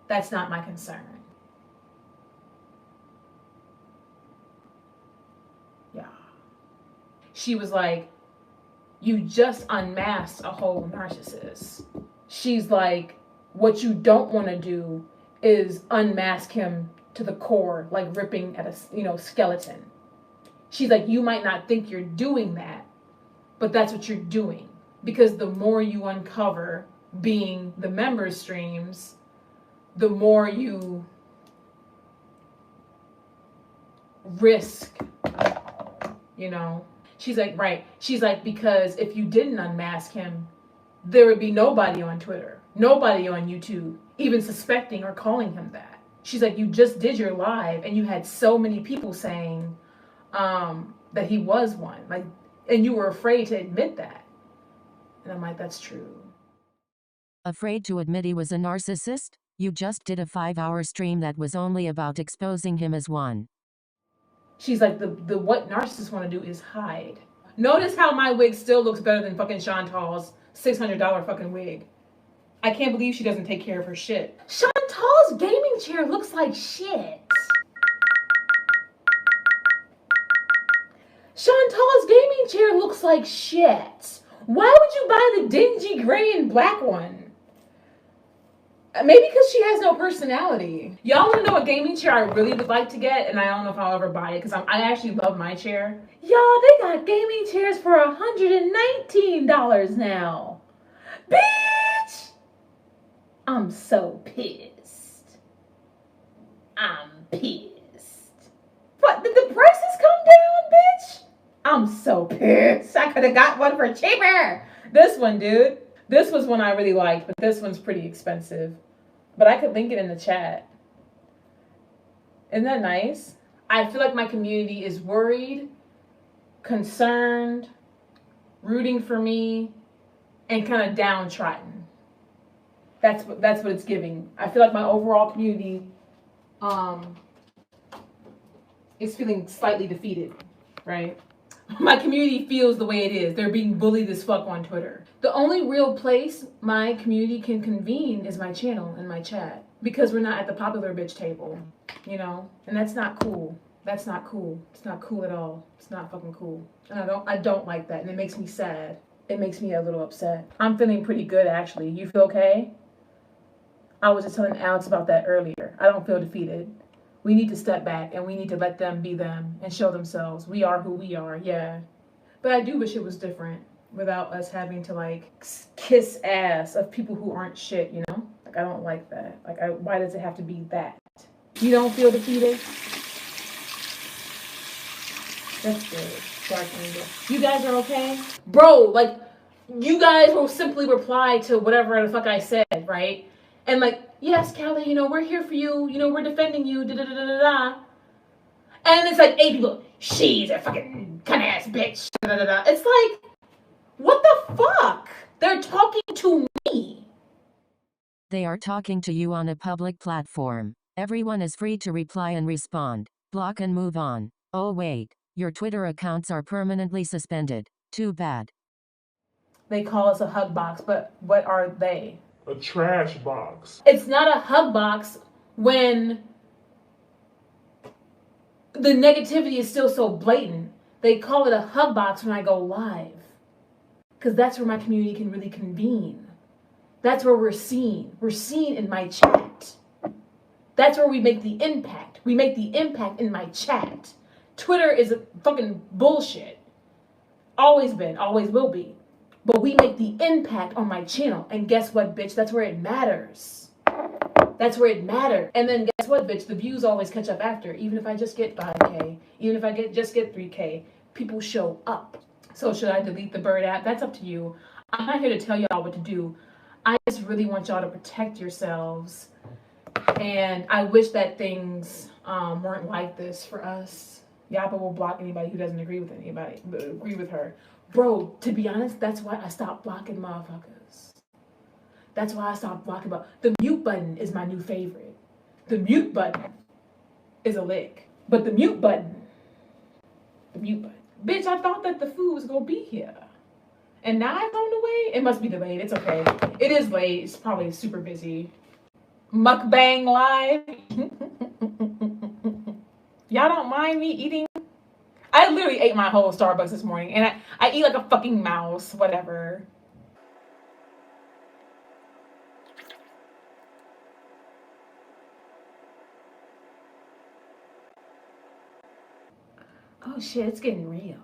Speaker 1: That's not my concern. Yeah. She was like, you just unmasked a whole narcissist. She's like, what you don't want to do is unmask him to the core, like ripping at a, you know, skeleton. She's like, you might not think you're doing that, but that's what you're doing. Because the more you uncover being the member streams, the more you risk, you know. She's like, right. She's like, because if you didn't unmask him, there would be nobody on Twitter, nobody on YouTube, even suspecting or calling him that. She's like, you just did your live and you had so many people saying that he was one. Like, and you were afraid to admit that. And I'm like, that's true.
Speaker 3: Afraid to admit he was a narcissist? You just did a 5-hour stream that was only about exposing him as one.
Speaker 1: She's like, the what narcissists want to do is hide. Notice how my wig still looks better than fucking Chantal's $600 fucking wig. I can't believe she doesn't take care of her shit. Chantal's gaming chair looks like shit. Chantal's gaming chair looks like shit. Why would you buy the dingy gray and black one? Maybe because she has no personality. Y'all want to know what gaming chair I really would like to get? And I don't know if I'll ever buy it because I actually love my chair. Y'all, they got gaming chairs for $119 now. Bitch! I'm so pissed. I'm pissed. What? Did the prices come down, bitch? I'm so pissed. I could have got one for cheaper. This one, dude. This was one I really liked, but this one's pretty expensive. But I could link it in the chat. Isn't that nice? I feel like my community is worried, concerned, rooting for me, and kind of downtrodden. That's what it's giving. I feel like my overall community is feeling slightly defeated, right? My community feels the way it is. They're being bullied as fuck on Twitter. The only real place my community can convene is my channel and my chat. Because we're not at the popular bitch table, you know? And that's not cool. That's not cool. It's not cool at all. It's not fucking cool. And I don't like that. And it makes me sad. It makes me a little upset. I'm feeling pretty good, actually. You feel okay? I was just telling Alex about that earlier. I don't feel defeated. We need to step back and we need to let them be them and show themselves. We are who we are, yeah. But I do wish it was different without us having to like kiss ass of people who aren't shit, you know? Like I don't like that. Like why does it have to be that? You don't feel defeated? That's good. Dark Angel. You guys are okay? Bro, like you guys will simply reply to whatever the fuck I said, right? And like, yes, Callie, you know, we're here for you. You know, we're defending you. Da da da da da. And it's like 8 people. She's a fucking cunt-ass bitch. Da da da. It's like, what the fuck? They're talking to me.
Speaker 3: They are talking to you on a public platform. Everyone is free to reply and respond. Block and move on. Oh wait, your Twitter accounts are permanently suspended. Too bad.
Speaker 1: They call us a hug box, but what are they?
Speaker 2: A trash box.
Speaker 1: It's not a hug box when the negativity is still so blatant. They call it a hug box when I go live. Because that's where my community can really convene. That's where we're seen. We're seen in my chat. That's where we make the impact. We make the impact in my chat. Twitter is fucking bullshit. Always been, always will be. But we make the impact on my channel. And guess what, bitch? That's where it matters. That's where it matters. And then guess what, bitch? The views always catch up after. Even if I just get 5K. Even if I just get 3K. People show up. So should I delete the Bird app? That's up to you. I'm not here to tell y'all what to do. I just really want y'all to protect yourselves. And I wish that things weren't like this for us. Yappa will block anybody who doesn't agree with her. Bro, to be honest, that's why I stopped blocking motherfuckers. That's why I stopped blocking. The mute button is my new favorite. The mute button is a lick. But the mute button. Bitch, I thought that the food was going to be here. And now it's on the way? It must be delayed. It's okay. It is late. It's probably super busy. Mukbang live. Y'all don't mind me eating? I literally ate my whole Starbucks this morning. And I eat like a fucking mouse. Whatever. Oh shit, it's getting real.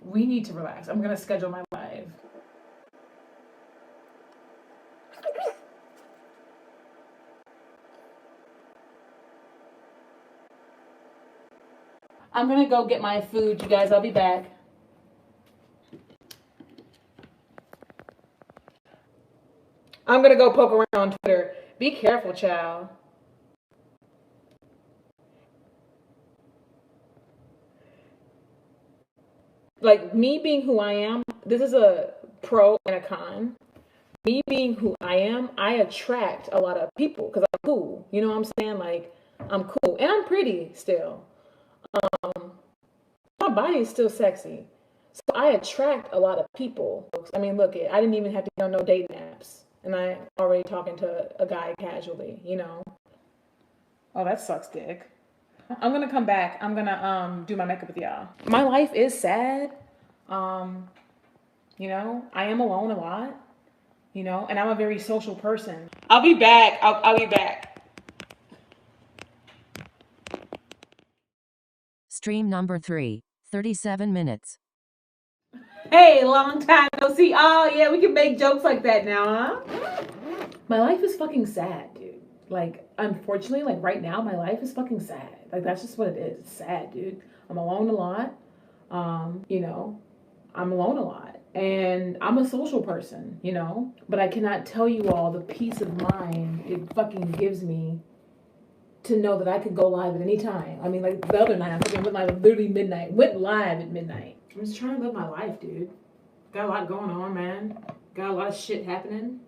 Speaker 1: We need to relax. I'm gonna schedule my live. I'm gonna go get my food, you guys. I'll be back. I'm gonna go poke around on Twitter. Be careful, child. Like me being who I am, this is a pro and a con. Me being who I am, I attract a lot of people because I'm cool. You know what I'm saying? Like, I'm cool. And I'm pretty still. My body is still sexy. So I attract a lot of people. I mean, look, I didn't even have to get on no dating apps. And I already talking to a guy casually, you know. Oh, that sucks dick. I'm gonna come back. I'm gonna do my makeup with y'all. My life is sad. You know, I am alone a lot. You know, and I'm a very social person. I'll be back. I'll be back.
Speaker 3: Stream number 3, 37 minutes.
Speaker 1: Hey, long time no see. Oh yeah, we can make jokes like that now, huh? My life is fucking sad, dude. Like, unfortunately, like right now, my life is fucking sad. Like that's just what it is. It's sad, dude. I'm alone a lot. You know, I'm alone a lot. And I'm a social person, you know? But I cannot tell you all the peace of mind it fucking gives me to know that I could go live at any time. I mean, like the other night, I fucking went live at literally midnight. Went live at midnight. I'm just trying to live my life, dude. Got a lot going on, man. Got a lot of shit happening.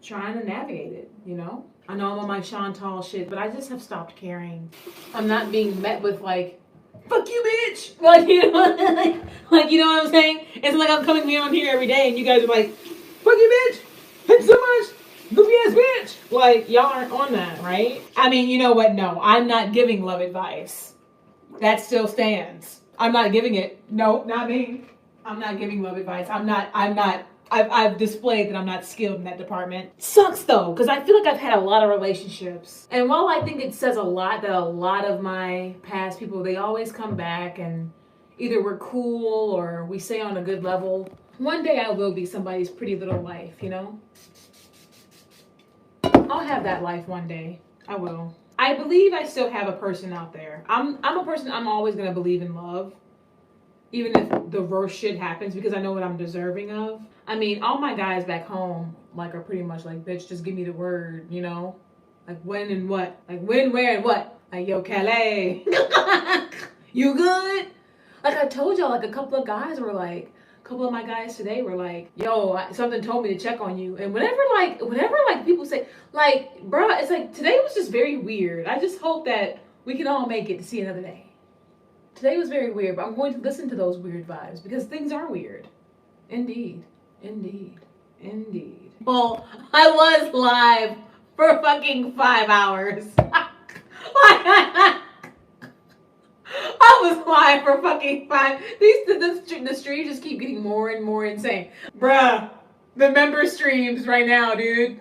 Speaker 1: Trying to navigate it, you know? I know I'm on my Chantal shit, but I just have stopped caring. I'm not being met with like, fuck you, bitch! Like, you know, like, you know what I'm saying? It's like I'm coming on here every day and you guys are like, fuck you, bitch! Thanks so much! Goofy ass bitch! Like, y'all aren't on that, right? I mean, you know what? No, I'm not giving love advice. That still stands. I'm not giving it. No, not me. I'm not giving love advice. I've displayed that I'm not skilled in that department. Sucks though, because I feel like I've had a lot of relationships. And while I think it says a lot that a lot of my past people, they always come back and either we're cool or we stay on a good level. One day I will be somebody's pretty little life, you know? I'll have that life one day. I will. I believe I still have a person out there. I'm a person, I'm always going to believe in love. Even if the worst shit happens, because I know what I'm deserving of. I mean, all my guys back home, like, are pretty much like, bitch, just give me the word, you know? Like, when and what? Like, when, where, and what? Like, yo, Calais. You good? Like, I told y'all, like, a couple of guys were like, a couple of my guys today were like, yo, something told me to check on you. And whenever people say, like, bro, it's like, today was just very weird. I just hope that we can all make it to see another day. Today was very weird, but I'm going to listen to those weird vibes because things are weird. Indeed. Indeed. Indeed. Well, I was live for fucking 5 hours. I was live for fucking 5. The streams just keep getting more and more insane. Bruh, the member streams right now, dude.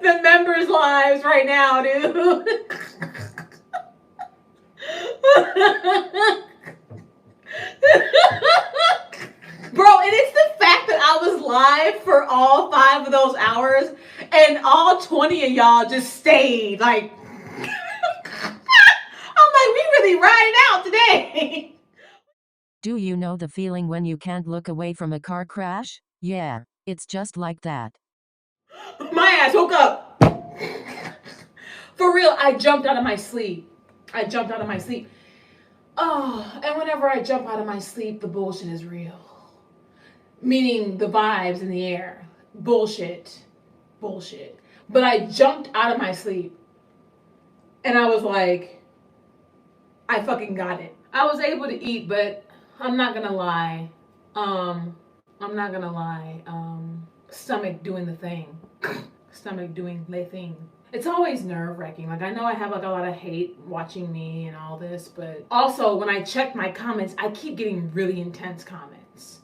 Speaker 1: The members' lives right now, dude. Bro, and it's the fact that I was live for all 5 of those hours and all 20 of y'all just stayed. Like, I'm like, we really riding out today.
Speaker 3: Do you know the feeling when you can't look away from a car crash? Yeah, it's just like that.
Speaker 1: My ass woke up. For real, I jumped out of my sleep. Oh, and whenever I jump out of my sleep, the bullshit is real. Meaning the vibes in the air. Bullshit. But I jumped out of my sleep. And I was like, I fucking got it. I was able to eat, but I'm not gonna lie. Stomach doing the thing. It's always nerve-wracking. Like, I know I have like a lot of hate watching me and all this, but also when I check my comments, I keep getting really intense comments.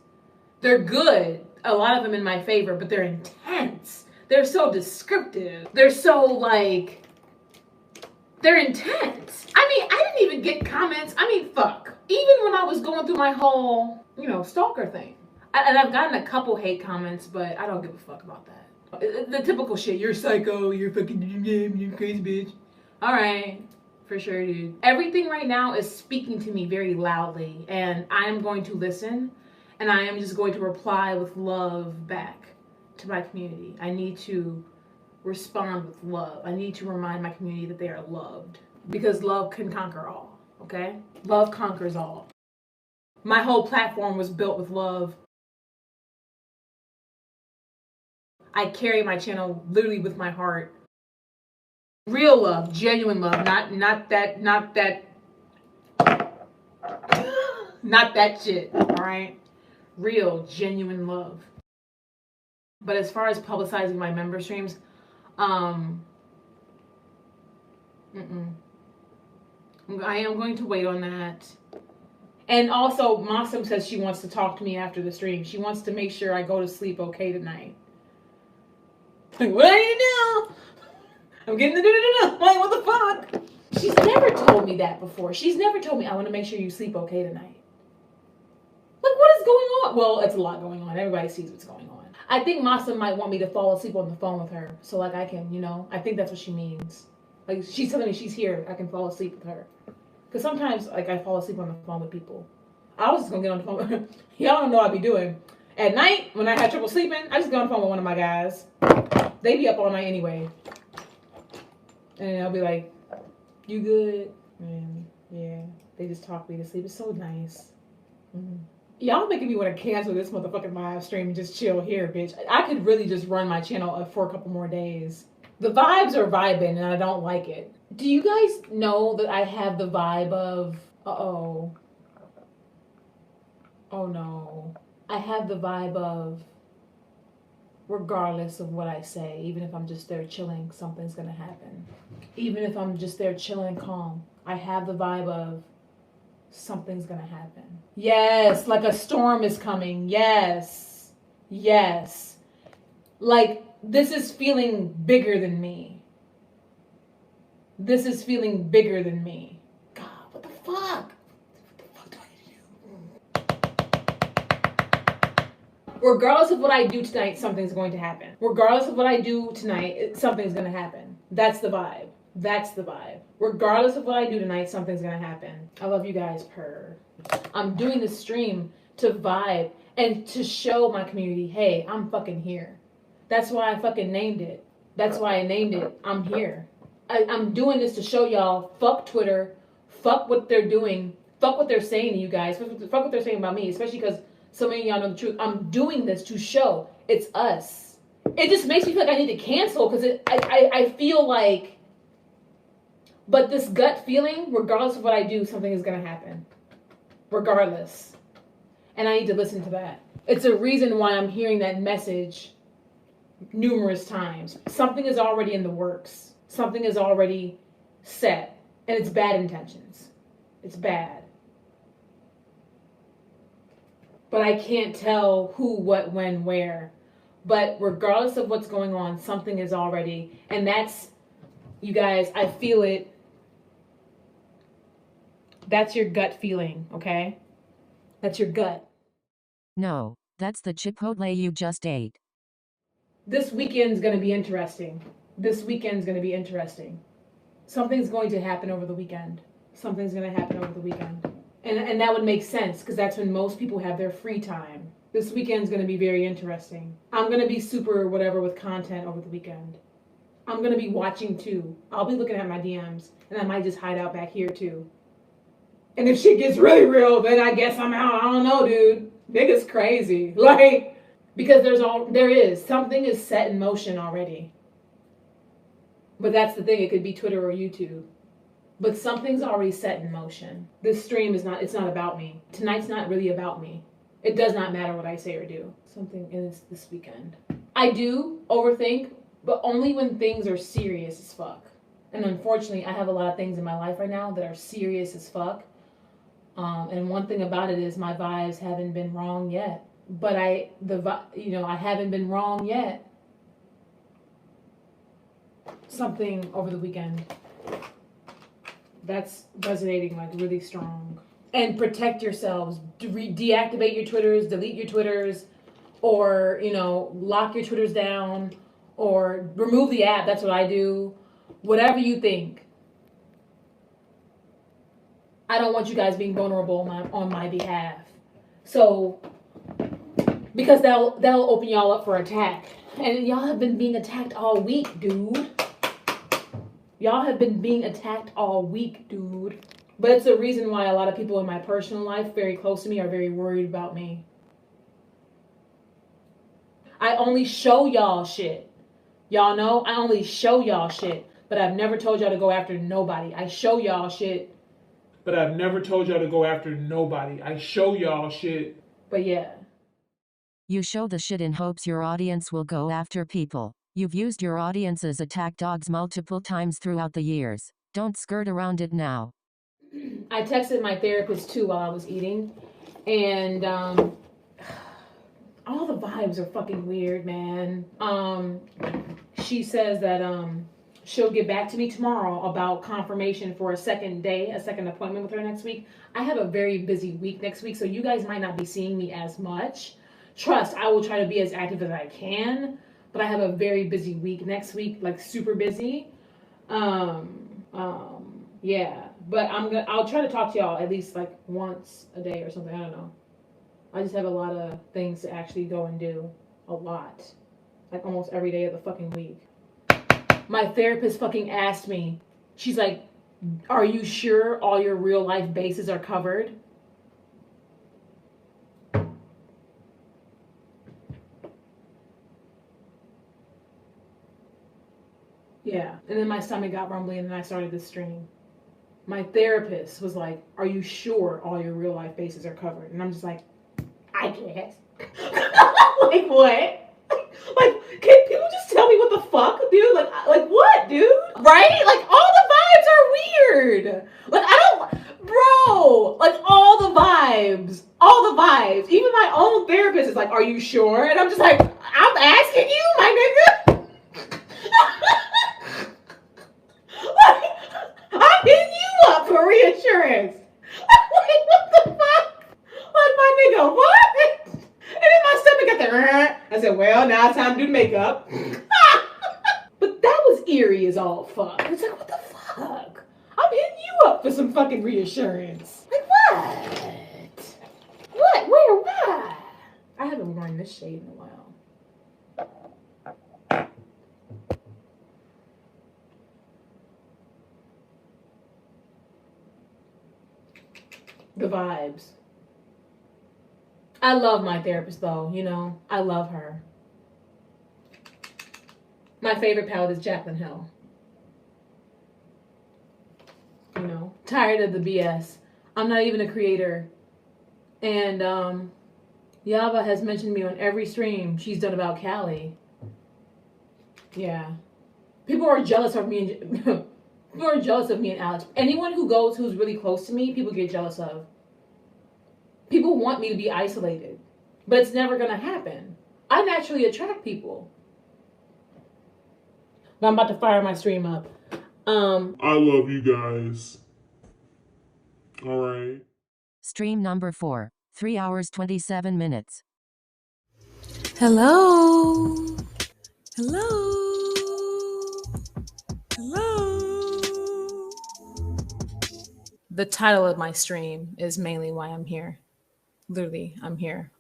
Speaker 1: They're good, a lot of them in my favor, but they're intense. They're so descriptive. They're so like, they're intense. I mean, I didn't even get comments. I mean, fuck. Even when I was going through my whole, stalker thing. And I've gotten a couple hate comments, but I don't give a fuck about that. The typical shit. You're psycho. You're fucking, you're crazy bitch. All right. For sure, dude. Everything right now is speaking to me very loudly, and I am going to listen, and I am just going to reply with love back to my community. I need to respond with love. I need to remind my community that they are loved, because love can conquer all, okay? Love conquers all. My whole platform was built with love. I carry my channel literally with my heart. Real love, genuine love, not that shit, all right? Real, genuine love. But as far as publicizing my member streams, I am going to wait on that. And also, Masim says she wants to talk to me after the stream. She wants to make sure I go to sleep okay tonight. Like, what do you do? I'm getting the do-do-do-do. Like, what the fuck? She's never told me that before. She's never told me, I want to make sure you sleep okay tonight. Like, what is going on? Well, it's a lot going on. Everybody sees what's going on. I think Masa might want me to fall asleep on the phone with her. So, like, I can, you know, I think that's what she means. Like, she's telling me she's here. I can fall asleep with her. Because sometimes, like, I fall asleep on the phone with people. I was just going to get on the phone with her. Y'all don't know what I be doing. At night, when I had trouble sleeping, I just get on the phone with one of my guys. They be up all night anyway. And I'll be like, you good? And yeah, they just talk me to sleep. It's so nice. Y'all making me want to cancel this motherfucking live stream and just chill here, bitch. I could really just run my channel for a couple more days. The vibes are vibing and I don't like it. Do you guys know that I have the vibe of, oh no. I have the vibe of, regardless of what I say, even if I'm just there chilling, something's gonna happen. Even if I'm just there chilling calm, I have the vibe of something's gonna happen. Yes, like a storm is coming. Yes. Yes. Like, this is feeling bigger than me. This is feeling bigger than me. God, what the fuck? What the fuck do I do? Regardless of what I do tonight, something's going to happen. Regardless of what I do tonight, something's going to happen. That's the vibe. That's the vibe. Regardless of what I do tonight, something's going to happen. I love you guys, purr. I'm doing this stream to vibe and to show my community, hey, I'm fucking here. That's why I fucking named it. That's why I named it, I'm here. I'm doing this to show y'all, fuck Twitter, fuck what they're doing, fuck what they're saying to you guys, fuck what they're saying about me, especially because so many of y'all know the truth. I'm doing this to show it's us. It just makes me feel like I need to cancel because I feel like, but this gut feeling, regardless of what I do, something is going to happen. Regardless. And I need to listen to that. It's a reason why I'm hearing that message numerous times. Something is already in the works. Something is already set. And it's bad intentions. It's bad. But I can't tell who, what, when, where. But regardless of what's going on, something is already. And that's, you guys, I feel it. That's your gut feeling, okay? That's your gut.
Speaker 3: No, that's the Chipotle you just ate.
Speaker 1: This weekend's going to be interesting. This weekend's going to be interesting. Something's going to happen over the weekend. Something's going to happen over the weekend. And that would make sense because that's when most people have their free time. This weekend's going to be very interesting. I'm going to be super whatever with content over the weekend. I'm going to be watching too. I'll be looking at my DMs and I might just hide out back here too. And if shit gets really real, then I guess I'm out. I don't know, dude. Nigga's crazy. Like, because something is set in motion already. But that's the thing. It could be Twitter or YouTube. But something's already set in motion. This stream it's not about me. Tonight's not really about me. It does not matter what I say or do. Something is this weekend. I do overthink, but only when things are serious as fuck. And unfortunately, I have a lot of things in my life right now that are serious as fuck. And one thing about it is my vibes haven't been wrong yet. But I haven't been wrong yet. Something over the weekend that's resonating like really strong. And protect yourselves. Deactivate your Twitters, delete your Twitters, or, lock your Twitters down, or remove the app. That's what I do. Whatever you think. I don't want you guys being vulnerable on my behalf. So, because that'll open y'all up for attack. And y'all have been being attacked all week, dude. Y'all have been being attacked all week, dude. But it's the reason why a lot of people in my personal life, very close to me, are very worried about me. I only show y'all shit. Y'all know? I only show y'all shit. But I've never told y'all to go after nobody. I show y'all shit. But I've never told y'all to go after nobody. I show y'all shit. But yeah.
Speaker 3: You show the shit in hopes your audience will go after people. You've used your audience as attack dogs multiple times throughout the years. Don't skirt around it now.
Speaker 1: I texted my therapist too while I was eating. And all the vibes are fucking weird, man. She says that she'll get back to me tomorrow about confirmation for a second appointment with her next week. I have a very busy week next week, so you guys might not be seeing me as much. Trust, I will try to be as active as I can, but I have a very busy week next week, like super busy. Yeah, but I'll try to talk to y'all at least like once a day or something. I don't know. I just have a lot of things to actually go and do. A lot. Like almost every day of the fucking week. My therapist fucking asked me, she's like, are you sure all your real life bases are covered? Yeah. And then my stomach got rumbly and then I started the stream. My therapist was like, are you sure all your real life bases are covered? And I'm just like, I guess. Like what? Like, can people just tell me what the fuck, dude? Like what, dude? Right? Like all the vibes are weird. Like bro. Like all the vibes. Even my own therapist is like, are you sure? And I'm just like, I'm asking you, my nigga. Like, I'm hitting you up for reassurance. Like, what the fuck? Like, my nigga, what? And then my stomach got the, I said, well, now it's time to do the makeup. But that was eerie as all fuck. It's like, what the fuck? I'm hitting you up for some fucking reassurance. Like, what? What? Where? Why? I haven't worn this shade in a while. The vibes. I love my therapist though, you know. I love her. My favorite palette is Jaclyn Hill. You know, tired of the BS. I'm not even a creator. And Yava has mentioned me on every stream she's done about Callie. Yeah. People are jealous of me and people are jealous of me and Alex. Anyone who's really close to me, people get jealous of. People want me to be isolated. But it's never gonna happen. I naturally attract people. But I'm about to fire my stream up.
Speaker 2: I love you guys. All right.
Speaker 3: Stream number 4. 3 hours 27 minutes.
Speaker 1: Hello. Hello. The title of my stream is mainly why I'm here. Literally, I'm here.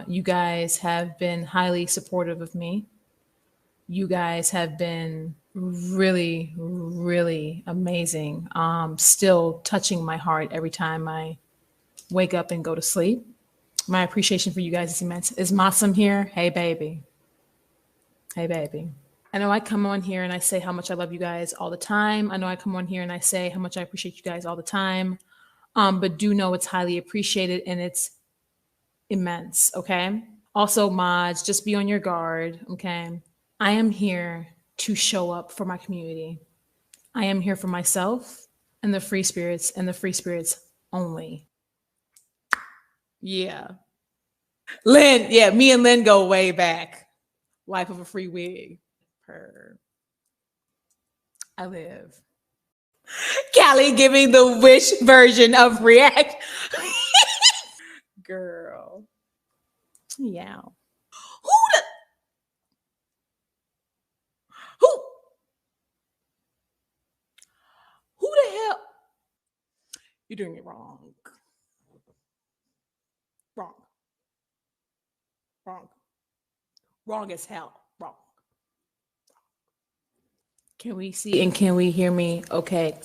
Speaker 1: You guys have been highly supportive of me. You guys have been really, really amazing. Still touching my heart every time I wake up and go to sleep. My appreciation for you guys is immense. Is Massam here? Hey, baby. Hey, baby. I know I come on here and I say how much I love you guys all the time. I know I come on here and I say how much I appreciate you guys all the time. But do know it's highly appreciated and it's immense, okay? Also, mods, just be on your guard, okay? I am here to show up for my community. I am here for myself and the free spirits only. Yeah. Lynn, yeah, me and Lynn go way back. Life of a free wig. I live. Callie giving the wish version of react. Girl. Yeah. Who the hell? You're doing it wrong. Wrong. Wrong. Wrong as hell. Wrong. Can we see and can we hear me? Okay.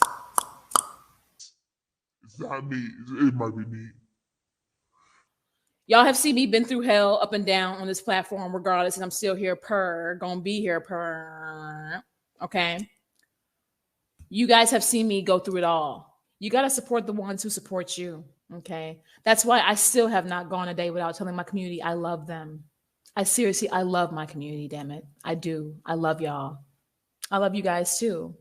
Speaker 2: It's not me. It might be me.
Speaker 1: Y'all have seen me been through hell up and down on this platform regardless, and I'm still here gonna be here okay? You guys have seen me go through it all. You got to support the ones who support you, okay? That's why I still have not gone a day without telling my community I love them. I love my community, damn it. I do. I love y'all. I love you guys too.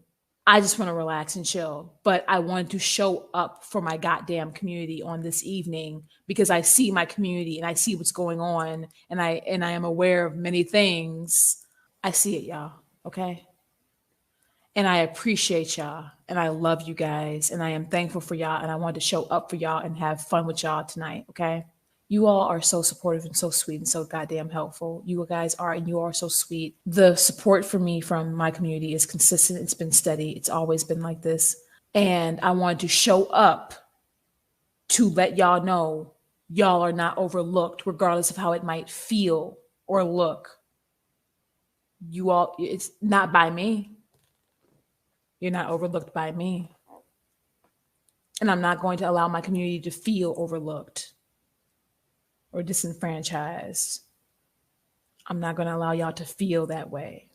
Speaker 1: I just want to relax and chill, but I wanted to show up for my goddamn community on this evening because I see my community and I see what's going on and I am aware of many things. I see it, y'all, okay? And I appreciate y'all and I love you guys and I am thankful for y'all and I wanted to show up for y'all and have fun with y'all tonight, okay? You all are so supportive and so sweet and so goddamn helpful. You guys are, and you are so sweet. The support for me from my community is consistent. It's been steady. It's always been like this. And I wanted to show up to let y'all know y'all are not overlooked, regardless of how it might feel or look. You all, it's not by me. You're not overlooked by me. And I'm not going to allow my community to feel overlooked or disenfranchised. I'm not going to allow y'all to feel that way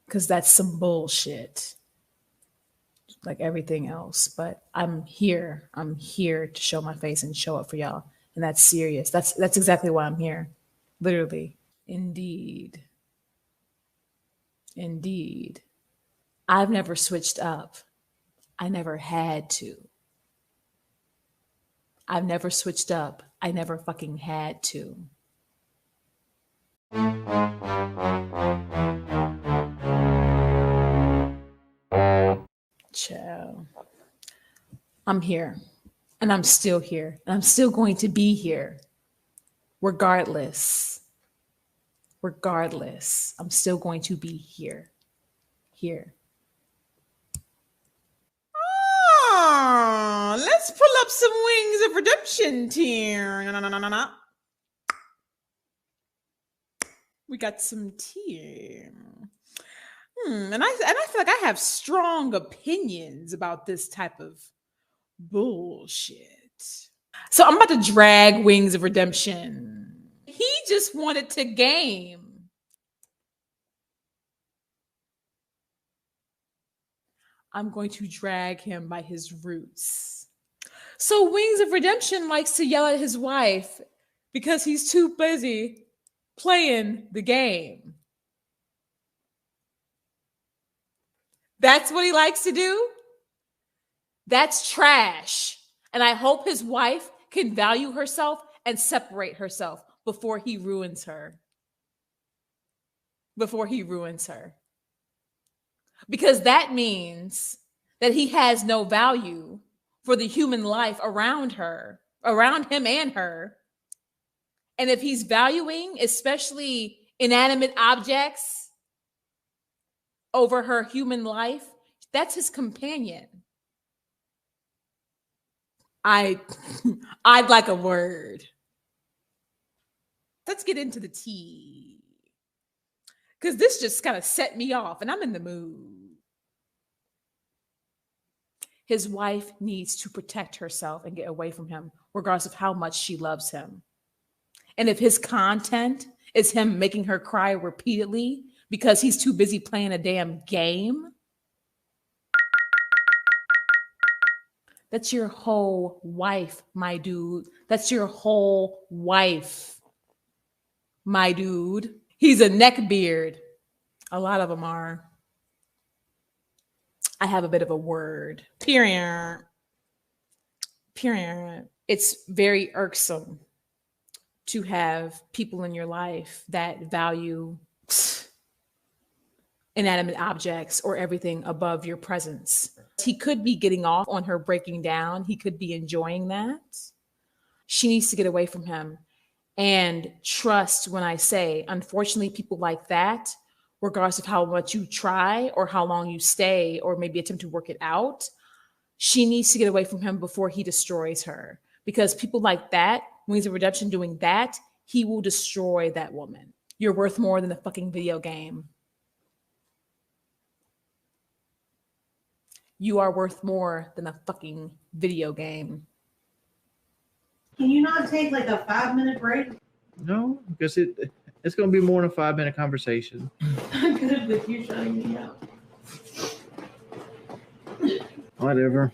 Speaker 1: because that's some bullshit like everything else. But I'm here to show my face and show up for y'all. And that's serious. That's exactly why I'm here. Literally. Indeed. I've never switched up. I never had to. I've never switched up. I never fucking had to. Ciao. I'm here. And I'm still here. And I'm still going to be here. Regardless. I'm still going to be here. Let's pull up some Wings of Redemption here. No. We got some tea. And I feel like I have strong opinions about this type of bullshit. So I'm about to drag Wings of Redemption. He just wanted to game. I'm going to drag him by his roots. So Wings of Redemption likes to yell at his wife because he's too busy playing the game. That's what he likes to do? That's trash. And I hope his wife can value herself and separate herself before he ruins her. Because that means that he has no value for the human life around him and her. And if he's valuing, especially inanimate objects over her human life, that's his companion. I'd like a word. Let's get into the tea. Because this just kind of set me off and I'm in the mood. His wife needs to protect herself and get away from him, regardless of how much she loves him. And if his content is him making her cry repeatedly because he's too busy playing a damn game, that's your whole wife, my dude. That's your whole wife, my dude. He's a neckbeard. A lot of them are. I have a bit of a word. Period. It's very irksome to have people in your life that value inanimate objects or everything above your presence. He could be getting off on her breaking down. He could be enjoying that. She needs to get away from him. And trust when I say, unfortunately, people like that, regardless of how much you try or how long you stay or maybe attempt to work it out, she needs to get away from him before he destroys her. Because people like that, Wings of Redemption doing that, he will destroy that woman. You're worth more than a fucking video game. You are worth more than a fucking video game.
Speaker 5: Can you not take like a 5-minute break?
Speaker 6: No, because it's going to be more than a 5-minute conversation.
Speaker 5: I'm good with you shutting me out.
Speaker 6: Whatever.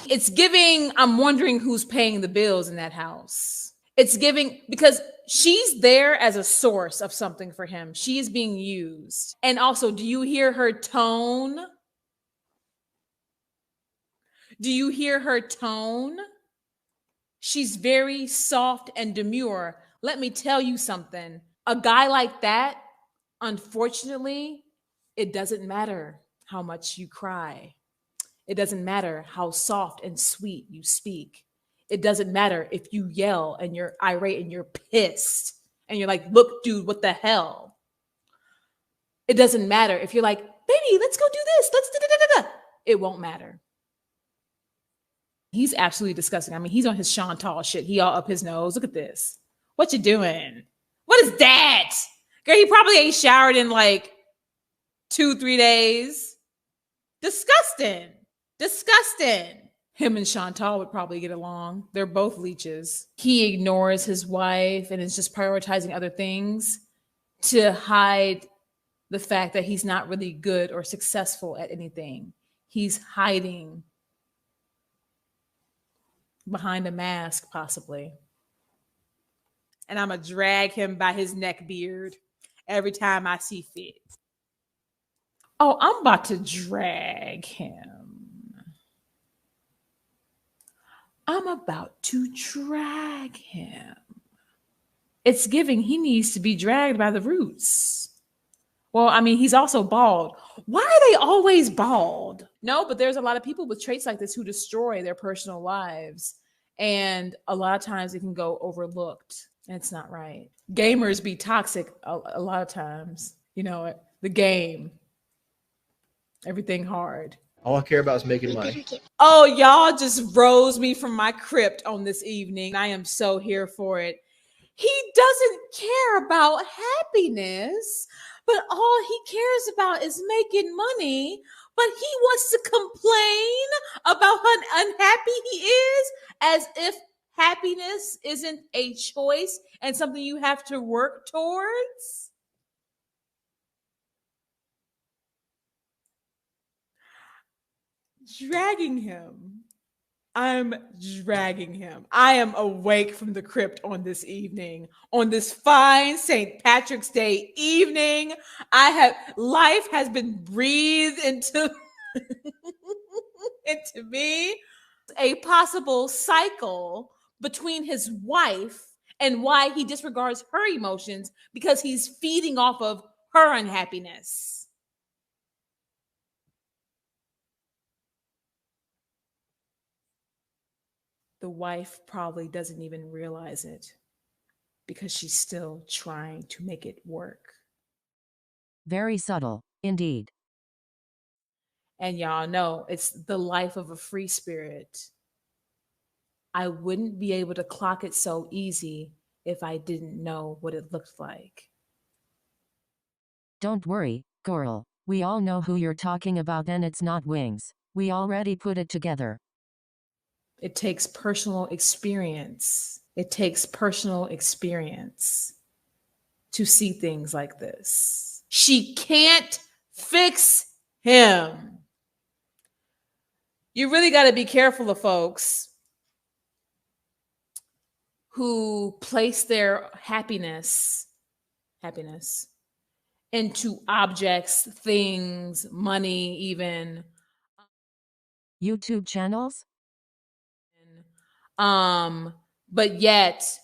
Speaker 1: It's giving, I'm wondering who's paying the bills in that house. It's giving, because she's there as a source of something for him. She is being used. And also, do you hear her tone? Do you hear her tone? She's very soft and demure. Let me tell you something. A guy like that, unfortunately, it doesn't matter how much you cry. It doesn't matter how soft and sweet you speak. It doesn't matter if you yell and you're irate and you're pissed and you're like, look, dude, what the hell? It doesn't matter if you're like, baby, let's go do this. Let's da-da-da-da-da. It won't matter. He's absolutely disgusting. I mean, he's on his Chantal shit. He all up his nose. Look at this. What you doing? What is that? Girl, he probably ain't showered in like 2-3 days. Disgusting. Disgusting. Him and Chantal would probably get along. They're both leeches. He ignores his wife and is just prioritizing other things to hide the fact that he's not really good or successful at anything. He's hiding behind a mask, possibly. And I'm going to drag him by his neck beard every time I see fit. Oh, I'm about to drag him. I'm about to drag him. It's giving he needs to be dragged by the roots. Well, I mean, he's also bald. Why are they always bald? No, but there's a lot of people with traits like this who destroy their personal lives. And a lot of times it can go overlooked. And it's not right. Gamers be toxic a lot of times. You know, the game. Everything hard.
Speaker 6: All I care about is making money.
Speaker 1: Oh, y'all just rose me from my crypt on this evening. I am so here for it. He doesn't care about happiness, but all he cares about is making money. But he wants to complain about how unhappy he is, as if happiness isn't a choice and something you have to work towards. Dragging him. I'm dragging him. I am awake from the crypt on this evening, on this fine St. Patrick's Day evening. Life has been breathed into, into me. A possible cycle between his wife and why he disregards her emotions because he's feeding off of her unhappiness. The wife probably doesn't even realize it because she's still trying to make it work.
Speaker 3: Very subtle, indeed.
Speaker 1: And y'all know it's the life of a free spirit. I wouldn't be able to clock it so easy if I didn't know what it looked like.
Speaker 3: Don't worry, girl. We all know who you're talking about and it's not Wings. We already put it together.
Speaker 1: It takes personal experience. It takes personal experience to see things like this. She can't fix him. You really got to be careful of folks who place their happiness into objects, things, money, even.
Speaker 3: YouTube channels?
Speaker 1: But yet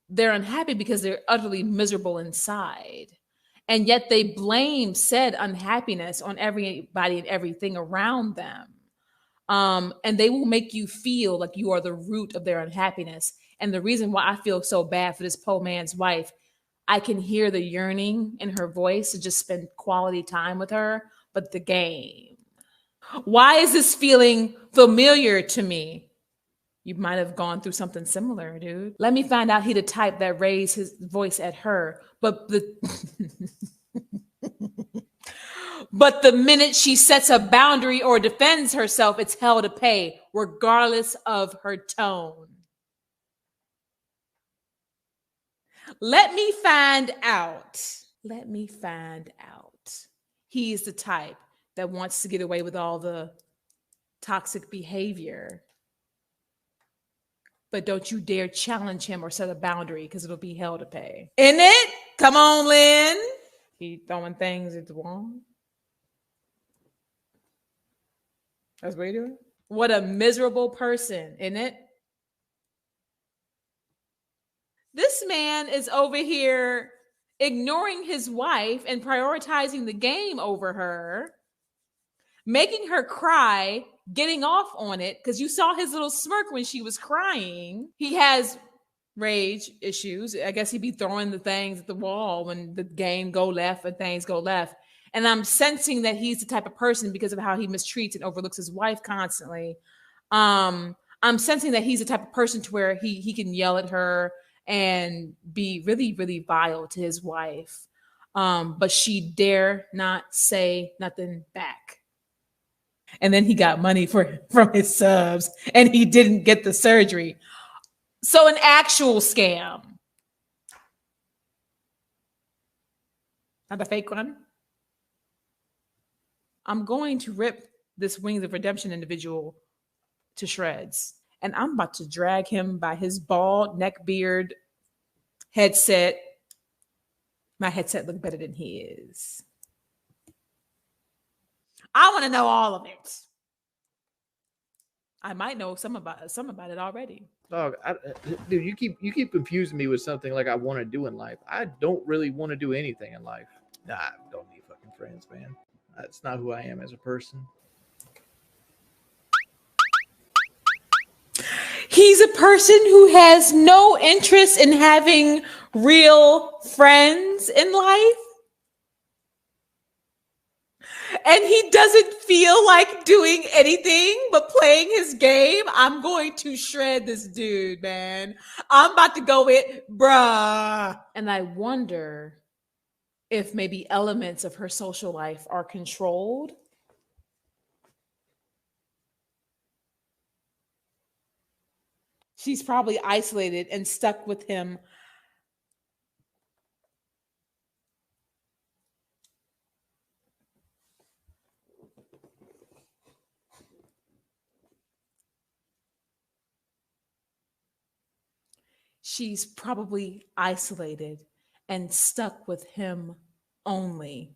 Speaker 1: they're unhappy because they're utterly miserable inside. And yet they blame said unhappiness on everybody and everything around them. And they will make you feel like you are the root of their unhappiness. And the reason why I feel so bad for this poor man's wife, I can hear the yearning in her voice to just spend quality time with her. But the game. Why is this feeling familiar to me? You might have gone through something similar, dude. Let me find out he the type that raised his voice at her. But but the minute she sets a boundary or defends herself, it's hell to pay, regardless of her tone. Let me find out. Let me find out. He's the type that wants to get away with all the toxic behavior. But don't you dare challenge him or set a boundary because it'll be hell to pay. Isn't it? Come on, Lynn. He throwing things at the wall. That's what he doing? What a miserable person, isn't it? This man is over here ignoring his wife and prioritizing the game over her, making her cry, getting off on it, because you saw his little smirk when she was crying. He has rage issues. I guess he'd be throwing the things at the wall when the game go left and things go left. And I'm sensing that he's the type of person, because of how he mistreats and overlooks his wife constantly. I'm sensing that he's the type of person to where he can yell at her and be really, really vile to his wife. But she dare not say nothing back. And then he got money from his subs, and he didn't get the surgery. So an actual scam. Not a fake one. I'm going to rip this Wings of Redemption individual to shreds. And I'm about to drag him by his bald neck beard headset. My headset look better than his. I want to know all of it. I might know some about it already.
Speaker 6: Dog, dude, you keep confusing me with something like I want to do in life. I don't really want to do anything in life. Nah, I don't need fucking friends, man. That's not who I am as a person.
Speaker 1: He's a person who has no interest in having real friends in life. And he doesn't feel like doing anything but playing his game. I'm going to shred this dude, man. I'm about to go with bruh. And I wonder if maybe elements of her social life are controlled. She's probably isolated and stuck with him. She's probably isolated and stuck with him only.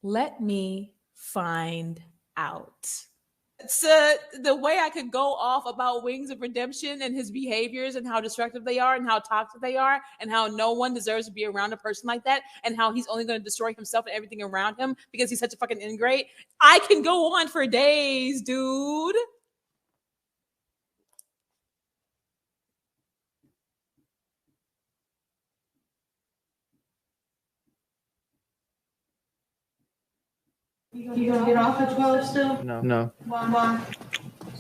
Speaker 1: Let me find out. So the way I could go off about Wings of Redemption and his behaviors and how destructive they are and how toxic they are and how no one deserves to be around a person like that and how he's only going to destroy himself and everything around him because he's such a fucking ingrate. I can go on for days, dude.
Speaker 5: You gonna get off at 12 still?
Speaker 6: No.
Speaker 5: Why?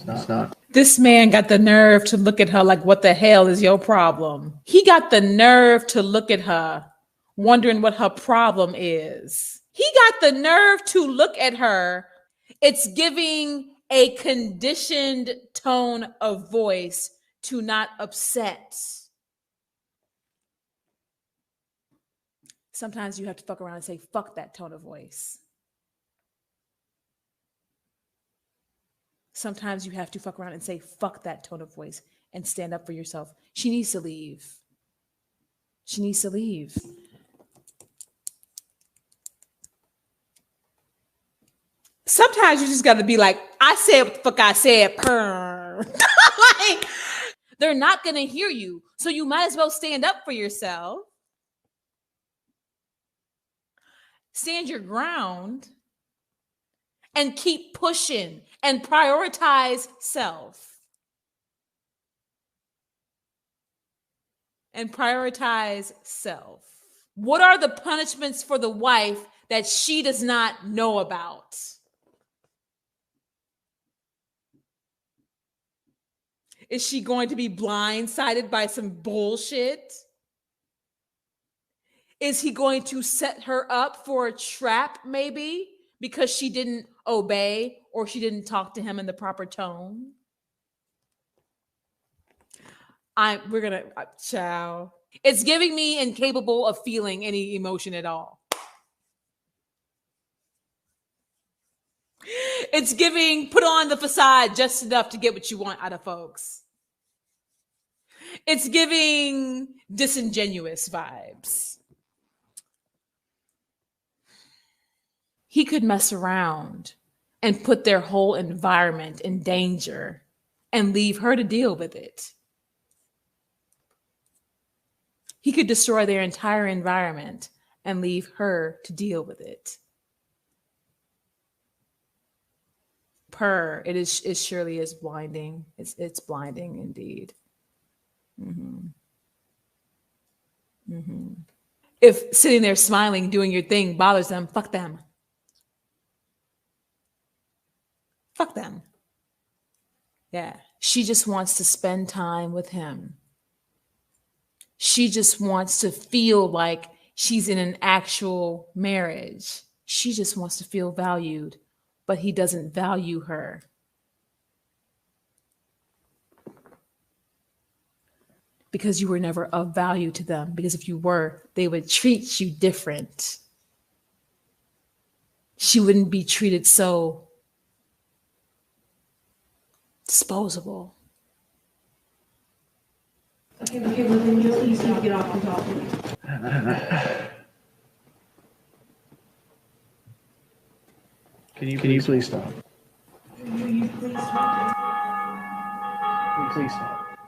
Speaker 6: It's not.
Speaker 1: This man got the nerve to look at her like, what the hell is your problem? He got the nerve to look at her, wondering what her problem is. He got the nerve to look at her. It's giving a conditioned tone of voice to not upset. Sometimes you have to fuck around and say, fuck that tone of voice. Sometimes you have to fuck around and say, fuck that tone of voice and stand up for yourself. She needs to leave. She needs to leave. Sometimes you just got to be like, I said what the fuck I said, purr. Like, they're not going to hear you. So you might as well stand up for yourself. Stand your ground. And keep pushing and prioritize self. and prioritize self. What are the punishments for the wife that she does not know about? Is she going to be blindsided by some bullshit? Is he going to set her up for a trap, maybe, because she didn't obey or she didn't talk to him in the proper tone? We're gonna ciao. It's giving me incapable of feeling any emotion at all. It's giving put on the facade just enough to get what you want out of folks. It's giving disingenuous vibes. He could mess around and put their whole environment in danger and leave her to deal with it. He could destroy their entire environment and leave her to deal with it. It surely is blinding. It's blinding indeed. If sitting there smiling, doing your thing bothers them, fuck them. Fuck them. Yeah. She just wants to spend time with him. She just wants to feel like she's in an actual marriage. She just wants to feel valued, but he doesn't value her. Because you were never of value to them. Because if you were, they would treat you different. She wouldn't be treated so disposable.
Speaker 5: Okay, well then just please get off and talk to me.
Speaker 6: Can you please stop?
Speaker 5: Will you please stop?
Speaker 6: Please stop.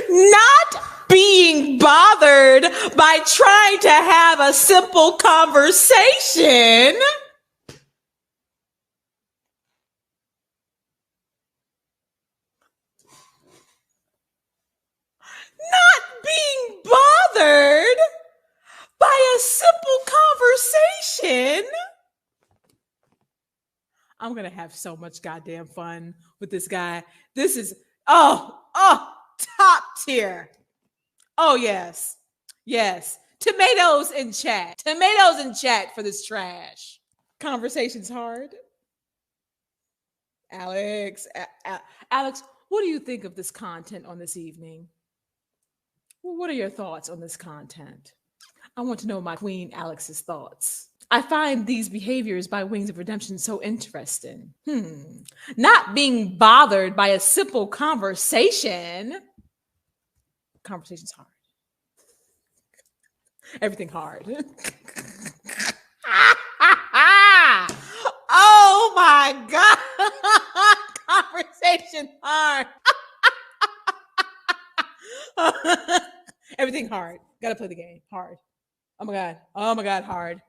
Speaker 1: Not being bothered by trying to have a simple conversation. Not being bothered by a simple conversation. I'm going to have so much goddamn fun with this guy. This is, top tier. Oh, yes. Yes. Tomatoes in chat. Tomatoes in chat for this trash. Conversation's hard. Alex, what do you think of this content on this evening? What are your thoughts on this content? I want to know my Queen Alex's thoughts. I find these behaviors by Wings of Redemption so interesting. Not being bothered by a simple conversation. Conversation's hard. Everything hard. Oh my God. Conversation hard. Everything hard. Gotta play the game. Hard. Oh my God. Oh my God. Hard.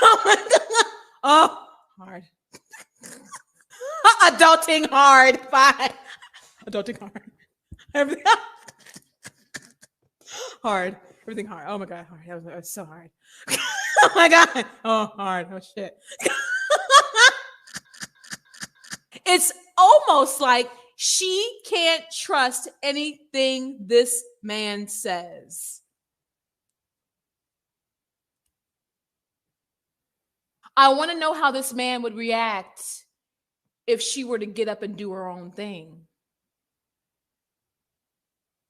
Speaker 1: Oh my God. Oh, hard. Adulting hard. Bye. Adulting hard. Everything hard. Everything hard. Oh my God. Hard. That was so hard. Oh my God. Oh, hard. Oh shit. It's almost like she can't trust anything this man says. I want to know how this man would react if she were to get up and do her own thing.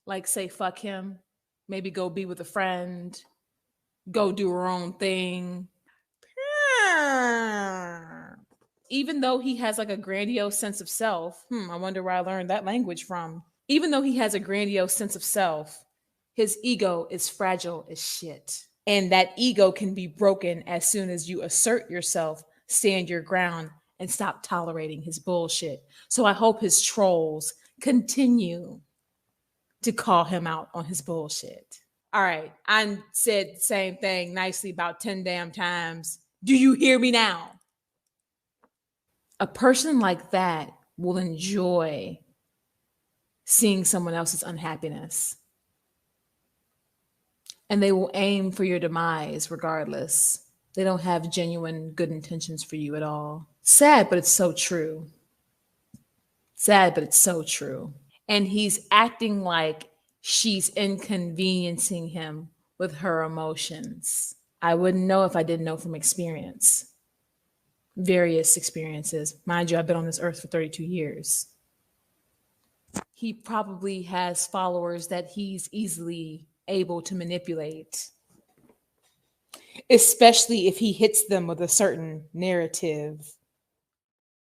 Speaker 1: Like say, fuck him, maybe go be with a friend, go do her own thing. Even though he has like a grandiose sense of self, I wonder where I learned that language from. Even though he has a grandiose sense of self, his ego is fragile as shit. And that ego can be broken as soon as you assert yourself, stand your ground, and stop tolerating his bullshit. So I hope his trolls continue to call him out on his bullshit. All right, I said the same thing nicely about 10 damn times. Do you hear me now? A person like that will enjoy seeing someone else's unhappiness. and they will aim for your demise regardless. They don't have genuine good intentions for you at all. Sad, but it's so true. Sad, but it's so true. And he's acting like she's inconveniencing him with her emotions. I wouldn't know if I didn't know from experience. Various experiences. Mind you, I've been on this earth for 32 years. He probably has followers that he's easily able to manipulate, especially if he hits them with a certain narrative.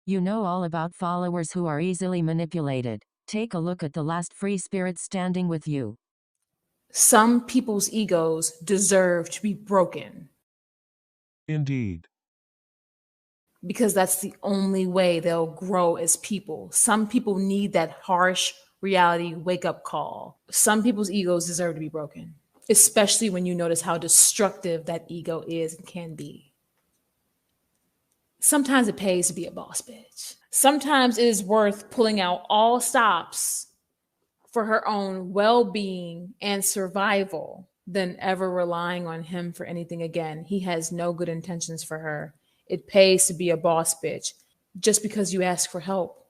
Speaker 3: You know all about followers who are easily manipulated. Take a look at the last free spirit standing with you.
Speaker 1: Some people's egos deserve to be broken
Speaker 7: Indeed.
Speaker 1: because that's the only way they'll grow as people. Some people need that harsh reality wake up call. Some people's egos deserve to be broken, especially when you notice how destructive that ego is and can be. Sometimes it pays to be a boss bitch. Sometimes it is worth pulling out all stops for her own well-being and survival than ever relying on him for anything again. He has no good intentions for her. It pays to be a boss bitch. Just because you ask for help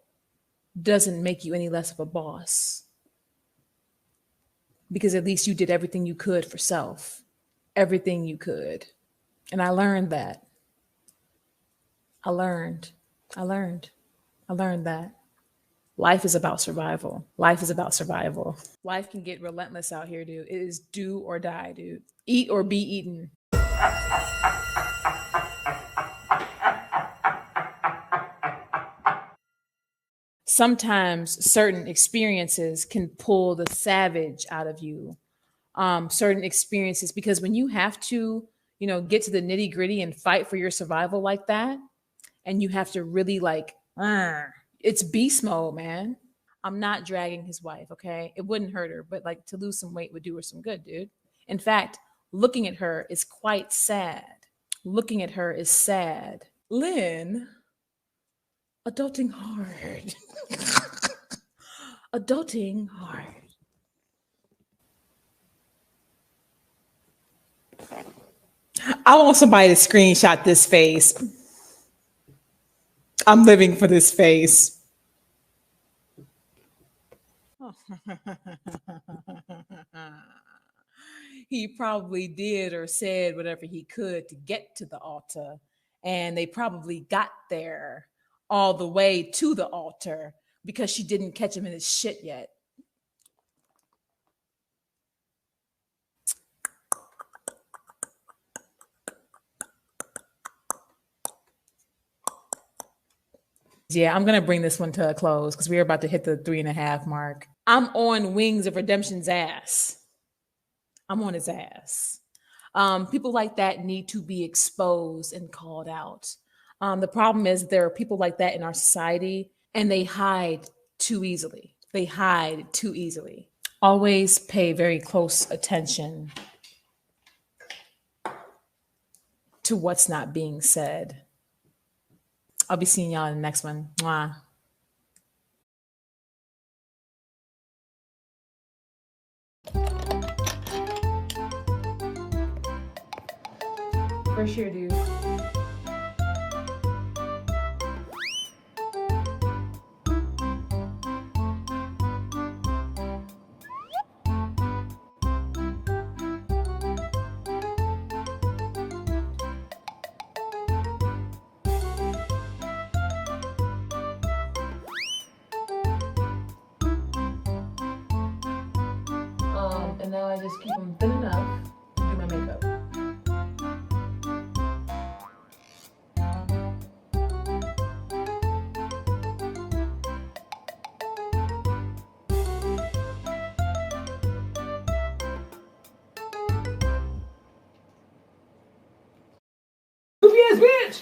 Speaker 1: doesn't make you any less of a boss. Because at least you did everything you could for self. Everything you could. And I learned that. I learned that. Life is about survival. Life is about survival. Life can get relentless out here, dude. It is do or die, dude. Eat or be eaten. Sometimes certain experiences can pull the savage out of you. Certain experiences, because when you have to, get to the nitty gritty and fight for your survival like that, and you have to really it's beast mode, man. I'm not dragging his wife, okay? It wouldn't hurt her, but to lose some weight would do her some good, dude. In fact, looking at her is quite sad. Looking at her is sad. Lynn, adulting hard. Adulting hard. I want somebody to screenshot this face. I'm living for this face. He probably did or said whatever he could to get to the altar. And they probably got there all the way to the altar because she didn't catch him in his shit yet. Yeah, I'm going to bring this one to a close because we're about to hit the 3.5 mark. I'm on Wings of Redemption's ass. I'm on his ass. People like that need to be exposed and called out. The problem is there are people like that in our society and they hide too easily. They hide too easily. Always pay very close attention to what's not being said. I'll be seeing y'all in the next one. Mwah. For sure, dude. And now I just keep them thin enough to do my makeup. Goofy ass bitch!